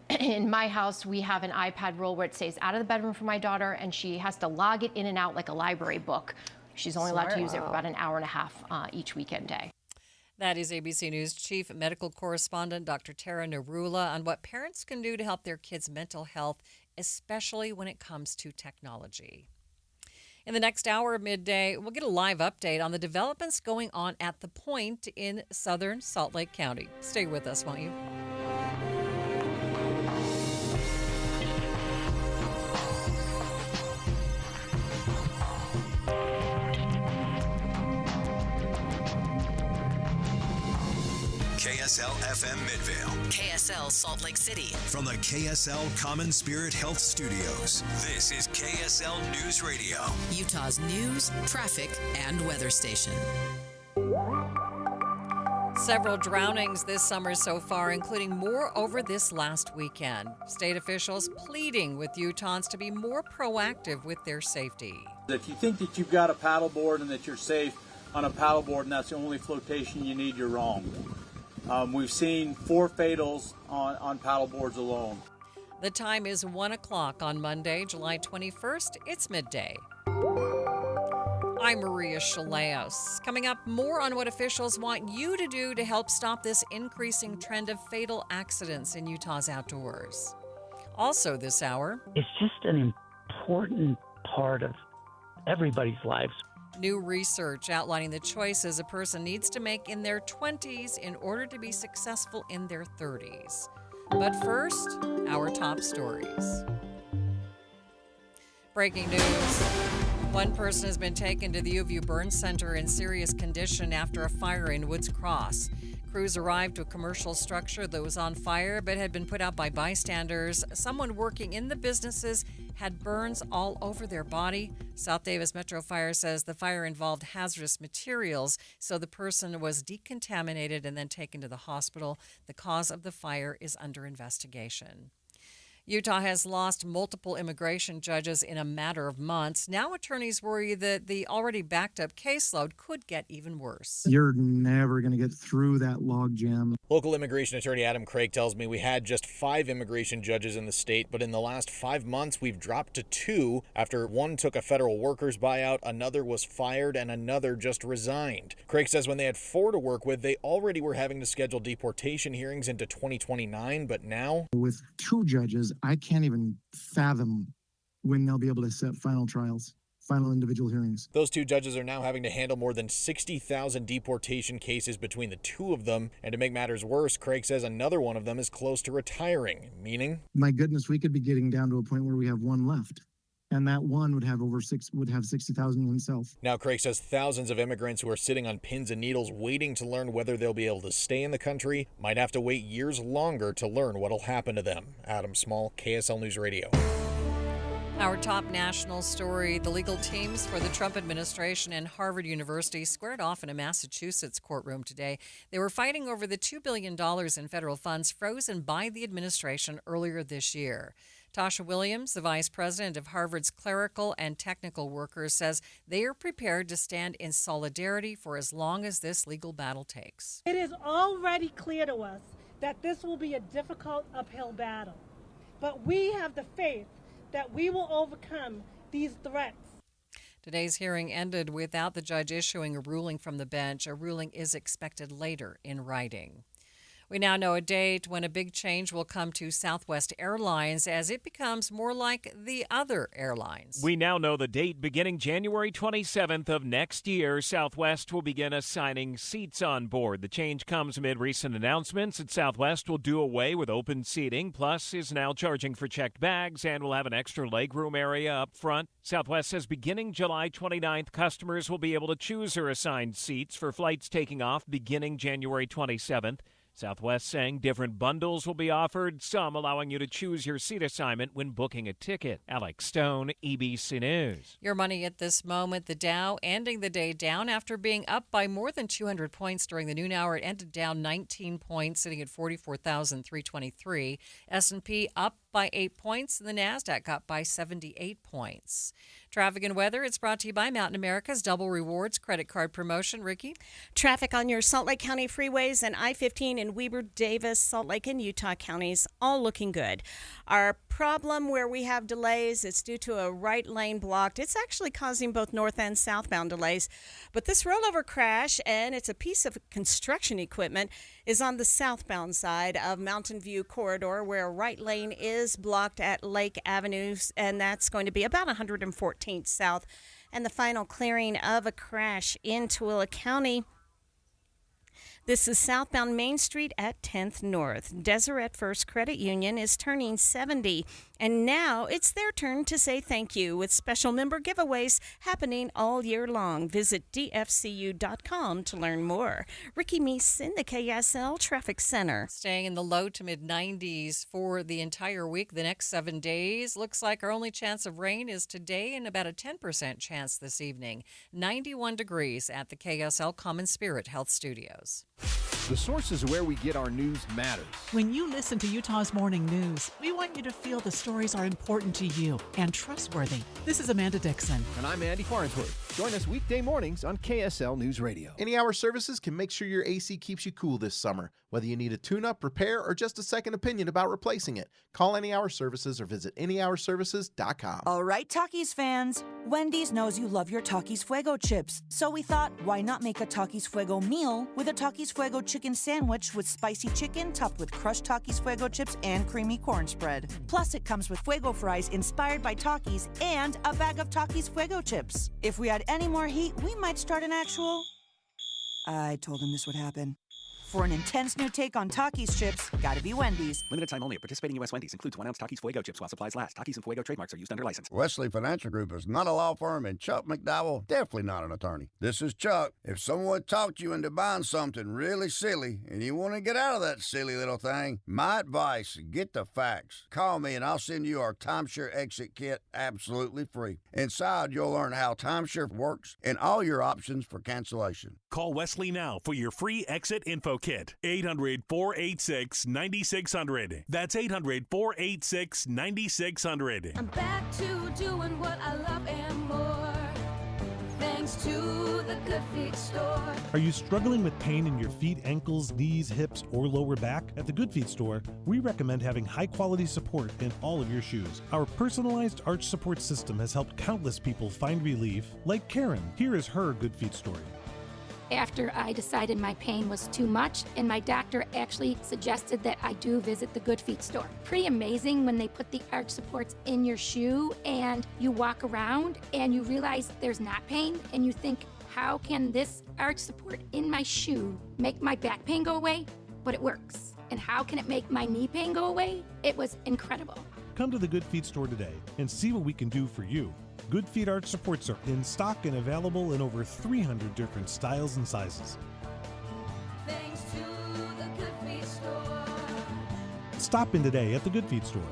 in my house, we have an iPad rule where it stays out of the bedroom for my daughter, and she has to log it in and out like a library book. She's only allowed to use it for about an hour and a half each weekend day. That is ABC News Chief Medical Correspondent Dr. Tara Narula on what parents can do to help their kids' mental health, especially when it comes to technology. In the next hour of Midday, we'll get a live update on the developments going on at The Point in southern Salt Lake County. Stay with us, won't you? KSL FM Midvale. KSL Salt Lake City. From the KSL Common Spirit Health Studios, this is KSL News Radio. Utah's news, traffic, and weather station. Several drownings this summer so far, including more over this last weekend. State officials pleading with Utahns to be more proactive with their safety. If you think that you've got a paddleboard and that you're safe on a paddleboard and that's the only flotation you need, you're wrong. We've seen 4 fatals on paddleboards alone. The time is 1 o'clock on Monday, July 21st. It's Midday. I'm Maria Shilaos. Coming up, more on what officials want you to do to help stop this increasing trend of fatal accidents in Utah's outdoors. Also this hour, it's just an important part of everybody's lives. New research outlining the choices a person needs to make in their 20s in order to be successful in their 30s. But first, our top stories. Breaking news. One person has been taken to the U of U Burn Center in serious condition after a fire in Woods Cross. Crews arrived to a commercial structure that was on fire but had been put out by bystanders. Someone working in the businesses had burns all over their body. South Davis Metro Fire says the fire involved hazardous materials, so the person was decontaminated and then taken to the hospital. The cause of the fire is under investigation. Utah has lost multiple immigration judges in a matter of months. Now attorneys worry that the already backed up caseload could get even worse. You're never going to get through that logjam. Local immigration attorney Adam Craig tells me we had just 5 immigration judges in the state, but in the last 5 months we've dropped to 2 after one took a federal workers buyout, another was fired, and another just resigned. Craig says when they had 4 to work with, they already were having to schedule deportation hearings into 2029, but now with 2 judges, I can't even fathom when they'll be able to set final trials, final individual hearings. Those 2 judges are now having to handle more than 60,000 deportation cases between the 2 of them. And to make matters worse, Craig says another one of them is close to retiring, meaning? My goodness, we could be getting down to a point where we have 1 left. and that one would have 60,000 himself. Now, Craig says thousands of immigrants who are sitting on pins and needles waiting to learn whether they'll be able to stay in the country might have to wait years longer to learn what'll happen to them. Adam Small, KSL News Radio. Our top national story, the legal teams for the Trump administration and Harvard University squared off in a Massachusetts courtroom today. They were fighting over the $2 billion in federal funds frozen by the administration earlier this year. Tasha Williams, the vice president of Harvard's clerical and technical workers, says they are prepared to stand in solidarity for as long as this legal battle takes. It is already clear to us that this will be a difficult uphill battle, but we have the faith that we will overcome these threats. Today's hearing ended without the judge issuing a ruling from the bench. A ruling is expected later in writing. We now know a date when a big change will come to Southwest Airlines as it becomes more like the other airlines. We now know the date. Beginning January 27th of next year, Southwest will begin assigning seats on board. The change comes amid recent announcements that Southwest will do away with open seating, plus is now charging for checked bags and will have an extra legroom area up front. Southwest says beginning July 29th, customers will be able to choose their assigned seats for flights taking off beginning January 27th. Southwest saying different bundles will be offered, some allowing you to choose your seat assignment when booking a ticket. Alex Stone, EBC News. Your money at this moment, the Dow ending the day down after being up by more than 200 points during the noon hour. It ended down 19 points, sitting at 44,323. S&P up by 8 points, and the NASDAQ up by 78 points. Traffic and weather, it's brought to you by Mountain America's Double Rewards credit card promotion. Ricky? Traffic on your Salt Lake County freeways and I-15 in Weber, Davis, Salt Lake, and Utah counties, all looking good. Our problem where we have delays, it's due to a right lane blocked. It's actually causing both north and southbound delays. But this rollover crash, and it's a piece of construction equipment, is on the southbound side of Mountain View Corridor, where a right lane is blocked at Lake Avenue, and that's going to be about 114th South. And the final clearing of a crash in Tooele County. This is southbound Main Street at 10th North. Deseret First Credit Union is turning 70, and now it's their turn to say thank you with special member giveaways happening all year long. Visit dfcu.com to learn more. Ricky Meese in the KSL Traffic Center. Staying in the low to mid-90s for the entire week, the next 7 days. Looks like our only chance of rain is today and about a 10% chance this evening. 91 degrees at the KSL Common Spirit Health Studios. The sources where we get our news matters. When you listen to Utah's Morning News, we want you to feel the stories are important to you and trustworthy. This is Amanda Dixon. And I'm Andy Farnsworth. Join us weekday mornings on KSL News Radio. Any Hour Services can make sure your AC keeps you cool this summer. Whether you need a tune-up, repair, or just a second opinion about replacing it, call Any Hour Services or visit anyhourservices.com. All right, Takis fans. Wendy's knows you love your Takis Fuego chips. So we thought, why not make a Takis Fuego meal with a Takis Fuego chicken sandwich with spicy chicken topped with crushed Takis Fuego chips and creamy corn spread. Plus, it comes with Fuego fries inspired by Takis and a bag of Takis Fuego chips. If we had any more heat, we might start an actual... I told him this would happen. For an intense new take on Takis chips, gotta be Wendy's. Limited time only at participating U.S. Wendy's. Includes 1 ounce Takis Fuego chips while supplies last. Takis and Fuego trademarks are used under license. Wesley Financial Group is not a law firm, and Chuck McDowell definitely not an attorney. This is Chuck. If someone talked you into buying something really silly and you want to get out of that silly little thing, my advice, get the facts. Call me and I'll send you our timeshare exit kit absolutely free. Inside, you'll learn how timeshare works and all your options for cancellation. Call Wesley now for your free exit info kit. 800-486-9600. That's 800-486-9600. I'm back to doing what I love and more, thanks to the Good Feet store. Are you struggling with pain in your feet, ankles, knees, hips, or lower back? At the Good Feet store, we recommend having high-quality support in all of your shoes. Our personalized arch support system has helped countless people find relief, like Karen. Here is her Good Feet story. After I decided my pain was too much, and my doctor actually suggested that I do visit the Good Feet store. Pretty amazing when they put the arch supports in your shoe and you walk around and you realize there's not pain, and you think, how can this arch support in my shoe make my back pain go away? But it works. And how can it make my knee pain go away? It was incredible. Come to the Good Feet store today and see what we can do for you. Good Feet arch supports are in stock and available in over 300 different styles and sizes. Thanks to the Good Feet store. Stop in today at the Good Feet store.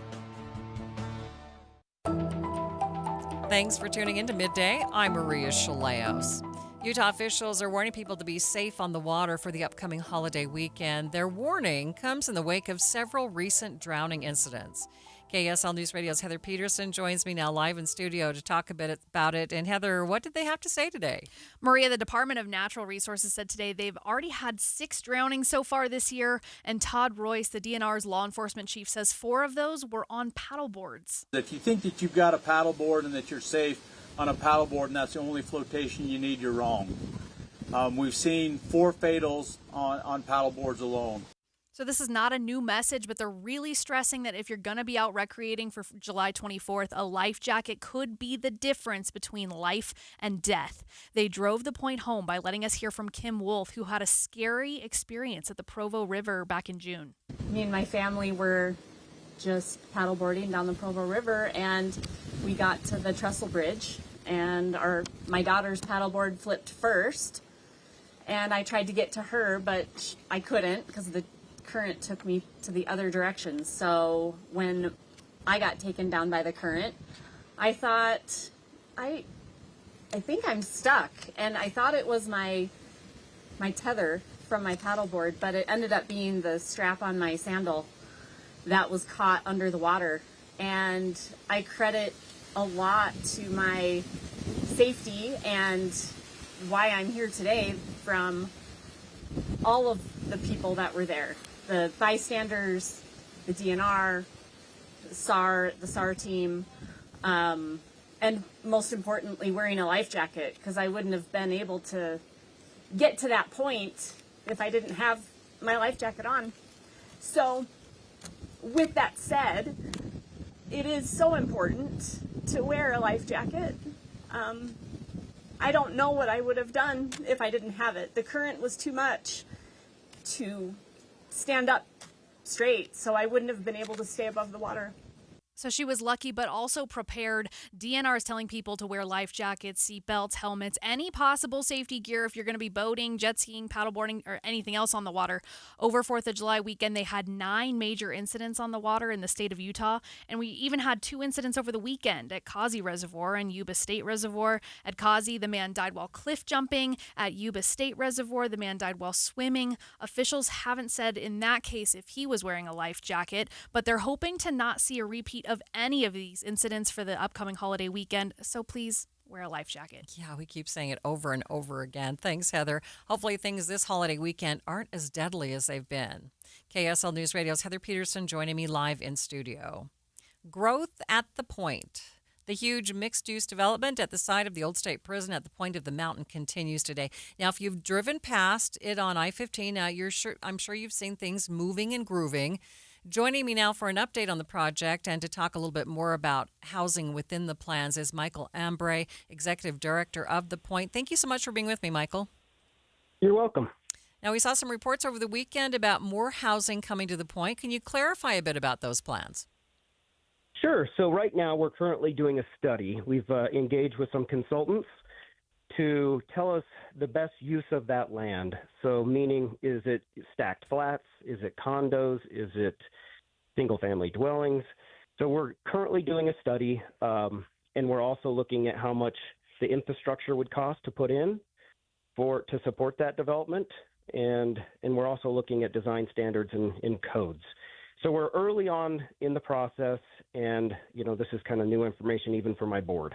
Thanks for tuning in to Midday. I'm Maria Shilaos. Utah officials are warning people to be safe on the water for the upcoming holiday weekend. Their warning comes in the wake of several recent drowning incidents. KSL News Radio's Heather Peterson joins me now live in studio to talk a bit about it. And Heather, what did they have to say today? Maria, the Department of Natural Resources said today they've already had 6 drownings so far this year. And Todd Royce, the DNR's law enforcement chief, says 4 of those were on paddle boards. If you think that you've got a paddle board and that you're safe on a paddle board and that's the only flotation you need, you're wrong. We've seen 4 fatals on paddle boards alone. So this is not a new message, but they're really stressing that if you're going to be out recreating for July 24th, a life jacket could be the difference between life and death. They drove the point home by letting us hear from Kim Wolf, who had a scary experience at the Provo River back in June. Me and my family were just paddleboarding down the Provo River, and we got to the trestle bridge, and my daughter's paddleboard flipped first, and I tried to get to her, but I couldn't because the current took me to the other direction. So when I got taken down by the current, I thought, I think I'm stuck, and I thought it was my tether from my paddleboard, but it ended up being the strap on my sandal that was caught under the water. And I credit a lot to my safety and why I'm here today from all of the people that were there. The bystanders, the DNR, the SAR team, and most importantly, wearing a life jacket, because I wouldn't have been able to get to that point if I didn't have my life jacket on. So, with that said, it is so important to wear a life jacket. I don't know what I would have done if I didn't have it. The current was too much to stand up straight, so I wouldn't have been able to stay above the water. So she was lucky, but also prepared. DNR is telling people to wear life jackets, seat belts, helmets, any possible safety gear if you're going to be boating, jet skiing, paddleboarding, or anything else on the water. Over 4th of July weekend, they had 9 major incidents on the water in the state of Utah, and we even had 2 incidents over the weekend at Causey Reservoir and Yuba State Reservoir. At Causey, the man died while cliff jumping. At Yuba State Reservoir, the man died while swimming. Officials haven't said in that case if he was wearing a life jacket, but they're hoping to not see a repeat of any of these incidents for the upcoming holiday weekend. So please wear a life jacket. Yeah, we keep saying it over and over again. Thanks, Heather. Hopefully things this holiday weekend aren't as deadly as they've been. KSL News Radio's Heather Peterson joining me live in studio. Growth at the Point. The huge mixed-use development at the site of the Old State Prison at the point of the mountain continues today. Now, if you've driven past it on I-15, I'm sure you've seen things moving and grooving. Joining me now for an update on the project and to talk a little bit more about housing within the plans is Michael Ambre, Executive Director of The Point. Thank you so much for being with me, Michael. You're welcome. Now, we saw some reports over the weekend about more housing coming to The Point. Can you clarify a bit about those plans? Sure. So right now we're currently doing a study. We've engaged with some consultants to tell us the best use of that land. So meaning, is it stacked flats? Is it condos? Is it single-family dwellings? So we're currently doing a study, and we're also looking at how much the infrastructure would cost to put in to support that development, and we're also looking at design standards and codes. So we're early on in the process, and this is kind of new information even for my board.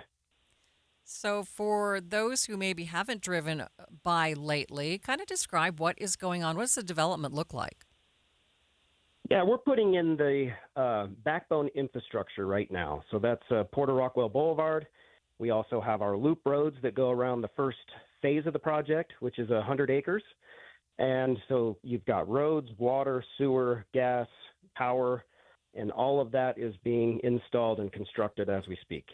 So for those who maybe haven't driven by lately, kind of describe what is going on. What does the development look like? Yeah, we're putting in the backbone infrastructure right now. So that's Porter Rockwell Boulevard. We also have our loop roads that go around the first phase of the project, which is 100 acres. And so you've got roads, water, sewer, gas, power, and all of that is being installed and constructed as we speak.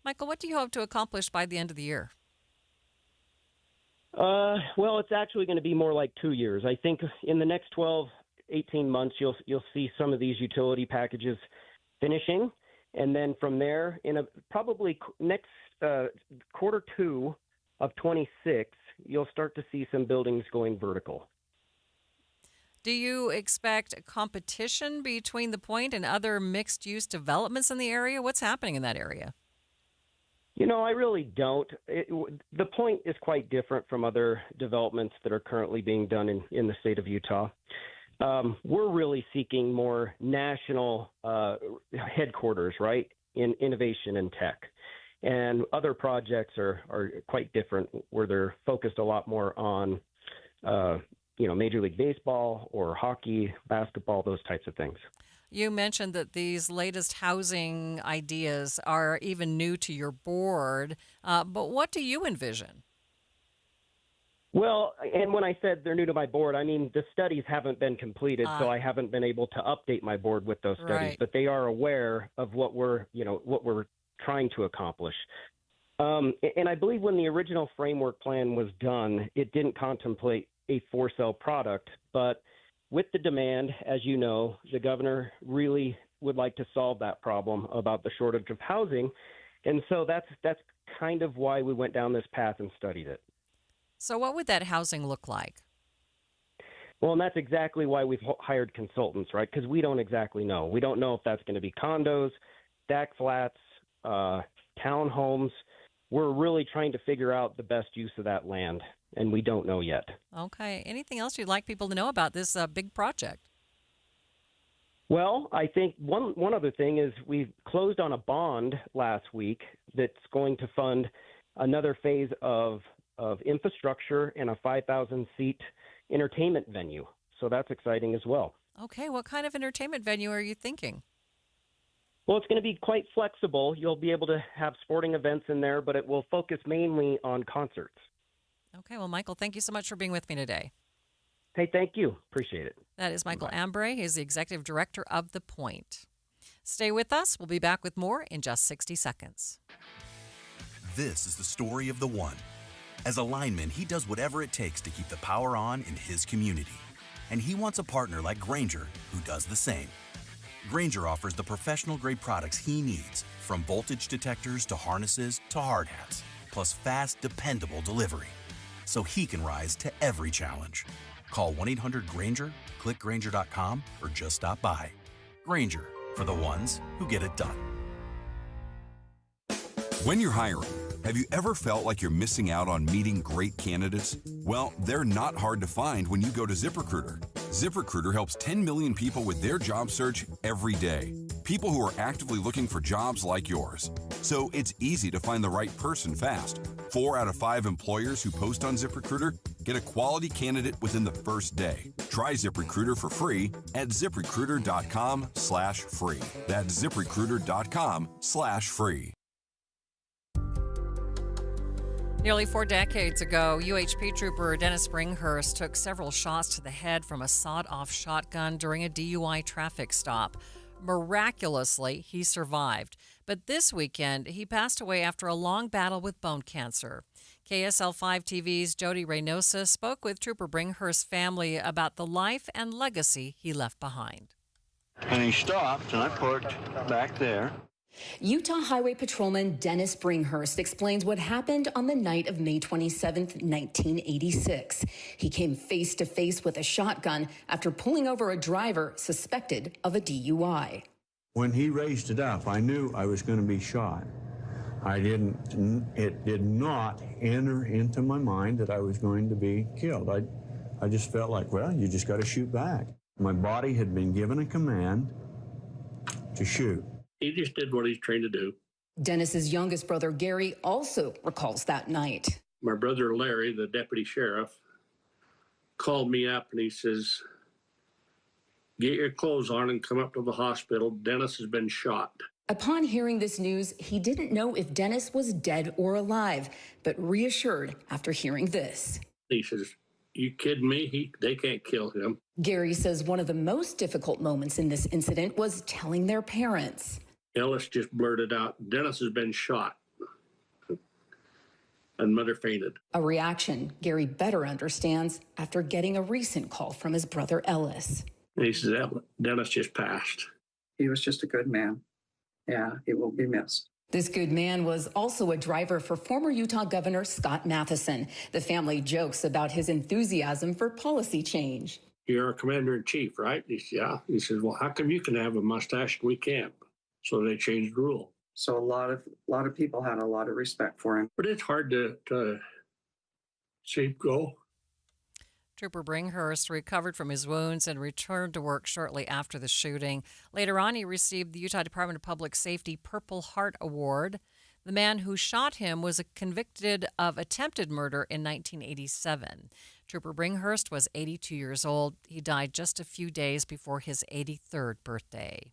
Michael, what do you hope to accomplish by the end of the year? Well, it's actually going to be more like 2 years. I think in the next 12, 18 months, you'll see some of these utility packages finishing. And then from there, in probably next quarter 2 of 26, you'll start to see some buildings going vertical. Do you expect competition between the Point and other mixed-use developments in the area? What's happening in that area? I really don't. The Point is quite different from other developments that are currently being done in the state of Utah. We're really seeking more national headquarters, right, in innovation and tech. And other projects are quite different, where they're focused a lot more on Major League Baseball or hockey, basketball, those types of things. You mentioned that these latest housing ideas are even new to your board, but what do you envision? Well, and when I said they're new to my board, I mean the studies haven't been completed, so I haven't been able to update my board with those studies. Right. But they are aware of what we're trying to accomplish. And I believe when the original framework plan was done, it didn't contemplate a for-sale product. But with the demand, as you know, the governor really would like to solve that problem about the shortage of housing. And so that's kind of why we went down this path and studied it. So what would that housing look like? Well, and that's exactly why we've hired consultants, right? Because we don't exactly know. We don't know if that's going to be condos, stack flats, townhomes. We're really trying to figure out the best use of that land, and we don't know yet. Okay. Anything else you'd like people to know about this big project? Well, I think one other thing is we closed on a bond last week that's going to fund another phase of infrastructure and a 5,000-seat entertainment venue. So that's exciting as well. Okay. What kind of entertainment venue are you thinking? Well, it's going to be quite flexible. You'll be able to have sporting events in there, but it will focus mainly on concerts. Okay. Well, Michael, thank you so much for being with me today. Hey, thank you. Appreciate it. That is Michael Ambre. He's the executive director of The Point. Stay with us. We'll be back with more in just 60 seconds. This is the story of the one. As a lineman, he does whatever it takes to keep the power on in his community. And he wants a partner like Grainger who does the same. Grainger offers the professional-grade products he needs, from voltage detectors to harnesses to hard hats, plus fast, dependable delivery, so he can rise to every challenge. Call 1-800-GRAINGER, click Grainger.com, or just stop by. Grainger, for the ones who get it done. When you're hiring, have you ever felt like you're missing out on meeting great candidates? Well, they're not hard to find when you go to ZipRecruiter. ZipRecruiter helps 10 million people with their job search every day. People who are actively looking for jobs like yours. So it's easy to find the right person fast. 4 out of 5 employers who post on ZipRecruiter get a quality candidate within the first day. Try ZipRecruiter for free at ZipRecruiter.com/free. That's ZipRecruiter.com/free. Nearly 4 decades ago, UHP trooper Dennis Bringhurst took several shots to the head from a sawed-off shotgun during a DUI traffic stop. Miraculously, he survived. But this weekend, he passed away after a long battle with bone cancer. KSL5 TV's Jody Reynosa spoke with Trooper Bringhurst's family about the life and legacy he left behind. And he stopped, and I parked back there. Utah Highway Patrolman Dennis Bringhurst explains what happened on the night of May 27, 1986. He came face to face with a shotgun after pulling over a driver suspected of a DUI. When he raised it up, I knew I was going to be shot. It did not enter into my mind that I was going to be killed. I just felt like, well, you just got to shoot back. My body had been given a command to shoot. He just did what he's trained to do. Dennis's youngest brother, Gary, also recalls that night. My brother, Larry, the deputy sheriff, called me up and he says, "Get your clothes on and come up to the hospital. Dennis has been shot." Upon hearing this news, he didn't know if Dennis was dead or alive, but reassured after hearing this. He says, "You kidding me? They can't kill him." Gary says one of the most difficult moments in this incident was telling their parents. Ellis just blurted out, "Dennis has been shot." And mother fainted. A reaction Gary better understands after getting a recent call from his brother Ellis. And he says, Dennis just passed. He was just a good man. Yeah, he will be missed. This good man was also a driver for former Utah Governor Scott Matheson. The family jokes about his enthusiasm for policy change. You're our commander-in-chief, right? He says, yeah. He says, well, how come you can have a mustache and we can't? So they changed the rule. So a lot of people had a lot of respect for him. But it's hard to see him go. Trooper Bringhurst recovered from his wounds and returned to work shortly after the shooting. Later on, he received the Utah Department of Public Safety Purple Heart Award. The man who shot him was convicted of attempted murder in 1987. Trooper Bringhurst was 82 years old. He died just a few days before his 83rd birthday.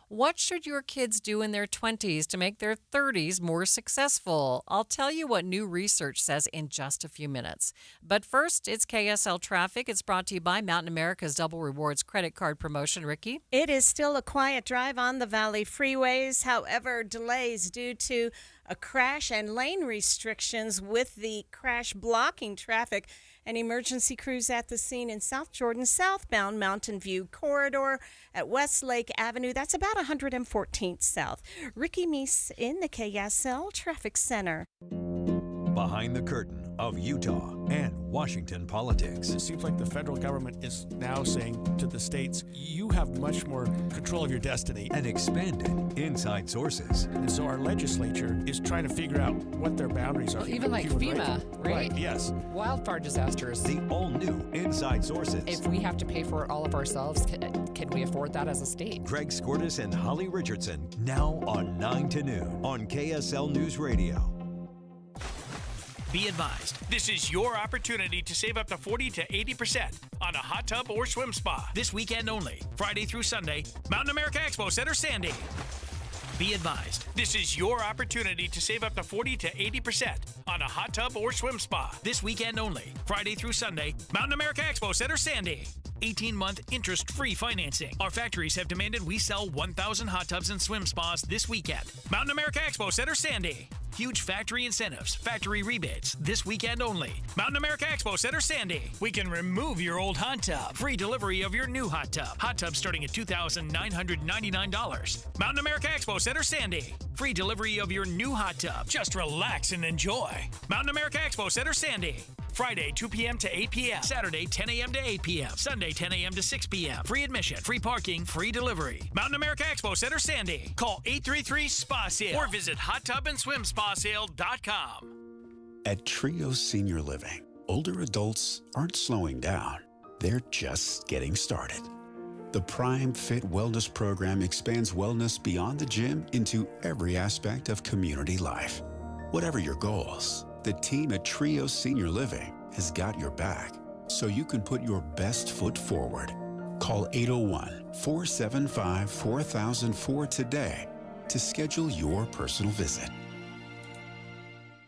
What should your kids do in their 20s to make their 30s more successful? I'll tell you what new research says in just a few minutes. But first, it's KSL Traffic. It's brought to you by Mountain America's Double Rewards credit card promotion. Ricky? It is still a quiet drive on the Valley freeways. However, delays due to a crash and lane restrictions with the crash blocking traffic. An emergency crews at the scene in South Jordan, southbound Mountain View corridor at Westlake Avenue. That's about 114th South. Ricky Meese in the KSL Traffic Center. Behind the curtain of Utah and Washington politics. It seems like the federal government is now saying to the states, you have much more control of your destiny. And expanded inside sources. And so our legislature is trying to figure out what their boundaries are. Well, even like FEMA, right? Yes. Wildfire disasters. The all-new Inside Sources. If we have to pay for it all of ourselves, can we afford that as a state? Greg Skordas and Holly Richardson, now on 9 to noon on KSL News Radio. Be advised, this is your opportunity to save up to 40 to 80% on a hot tub or swim spa this weekend only, Friday through Sunday, Mountain America Expo Center, Sandy. Be advised, this is your opportunity to save up to 40 to 80% on a hot tub or swim spa this weekend only, Friday through Sunday, Mountain America Expo Center, Sandy. 18-month interest-free financing. Our factories have demanded we sell 1,000 hot tubs and swim spas this weekend. Mountain America Expo Center, Sandy. Huge factory incentives, factory rebates, this weekend only. Mountain America Expo Center, Sandy. We can remove your old hot tub. Free delivery of your new hot tub. Hot tub starting at $2,999. Mountain America Expo Center, Sandy. Free delivery of your new hot tub. Just relax and enjoy. Mountain America Expo Center, Sandy. Friday, 2 p.m. to 8 p.m. Saturday, 10 a.m. to 8 p.m. Sunday, 10 a.m. to 6 p.m. Free admission, free parking, free delivery. Mountain America Expo Center, Sandy. Call 833-SPA-SALE or visit hottubandSwimSpaSale.com. At Trio Senior Living, older adults aren't slowing down. They're just getting started. The Prime Fit Wellness Program expands wellness beyond the gym into every aspect of community life. Whatever your goals, the team at Trio Senior Living has got your back, so you can put your best foot forward. Call 801-475-4004 today to schedule your personal visit.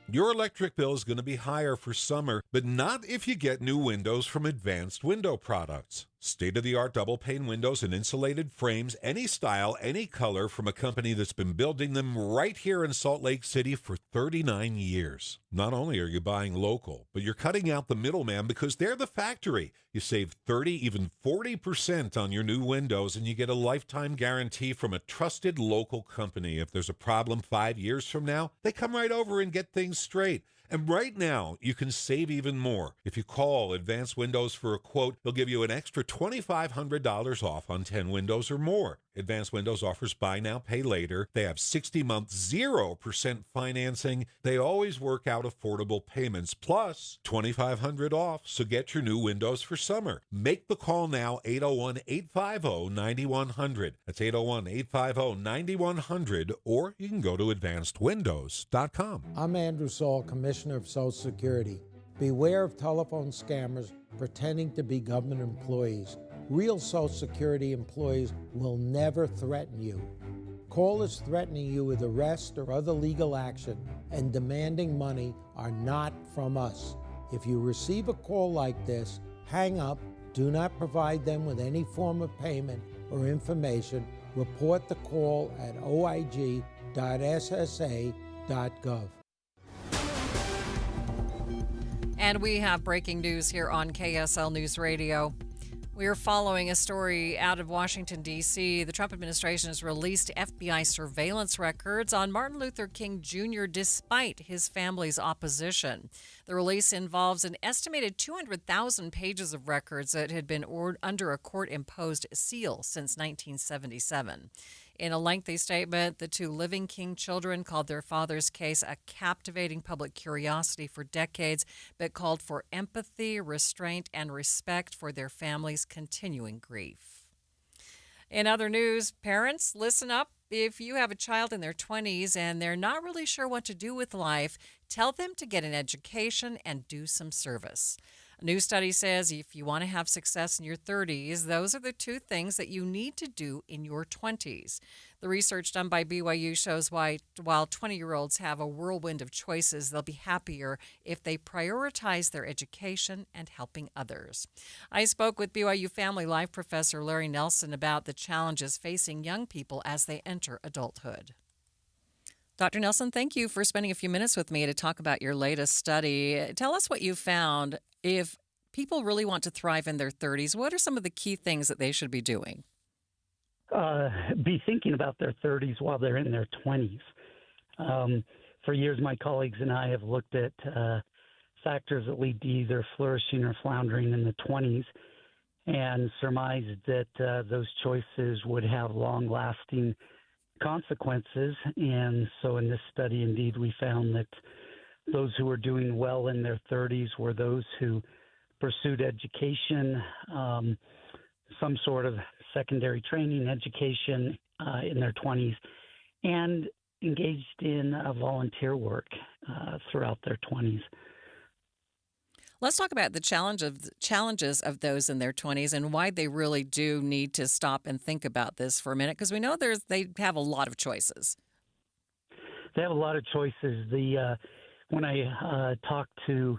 Your electric bill is going to be higher for summer, but not if you get new windows from Advanced Window Products. State-of-the-art double-pane windows and insulated frames, any style, any color, from a company that's been building them right here in Salt Lake City for 39 years. Not only are you buying local, but you're cutting out the middleman because they're the factory. You save 30, even 40% on your new windows, and you get a lifetime guarantee from a trusted local company. If there's a problem 5 years from now, they come right over and get things straight. And right now, you can save even more. If you call Advanced Windows for a quote, they'll give you an extra $2,500 off on 10 windows or more. Advanced Windows offers buy now, pay later. They have 60-month 0% financing. They always work out affordable payments, plus $2,500 off. So get your new windows for summer. Make the call now, 801-850-9100. That's 801-850-9100, or you can go to advancedwindows.com. I'm Andrew Saul, Commissioner of Social Security. Beware of telephone scammers pretending to be government employees. Real Social Security employees will never threaten you. Callers threatening you with arrest or other legal action and demanding money are not from us. If you receive a call like this, hang up, do not provide them with any form of payment or information. Report the call at oig.ssa.gov. And we have breaking news here on KSL News Radio. We are following a story out of Washington, D.C. The Trump administration has released FBI surveillance records on Martin Luther King Jr. despite his family's opposition. The release involves an estimated 200,000 pages of records that had been under a court-imposed seal since 1977. In a lengthy statement, the two living King children called their father's case a captivating public curiosity for decades, but called for empathy, restraint, and respect for their family's continuing grief. In other news, parents, listen up. If you have a child in their 20s and they're not really sure what to do with life, tell them to get an education and do some service. A new study says if you want to have success in your 30s, those are the two things that you need to do in your 20s. The research done by BYU shows while 20-year-olds have a whirlwind of choices, they'll be happier if they prioritize their education and helping others. I spoke with BYU Family Life professor Larry Nelson about the challenges facing young people as they enter adulthood. Dr. Nelson, thank you for spending a few minutes with me to talk about your latest study. Tell us what you found. If people really want to thrive in their 30s, what are some of the key things that they should be doing? Be thinking about their 30s while they're in their 20s. For years, my colleagues and I have looked at factors that lead to either flourishing or floundering in the 20s and surmised that those choices would have long-lasting consequences. And so in this study, indeed, we found that those who were doing well in their 30s were those who pursued education, some sort of secondary training education in their 20s, and engaged in volunteer work throughout their 20s. Let's talk about the challenges of those in their 20s and why they really do need to stop and think about this for a minute, because we know they have a lot of choices. They have a lot of choices. When I talk to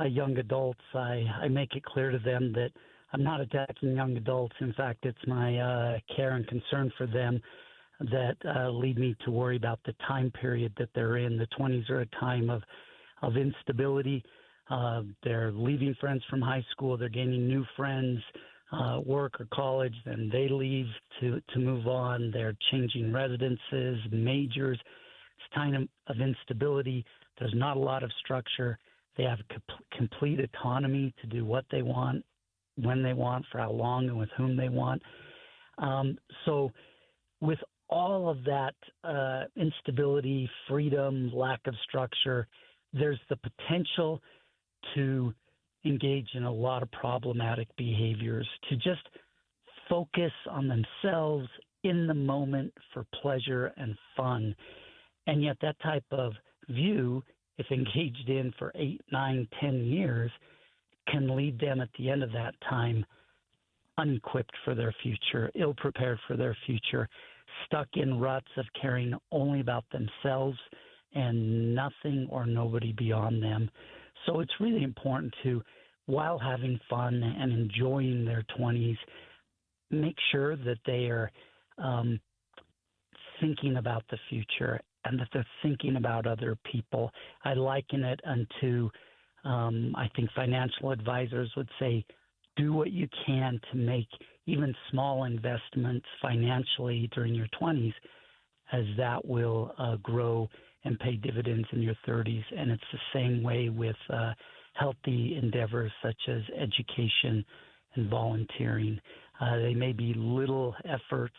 young adults, I make it clear to them that I'm not attacking young adults. In fact, it's my care and concern for them that lead me to worry about the time period that they're in. The 20s are a time of instability. They're leaving friends from high school. They're gaining new friends, work or college. Then they leave to move on. They're changing residences, majors. It's time of instability. There's not a lot of structure. They have complete autonomy to do what they want, when they want, for how long, and with whom they want. So with all of that instability, freedom, lack of structure, there's the potential to engage in a lot of problematic behaviors, to just focus on themselves in the moment for pleasure and fun. And yet that type of view, if engaged in for 8, 9, 10 years, can lead them at the end of that time unequipped for their future, ill-prepared for their future, stuck in ruts of caring only about themselves and nothing or nobody beyond them. So it's really important to, while having fun and enjoying their 20s, make sure that they are thinking about the future and that they're thinking about other people. I liken it unto, I think financial advisors would say, do what you can to make even small investments financially during your 20s, as that will grow and pay dividends in your 30s. And it's the same way with healthy endeavors such as education and volunteering. They may be little efforts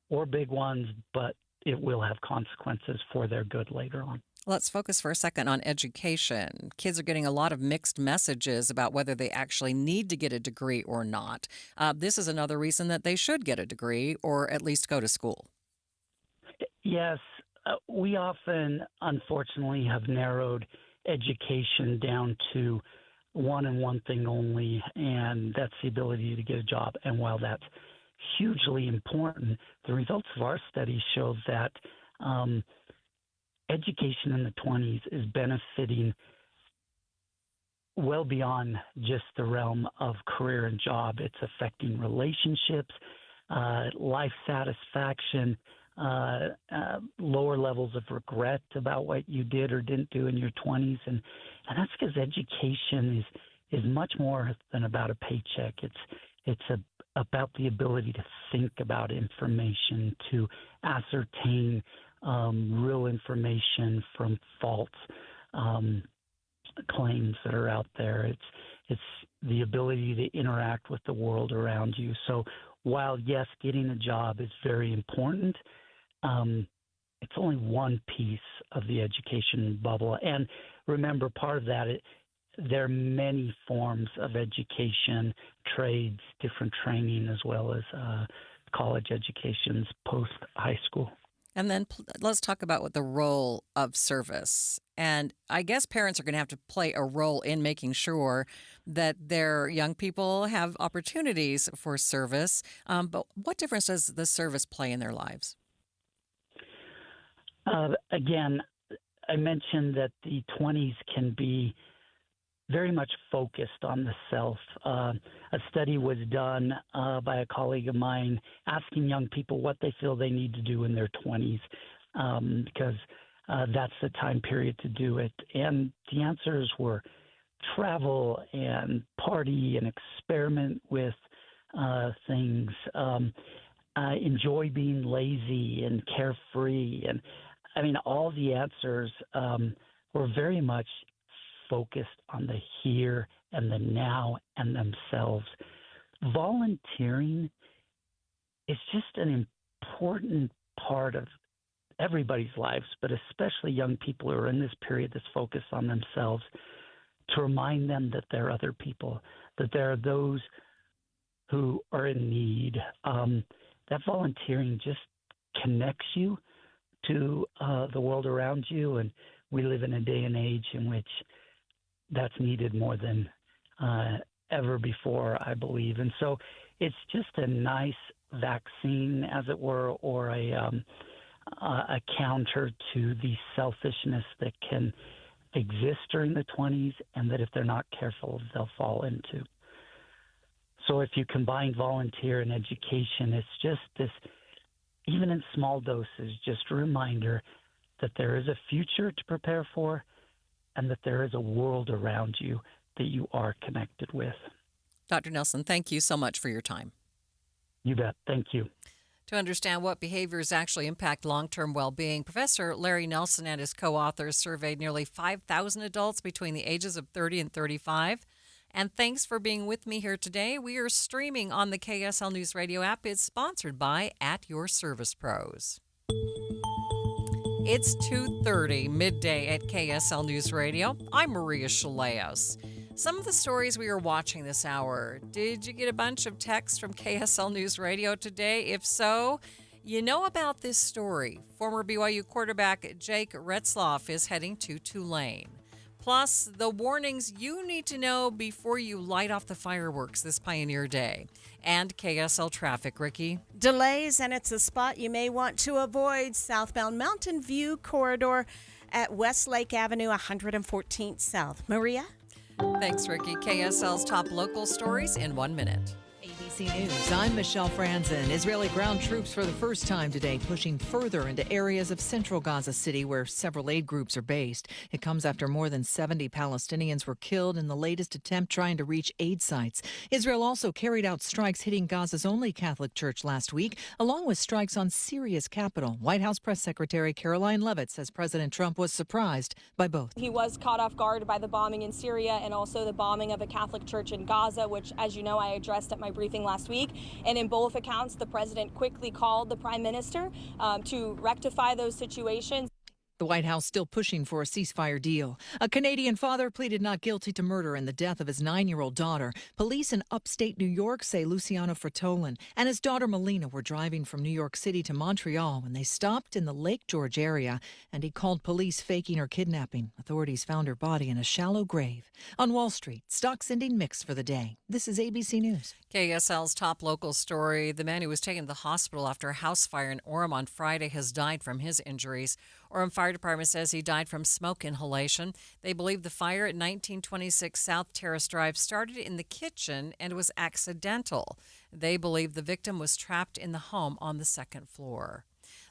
or big ones, but it will have consequences for their good later on. Let's focus for a second on education. Kids are getting a lot of mixed messages about whether they actually need to get a degree or not. This is another reason that they should get a degree or at least go to school. Yes, we often, unfortunately, have narrowed education down to one and one thing only, and that's the ability to get a job. And while that's hugely important, the results of our study show that education in the 20s is benefiting well beyond just the realm of career and job. It's affecting relationships, life satisfaction, lower levels of regret about what you did or didn't do in your 20s. And that's because education is much more than about a paycheck. about the ability to think about information, to ascertain real information from false claims that are out there. It's the ability to interact with the world around you. So while, yes, getting a job is very important, it's only one piece of the education bubble. And remember, part of that, there are many forms of education, trades, different training, as well as college educations post-high school. And then let's talk about what the role of service. And I guess parents are going to have to play a role in making sure that their young people have opportunities for service. But what difference does the service play in their lives? Again, I mentioned that the 20s can be very much focused on the self. A study was done by a colleague of mine asking young people what they feel they need to do in their 20s because that's the time period to do it. And the answers were travel and party and experiment with things, enjoy being lazy and carefree. And I mean, all the answers were very much focused on the here and the now and themselves. Volunteering is just an important part of everybody's lives, but especially young people who are in this period that's focused on themselves, to remind them that there are other people, that there are those who are in need. That volunteering just connects you to the world around you, and we live in a day and age in which that's needed more than ever before, I believe. And so it's just a nice vaccine, as it were, or a counter to the selfishness that can exist during the 20s and that if they're not careful, they'll fall into. So if you combine volunteer and education, it's just this, even in small doses, just a reminder that there is a future to prepare for, and that there is a world around you that you are connected with. Dr. Nelson, thank you so much for your time. You bet. Thank you. To understand what behaviors actually impact long-term well-being, Professor Larry Nelson and his co-authors surveyed nearly 5,000 adults between the ages of 30 and 35. And thanks for being with me here today. We are streaming on the KSL News Radio app. It's sponsored by At Your Service Pros. It's 2:30, midday at KSL News Radio. I'm Maria Shilaos. Some of the stories we are watching this hour. Did you get a bunch of texts from KSL News Radio today? If so, you know about this story. Former BYU quarterback Jake Retzloff is heading to Tulane. Plus, the warnings you need to know before you light off the fireworks this Pioneer Day. And KSL traffic, Ricky. Delays, and it's a spot you may want to avoid. Southbound Mountain View corridor at Westlake Avenue, 114th South. Maria? Thanks, Ricky. KSL's top local stories in 1 minute. ABC News, I'm Michelle Franzen. Israeli ground troops for the first time today pushing further into areas of central Gaza City where several aid groups are based. It comes after more than 70 Palestinians were killed in the latest attempt trying to reach aid sites. Israel also carried out strikes hitting Gaza's only Catholic church last week, along with strikes on Syria's capital. White House Press Secretary Caroline Leavitt says President Trump was surprised by both. He was caught off guard by the bombing in Syria and also the bombing of a Catholic church in Gaza, which, as you know, I addressed at my briefing last week. And in both accounts, the president quickly called the prime minister to rectify those situations. The White House still pushing for a ceasefire deal. A Canadian father pleaded not guilty to murder in the death of his 9-year-old daughter. Police in upstate New York say Luciano Fratolin and his daughter Melina were driving from New York City to Montreal when they stopped in the Lake George area, and he called police faking her kidnapping. Authorities found her body in a shallow grave. On Wall Street, stocks ending mixed for the day. This is ABC News. KSL's top local story. The man who was taken to the hospital after a house fire in Orem on Friday has died from his injuries. Orem Fire Department says he died from smoke inhalation. They believe the fire at 1926 South Terrace Drive started in the kitchen and was accidental. They believe the victim was trapped in the home on the second floor.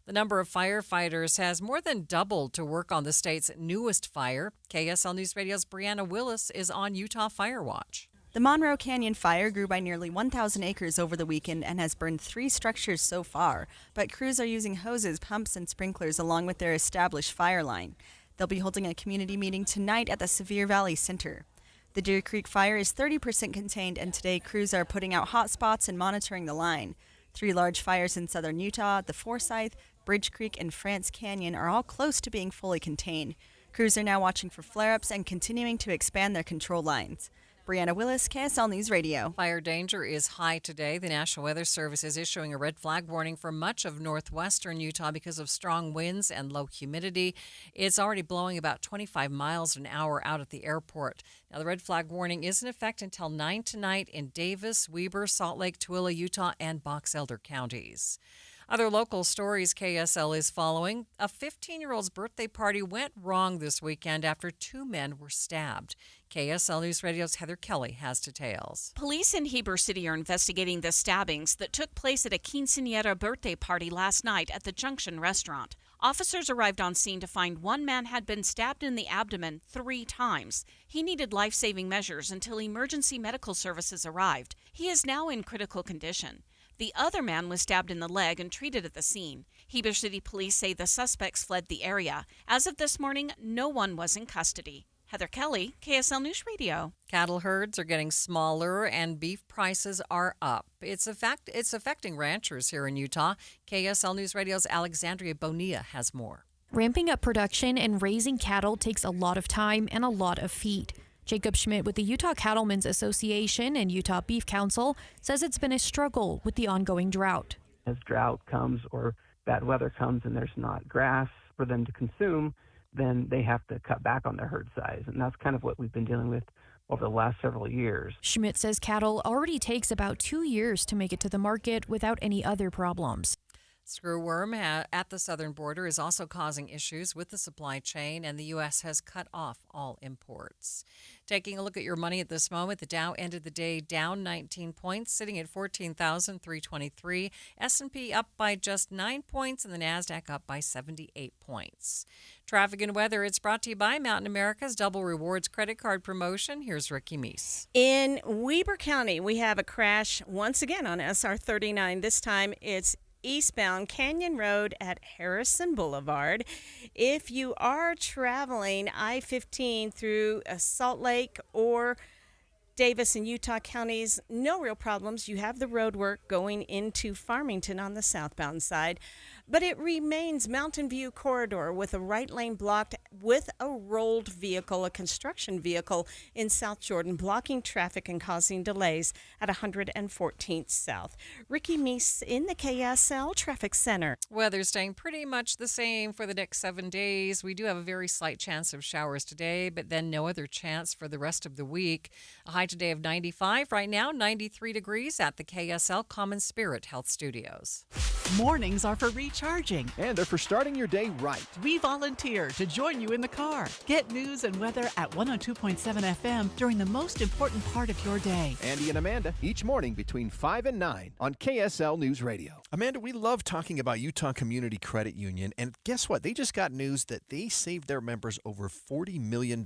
The number of firefighters has more than doubled to work on the state's newest fire. KSL News Radio's Brianna Willis is on Utah Fire Watch. The Monroe Canyon fire grew by nearly 1,000 acres over the weekend and has burned 3 structures so far, but crews are using hoses, pumps, and sprinklers along with their established fire line. They'll be holding a community meeting tonight at the Sevier Valley Center. The Deer Creek fire is 30% contained, and today crews are putting out hot spots and monitoring the line. 3 large fires in southern Utah, the Forsyth, Bridge Creek, and France Canyon, are all close to being fully contained. Crews are now watching for flare-ups and continuing to expand their control lines. Brianna Willis, KSL News Radio. Fire danger is high today. The National Weather Service is issuing a red flag warning for much of northwestern Utah because of strong winds and low humidity. It's already blowing about 25 miles an hour out at the airport. Now, the red flag warning is in effect until 9 tonight in Davis, Weber, Salt Lake, Tooele, Utah, and Box Elder counties. Other local stories KSL is following. A 15-year-old's birthday party went wrong this weekend after 2 men were stabbed. KSL News Radio's Heather Kelly has details. Police in Heber City are investigating the stabbings that took place at a quinceañera birthday party last night at the Junction restaurant. Officers arrived on scene to find one man had been stabbed in the abdomen 3 times. He needed life-saving measures until emergency medical services arrived. He is now in critical condition. The other man was stabbed in the leg and treated at the scene. Heber City police say the suspects fled the area. As of this morning, no one was in custody. Heather Kelly, KSL News Radio. Cattle herds are getting smaller and beef prices are up. It's affecting ranchers here in Utah. KSL News Radio's Alexandria Bonilla has more. Ramping up production and raising cattle takes a lot of time and a lot of feet. Jacob Schmidt with the Utah Cattlemen's Association and Utah Beef Council says it's been a struggle with the ongoing drought. As drought comes or bad weather comes and there's not grass for them to consume, then they have to cut back on their herd size. And that's kind of what we've been dealing with over the last several years. Schmidt says cattle already takes about 2 years to make it to the market without any other problems. Screwworm at the southern border is also causing issues with the supply chain, and the U.S. has cut off all imports. Taking a look at your money at this moment, the Dow ended the day down 19 points, sitting at 14,323. S&P up by just 9 points, and the Nasdaq up by 78 points. Traffic and weather, it's brought to you by Mountain America's Double Rewards credit card promotion. Here's Ricky Meese. In Weber County, we have a crash once again on SR 39. This time it's eastbound Canyon Road at Harrison Boulevard. If you are traveling I-15 through Salt Lake or Davis and Utah counties, no real problems. You have the road work going into Farmington on the southbound side, but it remains Mountain View corridor with a right lane blocked with a rolled vehicle, a construction vehicle in South Jordan, blocking traffic and causing delays at 114th South. Ricky Meese in the KSL Traffic Center. Weather staying pretty much the same for the next 7 days. We do have a very slight chance of showers today, but then no other chance for the rest of the week. A high today of 95. Right now, 93 degrees at the KSL Common Spirit Health Studios. Mornings are for recharging. And they're for starting your day right. We volunteer to join you in the car. Get news and weather at 102.7 FM during the most important part of your day. Andy and Amanda, each morning between 5 and 9 on KSL News Radio. Amanda, we love talking about Utah Community Credit Union, and guess what? They just got news that they saved their members over $40 million in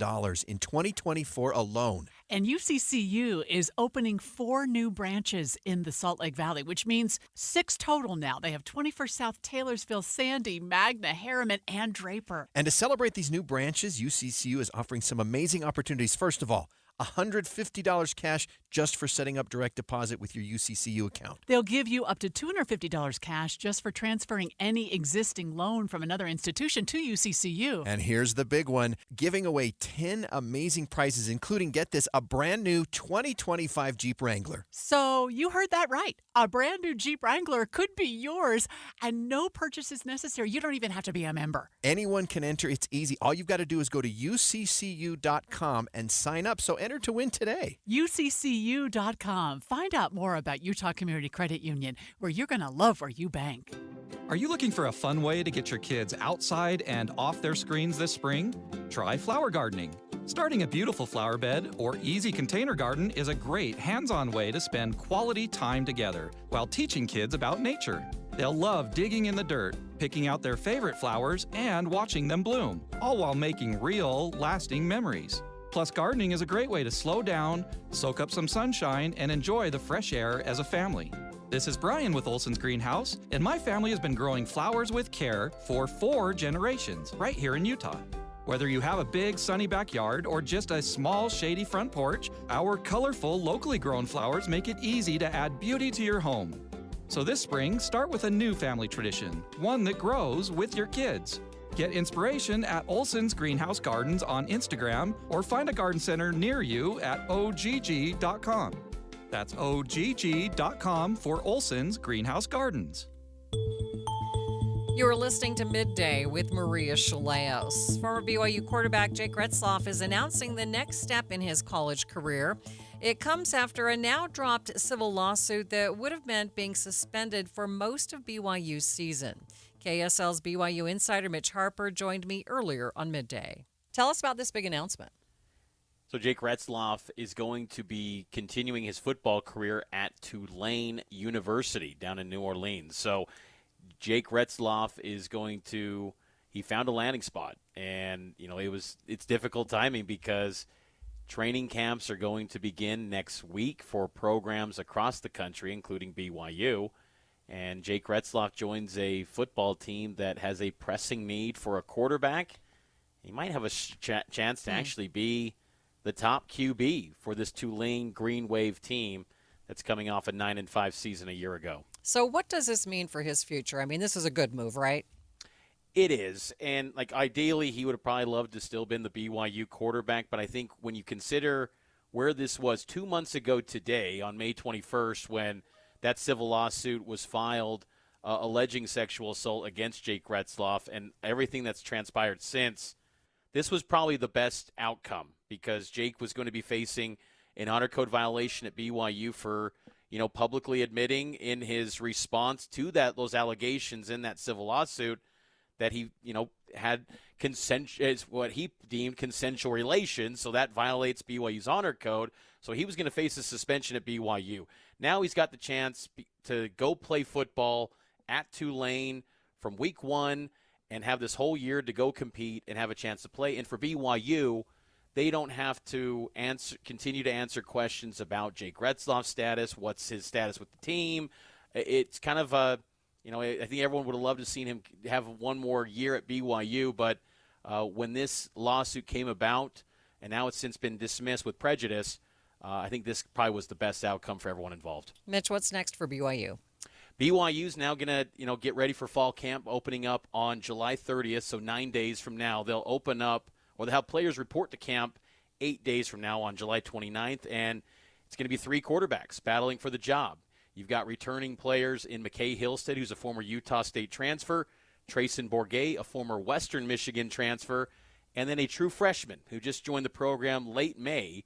2024 alone. And UCCU is opening 4 new branches in the Salt Lake Valley, which means 6 total now. They have 21st South, Taylorsville, Sandy, Magna, Harriman, and Draper. And to celebrate these new branches, UCCU is offering some amazing opportunities. First of all, $150 cash just for setting up direct deposit with your UCCU account. They'll give you up to $250 cash just for transferring any existing loan from another institution to UCCU. And here's the big one, giving away 10 amazing prizes, including, get this, a brand new 2025 Jeep Wrangler. So you heard that right. A brand new Jeep Wrangler could be yours, and no purchase is necessary. You don't even have to be a member. Anyone can enter. It's easy. All you've got to do is go to uccu.com and sign up. So enter to win today. UCCU.com. Find out more about Utah Community Credit Union, where you're going to love where you bank. Are you looking for a fun way to get your kids outside and off their screens this spring? Try flower gardening. Starting a beautiful flower bed or easy container garden is a great hands-on way to spend quality time together while teaching kids about nature. They'll love digging in the dirt, picking out their favorite flowers, and watching them bloom, all while making real, lasting memories. Plus, gardening is a great way to slow down, soak up some sunshine, and enjoy the fresh air as a family. This is Brian with Olson's Greenhouse, and my family has been growing flowers with care for 4 generations right here in Utah. Whether you have a big sunny backyard or just a small shady front porch, our colorful, locally grown flowers make it easy to add beauty to your home. So this spring, start with a new family tradition, one that grows with your kids. Get inspiration at Olson's Greenhouse Gardens on Instagram or find a garden center near you at ogg.com. That's ogg.com for Olson's Greenhouse Gardens. You are listening to Midday with Maria Shilaos. Former BYU quarterback Jake Retzloff is announcing the next step in his college career. It comes after a now-dropped civil lawsuit that would have meant being suspended for most of BYU's season. KSL's BYU insider Mitch Harper joined me earlier on Midday. Tell us about this big announcement. So Jake Retzloff is going to be continuing his football career at Tulane University down in New Orleans. So Jake Retzloff is he found a landing spot. And, it's difficult timing because training camps are going to begin next week for programs across the country, including BYU. And Jake Retzloff joins a football team that has a pressing need for a quarterback. He might have a chance to actually be the top QB for this Tulane Green Wave team that's coming off a 9-5 season a year ago. So what does this mean for his future? I mean, this is a good move, right? It is. And, ideally, he would have probably loved to still been the BYU quarterback. But I think when you consider where this was 2 months ago today, on May 21st, when that civil lawsuit was filed alleging sexual assault against Jake Retzloff and everything that's transpired since, this was probably the best outcome because Jake was going to be facing an honor code violation at BYU for, publicly admitting in his response to those allegations in that civil lawsuit that he, had what he deemed consensual relations. So that violates BYU's honor code. So he was going to face a suspension at BYU. Now he's got the chance to go play football at Tulane from week 1 and have this whole year to go compete and have a chance to play. And for BYU, they don't have to continue to answer questions about Jake Retzloff's status, what's his status with the team. It's kind of I think everyone would have loved to seen him have one more year at BYU, but when this lawsuit came about, and now it's since been dismissed with prejudice, I think this probably was the best outcome for everyone involved. Mitch, what's next for BYU? BYU's now going to, get ready for fall camp opening up on July 30th, so 9 days from now. They'll open up, or they'll have players report to camp 8 days from now on July 29th, and it's going to be 3 quarterbacks battling for the job. You've got returning players in McKay Hillstead, who's a former Utah State transfer, Trayson Bourget, a former Western Michigan transfer, and then a true freshman who just joined the program late May,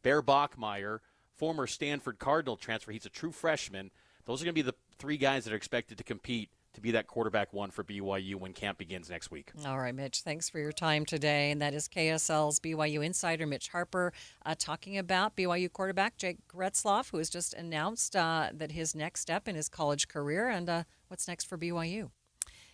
Bear Bachmeier, former Stanford Cardinal transfer. He's a true freshman. Those are going to be the 3 guys that are expected to compete to be that quarterback 1 for BYU when camp begins next week. All right, Mitch, thanks for your time today. And that is KSL's BYU insider, Mitch Harper, talking about BYU quarterback Jake Retzloff, who has just announced that his next step in his college career and what's next for BYU.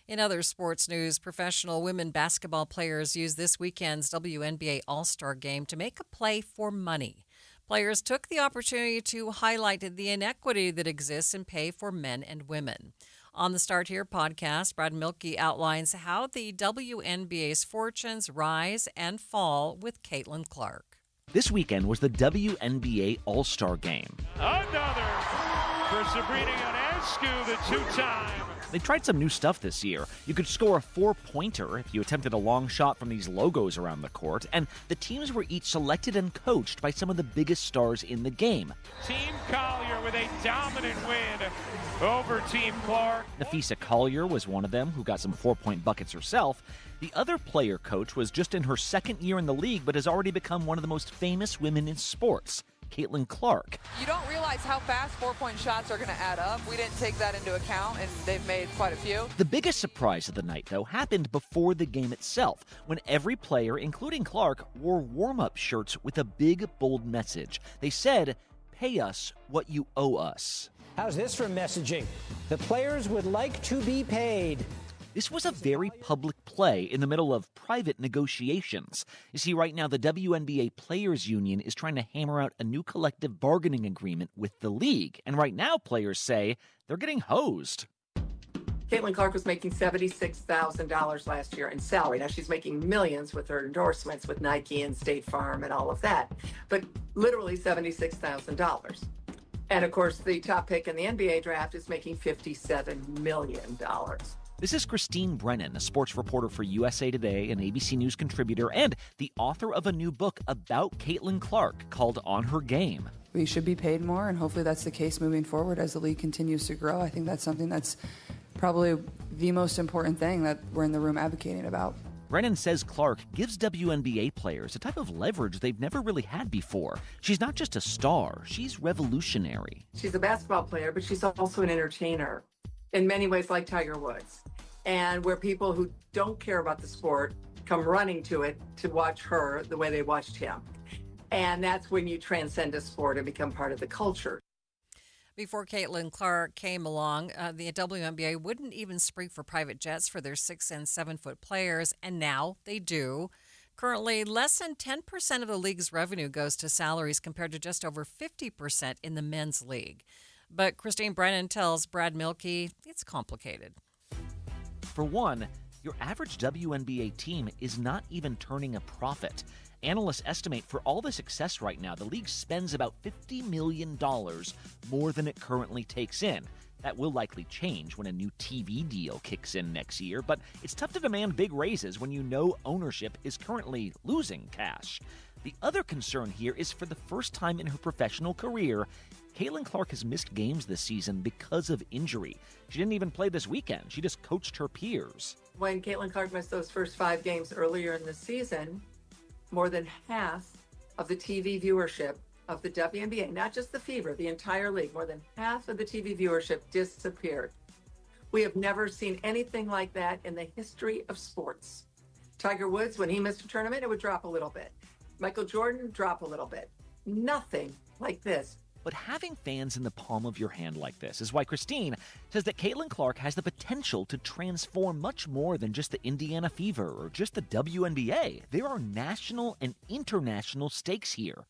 In other sports news, professional women basketball players used this weekend's WNBA All-Star Game to make a play for money. Players took the opportunity to highlight the inequity that exists in pay for men and women. On the Start Here podcast, Brad Milkey outlines how the WNBA's fortunes rise and fall with Caitlin Clark. This weekend was the WNBA All-Star Game. Another for Sabrina Ionescu, the 2-time. They tried some new stuff this year. You could score a 4-pointer if you attempted a long shot from these logos around the court, and the teams were each selected and coached by some of the biggest stars in the game. Team Collier with a dominant win over Team Clark. Nafisa Collier was one of them, who got some 4-point buckets herself. The other player coach was just in her 2nd year in the league, but has already become one of the most famous women in sports, Caitlin Clark. You don't realize how fast 4-point shots are going to add up. We didn't take that into account, and they've made quite a few. The biggest surprise of the night, though, happened before the game itself, when every player, including Clark, wore warm-up shirts with a big, bold message. They said, "Pay us what you owe us." How's this for messaging? The players would like to be paid. This was a very public play in the middle of private negotiations. You see, right now, the WNBA Players Union is trying to hammer out a new collective bargaining agreement with the league. And right now, players say they're getting hosed. Caitlin Clark was making $76,000 last year in salary. Now she's making millions with her endorsements with Nike and State Farm and all of that, but literally $76,000. And of course, the top pick in the NBA draft is making $57 million. This is Christine Brennan, a sports reporter for USA Today, an ABC News contributor, and the author of a new book about Caitlin Clark called On Her Game. We should be paid more, and hopefully that's the case moving forward as the league continues to grow. I think that's something that's probably the most important thing that we're in the room advocating about. Brennan says Clark gives WNBA players a type of leverage they've never really had before. She's not just a star, she's revolutionary. She's a basketball player, but she's also an entertainer in many ways, like Tiger Woods. And where people who don't care about the sport come running to it to watch her the way they watched him. And that's when you transcend a sport and become part of the culture. Before Caitlin Clark came along, the WNBA wouldn't even spring for private jets for their 6 and 7 foot players, and now they do. Currently, less than 10% of the league's revenue goes to salaries compared to just over 50% in the men's league. But Christine Brennan tells Brad Milkey it's complicated. For one, your average WNBA team is not even turning a profit. Analysts estimate for all the success right now, the league spends about $50 million more than it currently takes in. That will likely change when a new TV deal kicks in next year, but it's tough to demand big raises when you know ownership is currently losing cash. The other concern here is for the first time in her professional career, Caitlin Clark has missed games this season because of injury. She didn't even play this weekend. She just coached her peers. When Caitlin Clark missed those first 5 games earlier in the season, more than half of the TV viewership of the WNBA, not just the Fever, the entire league, more than half of the TV viewership disappeared. We have never seen anything like that in the history of sports. Tiger Woods, when he missed a tournament, it would drop a little bit. Michael Jordan, drop a little bit. Nothing like this. But having fans in the palm of your hand like this is why Christine says that Caitlin Clark has the potential to transform much more than just the Indiana Fever or just the WNBA. There are national and international stakes here.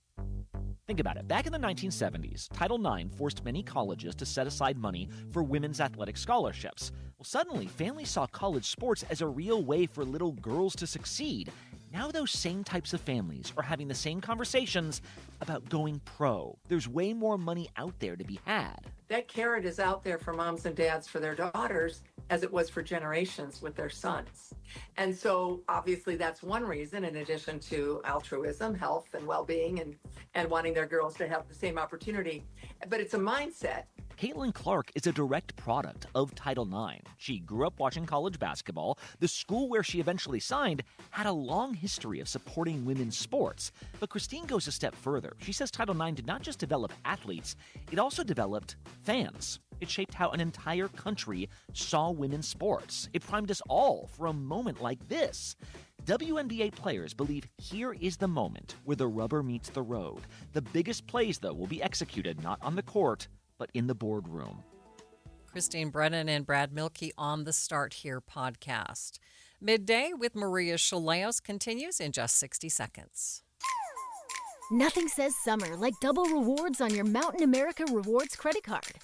Think about it. Back in the 1970s, Title IX forced many colleges to set aside money for women's athletic scholarships. Well, suddenly, families saw college sports as a real way for little girls to succeed. Now those same types of families are having the same conversations about going pro. There's way more money out there to be had. That carrot is out there for moms and dads for their daughters as it was for generations with their sons. And so obviously that's one reason, in addition to altruism, health and well-being and wanting their girls to have the same opportunity. But it's a mindset. Caitlin Clark is a direct product of Title IX. She grew up watching college basketball. The school where she eventually signed had a long history of supporting women's sports. But Christine goes a step further. She says Title IX did not just develop athletes, it also developed fans. It shaped how an entire country saw women's sports. It primed us all for a moment like this. WNBA players believe here is the moment where the rubber meets the road. The biggest plays, though, will be executed not on the court, but in the boardroom. Christine Brennan and Brad Milkey on the Start Here podcast. Midday with Maria Shilaos continues in just 60 seconds. Nothing says summer like double rewards on your Mountain America Rewards credit card.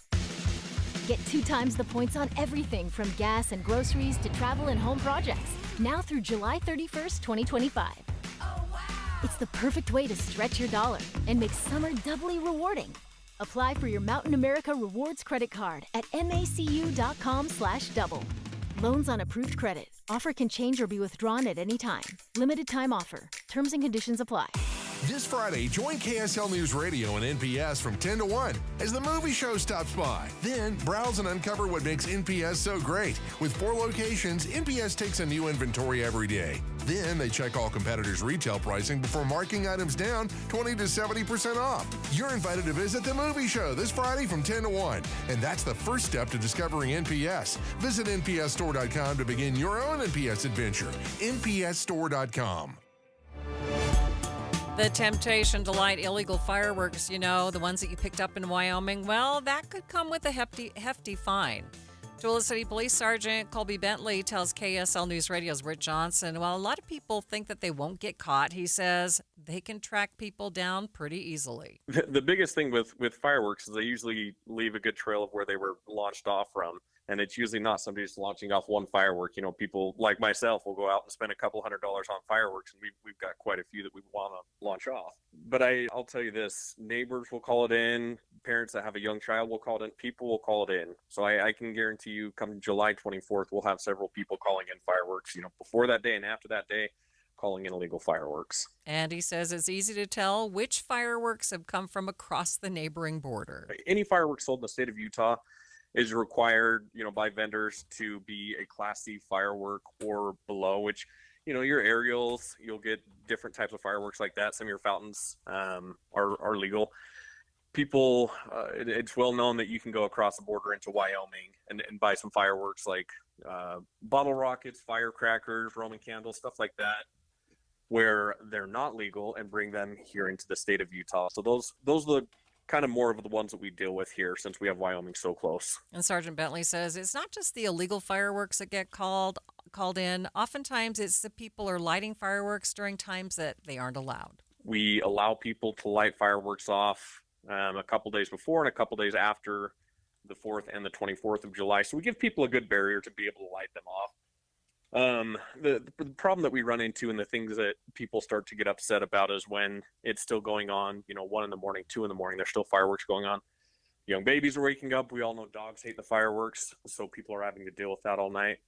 Get 2 times the points on everything from gas and groceries to travel and home projects. Now through July 31st, 2025. Oh, wow. It's the perfect way to stretch your dollar and make summer doubly rewarding. Apply for your Mountain America Rewards credit card at macu.com/double. Loans on approved credit. Offer can change or be withdrawn at any time. Limited time offer. Terms and conditions apply. This Friday, join KSL News Radio and NPS from 10 to 1 as the movie show stops by. Then, browse and uncover what makes NPS so great. With 4 locations, NPS takes a new inventory every day. Then, they check all competitors' retail pricing before marking items down 20 to 70% off. You're invited to visit the movie show this Friday from 10 to 1. And that's the first step to discovering NPS. Visit npsstore.com to begin your own NPS adventure. npsstore.com. The temptation to light illegal fireworks, the ones that you picked up in Wyoming, well, that could come with a hefty fine. Duluth City Police Sergeant Colby Bentley tells KSL News Radio's Rick Johnson, while a lot of people think that they won't get caught, he says they can track people down pretty easily. The biggest thing with fireworks is they usually leave a good trail of where they were launched off from. And it's usually not somebody just launching off one firework. You know, people like myself will go out and spend a couple $100 on fireworks, and we've got quite a few that we want to launch off. But I'll tell you this, neighbors will call it in, parents that have a young child will call it in, people will call it in. So I can guarantee you come July 24th, we'll have several people calling in fireworks, you know, before that day and after that day, calling in illegal fireworks. And he says it's easy to tell which fireworks have come from across the neighboring border. Any fireworks sold in the state of Utah is required, you know, by vendors to be a Class C firework or below, which, you know, your aerials, you'll get different types of fireworks like that. Some of your fountains are legal. People, it's well known that you can go across the border into Wyoming and buy some fireworks like bottle rockets, firecrackers, Roman candles, stuff like that, where they're not legal, and bring them here into the state of Utah. So those are the kind of more of the ones that we deal with here since we have Wyoming so close. And Sergeant Bentley says it's not just the illegal fireworks that get called in. Oftentimes it's the people are lighting fireworks during times that they aren't allowed. We allow people to light fireworks off a couple days before and a couple days after the 4th and the 24th of July. So we give people a good barrier to be able to light them off. The problem that we run into and the things that people start to get upset about is when it's still going on, you know, 1 in the morning, 2 in the morning, there's still fireworks going on. Young babies are waking up. We all know dogs hate the fireworks, so people are having to deal with that all night.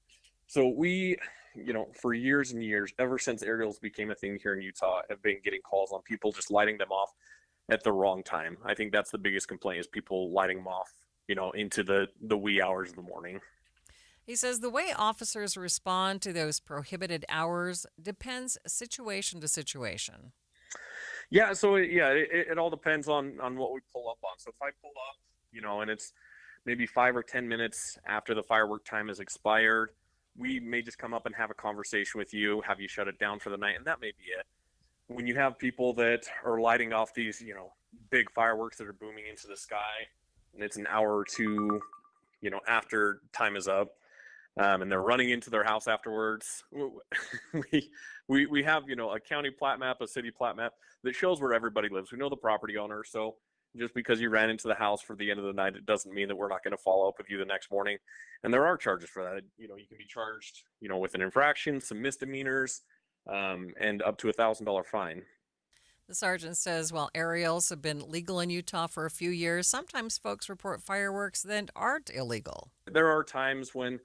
So we, you know, for years and years, ever since aerials became a thing here in Utah, have been getting calls on people just lighting them off at the wrong time. I think that's the biggest complaint, is people lighting them off, you know, into the wee hours of the morning. He says the way officers respond to those prohibited hours depends situation to situation. Yeah, so it all depends on what we pull up on. So if I pull up, you know, and it's maybe 5 or 10 minutes after the firework time has expired, we may just come up and have a conversation with you, have you shut it down for the night, and that may be it. When you have people that are lighting off these, you know, big fireworks that are booming into the sky, and it's an hour or two, you know, after time is up, and they're running into their house afterwards, we have, you know, a county plat map, a city plat map that shows where everybody lives. We know the property owner, so just because you ran into the house for the end of the night, it doesn't mean that we're not going to follow up with you the next morning. And there are charges for that. You know, you can be charged, you know, with an infraction, some misdemeanors, and up to $1,000 fine. The sergeant says while aerials have been legal in Utah for a few years, sometimes folks report fireworks that aren't illegal. There are times when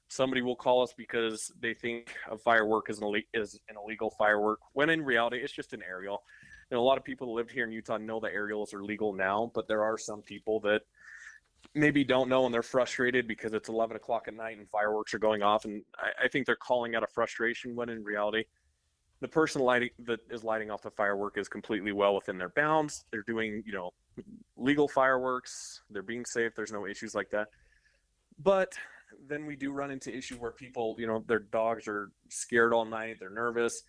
somebody will call us because they think a firework is an illegal firework, when in reality it's just an aerial. And a lot of people who lived here in Utah know that aerials are legal now, but there are some people that maybe don't know, and they're frustrated because it's 11 o'clock at night and fireworks are going off. And I think they're calling out of frustration, when in reality, the person that is lighting off the firework is completely well within their bounds. They're doing, you know, legal fireworks. They're being safe. There's no issues like that. But then we do run into issue where people, you know, their dogs are scared all night. They're nervous.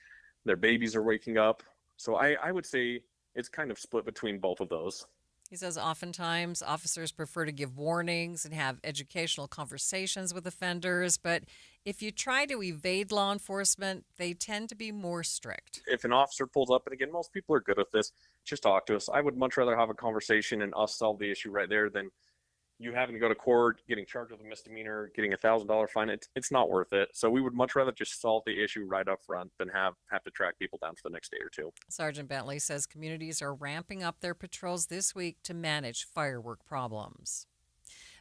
Their babies are waking up. So I would say it's kind of split between both of those. He says oftentimes officers prefer to give warnings and have educational conversations with offenders, but if you try to evade law enforcement, they tend to be more strict. If an officer pulls up, and again, most people are good at this, just talk to us. I would much rather have a conversation and us solve the issue right there than you having to go to court, getting charged with a misdemeanor, getting $1,000 fine. It's not worth it. So we would much rather just solve the issue right up front than have to track people down for the next day or two. Sergeant Bentley says communities are ramping up their patrols this week to manage firework problems.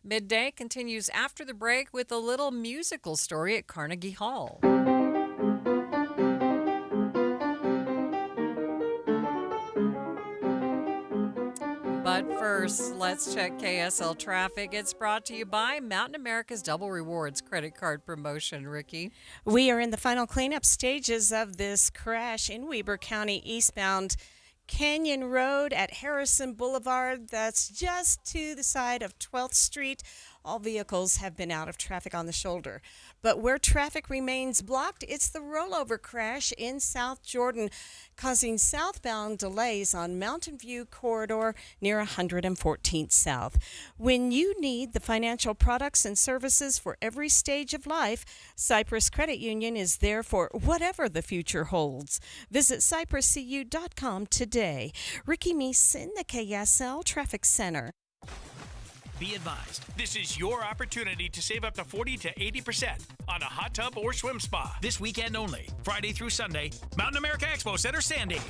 Midday continues after the break with a little musical story at Carnegie Hall. But first, let's check KSL traffic. It's brought to you by Mountain America's Double Rewards credit card promotion. Ricky? We are in the final cleanup stages of this crash in Weber County eastbound Canyon Road at Harrison Boulevard. That's just to the side of 12th Street. All vehicles have been out of traffic on the shoulder. But where traffic remains blocked, it's the rollover crash in South Jordan, causing southbound delays on Mountain View Corridor near 114th South. When you need the financial products and services for every stage of life, Cyprus Credit Union is there for whatever the future holds. Visit cypruscu.com today. Ricky Meese in the KSL Traffic Center. Be advised, this is your opportunity to save up to 40 to 80% on a hot tub or swim spa this weekend only, Friday through Sunday, Mountain America Expo Center, Sandy.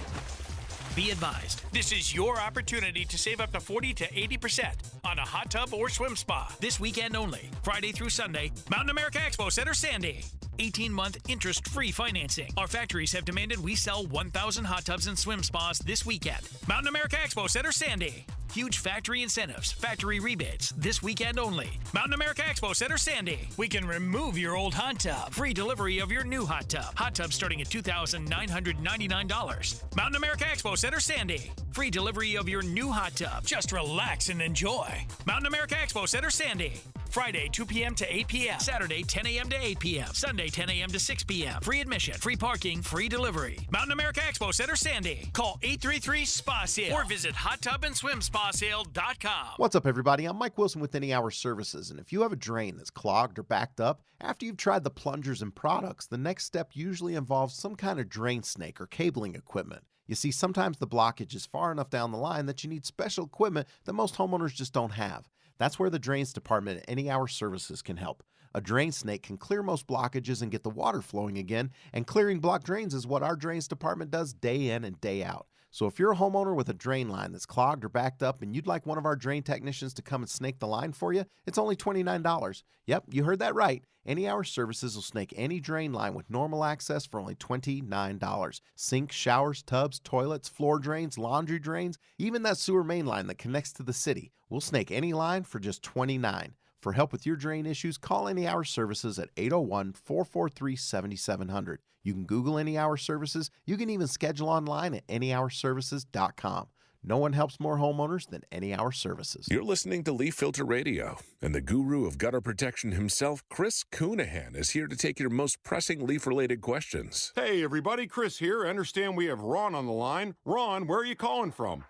Be advised, this is your opportunity to save up to 40 to 80% on a hot tub or swim spa this weekend only, Friday through Sunday, Mountain America Expo Center, Sandy. 18-month interest-free financing. Our factories have demanded we sell 1,000 hot tubs and swim spas this weekend. Mountain America Expo Center, Sandy. Huge factory incentives, factory rebates, this weekend only. Mountain America Expo Center, Sandy. We can remove your old hot tub. Free delivery of your new hot tub. Hot tub starting at $2,999. Mountain America Expo Center, Sandy. Free delivery of your new hot tub. Just relax and enjoy. Mountain America Expo Center, Sandy. Friday, 2 p.m. to 8 p.m. Saturday, 10 a.m. to 8 p.m. Sunday, 10 a.m. to 6 p.m. Free admission, free parking, free delivery. Mountain America Expo Center, Sandy. Call 833-SPA-SALE or visit hottubandSwimSpaSale.com. What's up, everybody? I'm Mike Wilson with Any Hour Services, and if you have a drain that's clogged or backed up, after you've tried the plungers and products, the next step usually involves some kind of drain snake or cabling equipment. You see, sometimes the blockage is far enough down the line that you need special equipment that most homeowners just don't have. That's where the Drains Department at Any Hour Services can help. A drain snake can clear most blockages and get the water flowing again, and clearing blocked drains is what our Drains Department does day in and day out. So if you're a homeowner with a drain line that's clogged or backed up and you'd like one of our drain technicians to come and snake the line for you, it's only $29. Yep, you heard that right. Any Hour Services will snake any drain line with normal access for only $29. Sinks, showers, tubs, toilets, floor drains, laundry drains, even that sewer main line that connects to the city. We'll snake any line for just $29. For help with your drain issues, call Any Hour Services at 801-443-7700. You can Google Any Hour Services. You can even schedule online at anyhourservices.com. No one helps more homeowners than Any Hour Services. You're listening to Leaf Filter Radio, and the guru of gutter protection himself, Chris Coonahan, is here to take your most pressing leaf-related questions. Hey, everybody, Chris here. I understand we have Ron on the line. Ron, where are you calling from?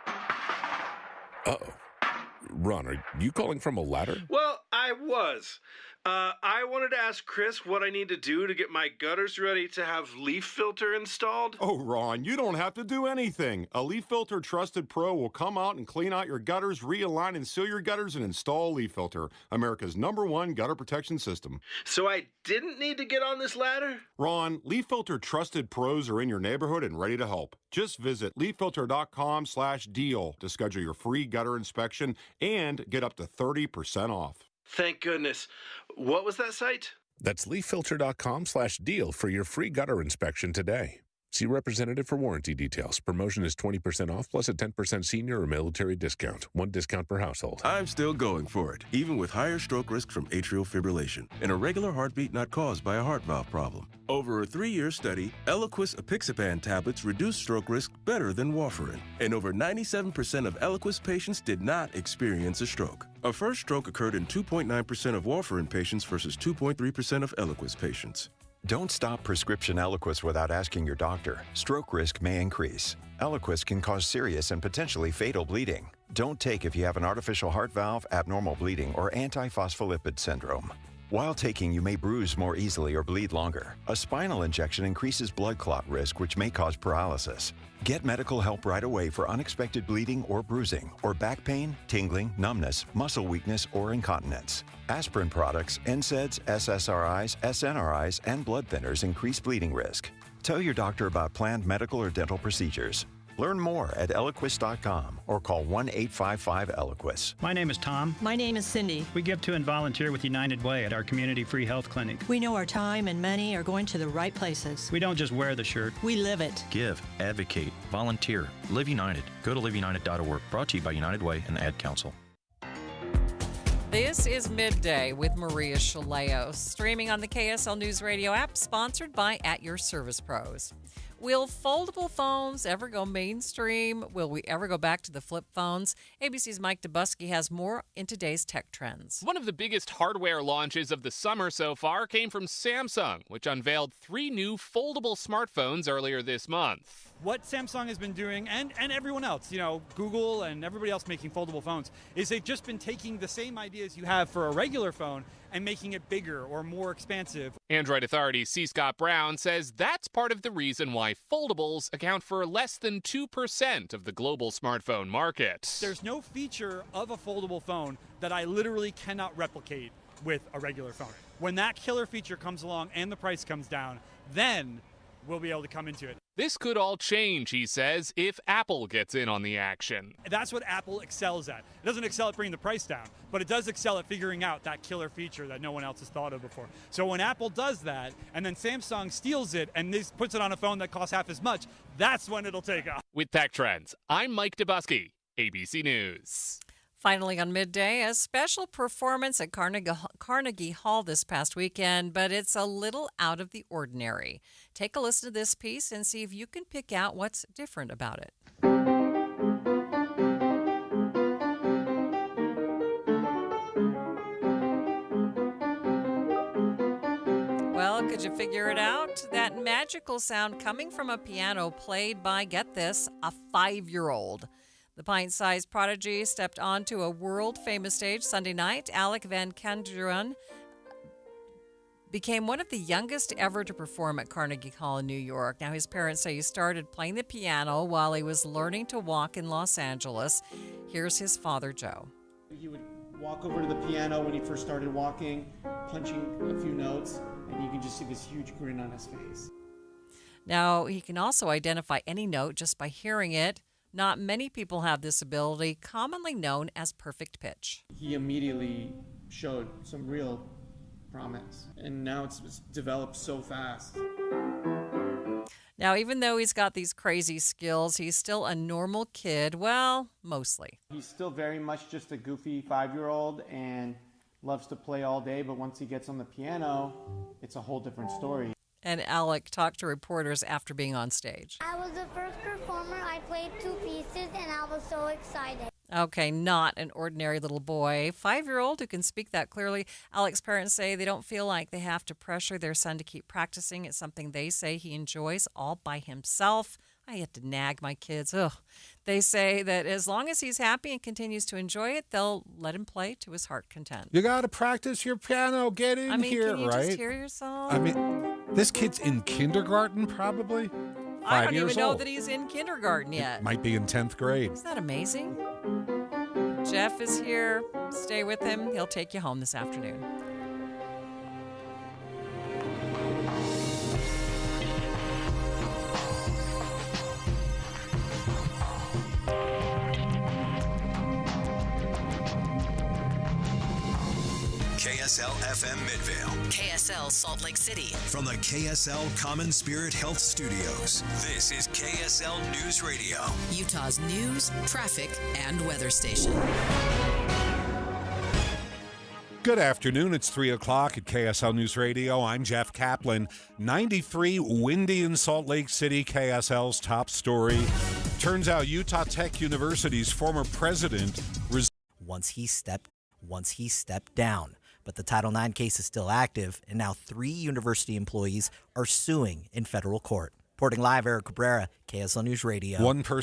Uh-oh. Ron, are you calling from a ladder? Well, I was. I wanted to ask Chris what I need to do to get my gutters ready to have leaf filter installed. Oh, Ron, you don't have to do anything. A Leaf Filter Trusted Pro will come out and clean out your gutters, realign and seal your gutters, and install Leaf Filter, America's #1 gutter protection system. So I didn't need to get on this ladder? Ron, Leaf Filter Trusted Pros are in your neighborhood and ready to help. Just visit leaffilter.com/deal to schedule your free gutter inspection and get up to 30% off. Thank goodness. What was that site? That's leaffilter.com/deal for your free gutter inspection today. See representative for warranty details. Promotion is 20% off plus a 10% senior or military discount. One discount per household. I'm still going for it, even with higher stroke risk from atrial fibrillation and a regular heartbeat not caused by a heart valve problem. Over a 3-year study, Eliquis apixaban tablets reduced stroke risk better than warfarin, and over 97% of Eliquis patients did not experience a stroke. A first stroke occurred in 2.9% of warfarin patients versus 2.3% of Eliquis patients. Don't stop prescription Eliquis without asking your doctor. Stroke risk may increase. Eliquis can cause serious and potentially fatal bleeding. Don't take if you have an artificial heart valve, abnormal bleeding, or antiphospholipid syndrome. While taking, you may bruise more easily or bleed longer. A spinal injection increases blood clot risk, which may cause paralysis. Get medical help right away for unexpected bleeding or bruising, or back pain, tingling, numbness, muscle weakness, or incontinence. Aspirin products, NSAIDs, SSRIs, SNRIs, and blood thinners increase bleeding risk. Tell your doctor about planned medical or dental procedures. Learn more at Eliquis.com or call 1-855-ELIQUIS. My name is Tom. My name is Cindy. We give to and volunteer with United Way at our community free health clinic. We know our time and money are going to the right places. We don't just wear the shirt. We live it. Give, advocate, volunteer, Live United. Go to liveunited.org. Brought to you by United Way and the Ad Council. This is Midday with Maria Shilaos, streaming on the KSL News Radio app, sponsored by At Your Service Pros. Will foldable phones ever go mainstream? Will we ever go back to the flip phones? ABC's Mike Dubusky has more in today's tech trends. One of the biggest hardware launches of the summer so far came from Samsung, which unveiled 3 new foldable smartphones earlier this month. What Samsung has been doing, and everyone else, Google and everybody else making foldable phones, is they've just been taking the same ideas you have for a regular phone and making it bigger or more expansive. Android Authority C. Scott Brown says that's part of the reason why foldables account for less than 2% of the global smartphone market. There's no feature of a foldable phone that I literally cannot replicate with a regular phone. When that killer feature comes along and the price comes down, then we'll be able to come into it. This could all change, he says, if Apple gets in on the action. That's what Apple excels at. It doesn't excel at bringing the price down, but it does excel at figuring out that killer feature that no one else has thought of before. So when Apple does that, and then Samsung steals it and puts it on a phone that costs half as much, that's when it'll take off. With Tech Trends, I'm Mike Dubusky, ABC News. Finally on Midday, a special performance at Carnegie Hall this past weekend, but it's a little out of the ordinary. Take a listen to this piece and see if you can pick out what's different about it. Well, could you figure it out? That magical sound coming from a piano played by, get this, a 5-year-old. The pint-sized prodigy stepped onto a world-famous stage Sunday night. Alec Van Kanderen became one of the youngest ever to perform at Carnegie Hall in New York. Now, his parents say he started playing the piano while he was learning to walk in Los Angeles. Here's his father, Joe. He would walk over to the piano when he first started walking, punching a few notes, and you can just see this huge grin on his face. Now, he can also identify any note just by hearing it. Not many people have this ability, commonly known as perfect pitch. He immediately showed some real promise, and now it's developed so fast. Now, even though he's got these crazy skills, he's still a normal kid. Well, mostly. He's still very much just a goofy 5-year-old and loves to play all day, but once he gets on the piano, it's a whole different story. And Alec talked to reporters after being on stage. I was the first performer. I played 2 pieces, and I was so excited. Okay, not an ordinary little boy. 5-year-old who can speak that clearly. Alec's parents say they don't feel like they have to pressure their son to keep practicing. It's something they say he enjoys all by himself. I have to nag my kids. Ugh. They say that as long as he's happy and continues to enjoy it, they'll let him play to his heart content. You got to practice your piano. Get in here, can you right? just hear yourself? This kid's in kindergarten, probably. I don't even know old. that he's in kindergarten yet. Might be in 10th grade. Isn't that amazing? Jeff is here. Stay with him. He'll take you home this afternoon. KSL FM Midvale. KSL Salt Lake City. From the KSL Common Spirit Health Studios, this is KSL News Radio. Utah's news, traffic, and weather station. Good afternoon. It's 3 o'clock at KSL News Radio. I'm Jeff Kaplan. 93 windy in Salt Lake City, KSL's top story. Turns out Utah Tech University's former president once he stepped down. But the Title IX case is still active, and now 3 university employees are suing in federal court. Reporting live, Eric Cabrera, KSL News Radio. One person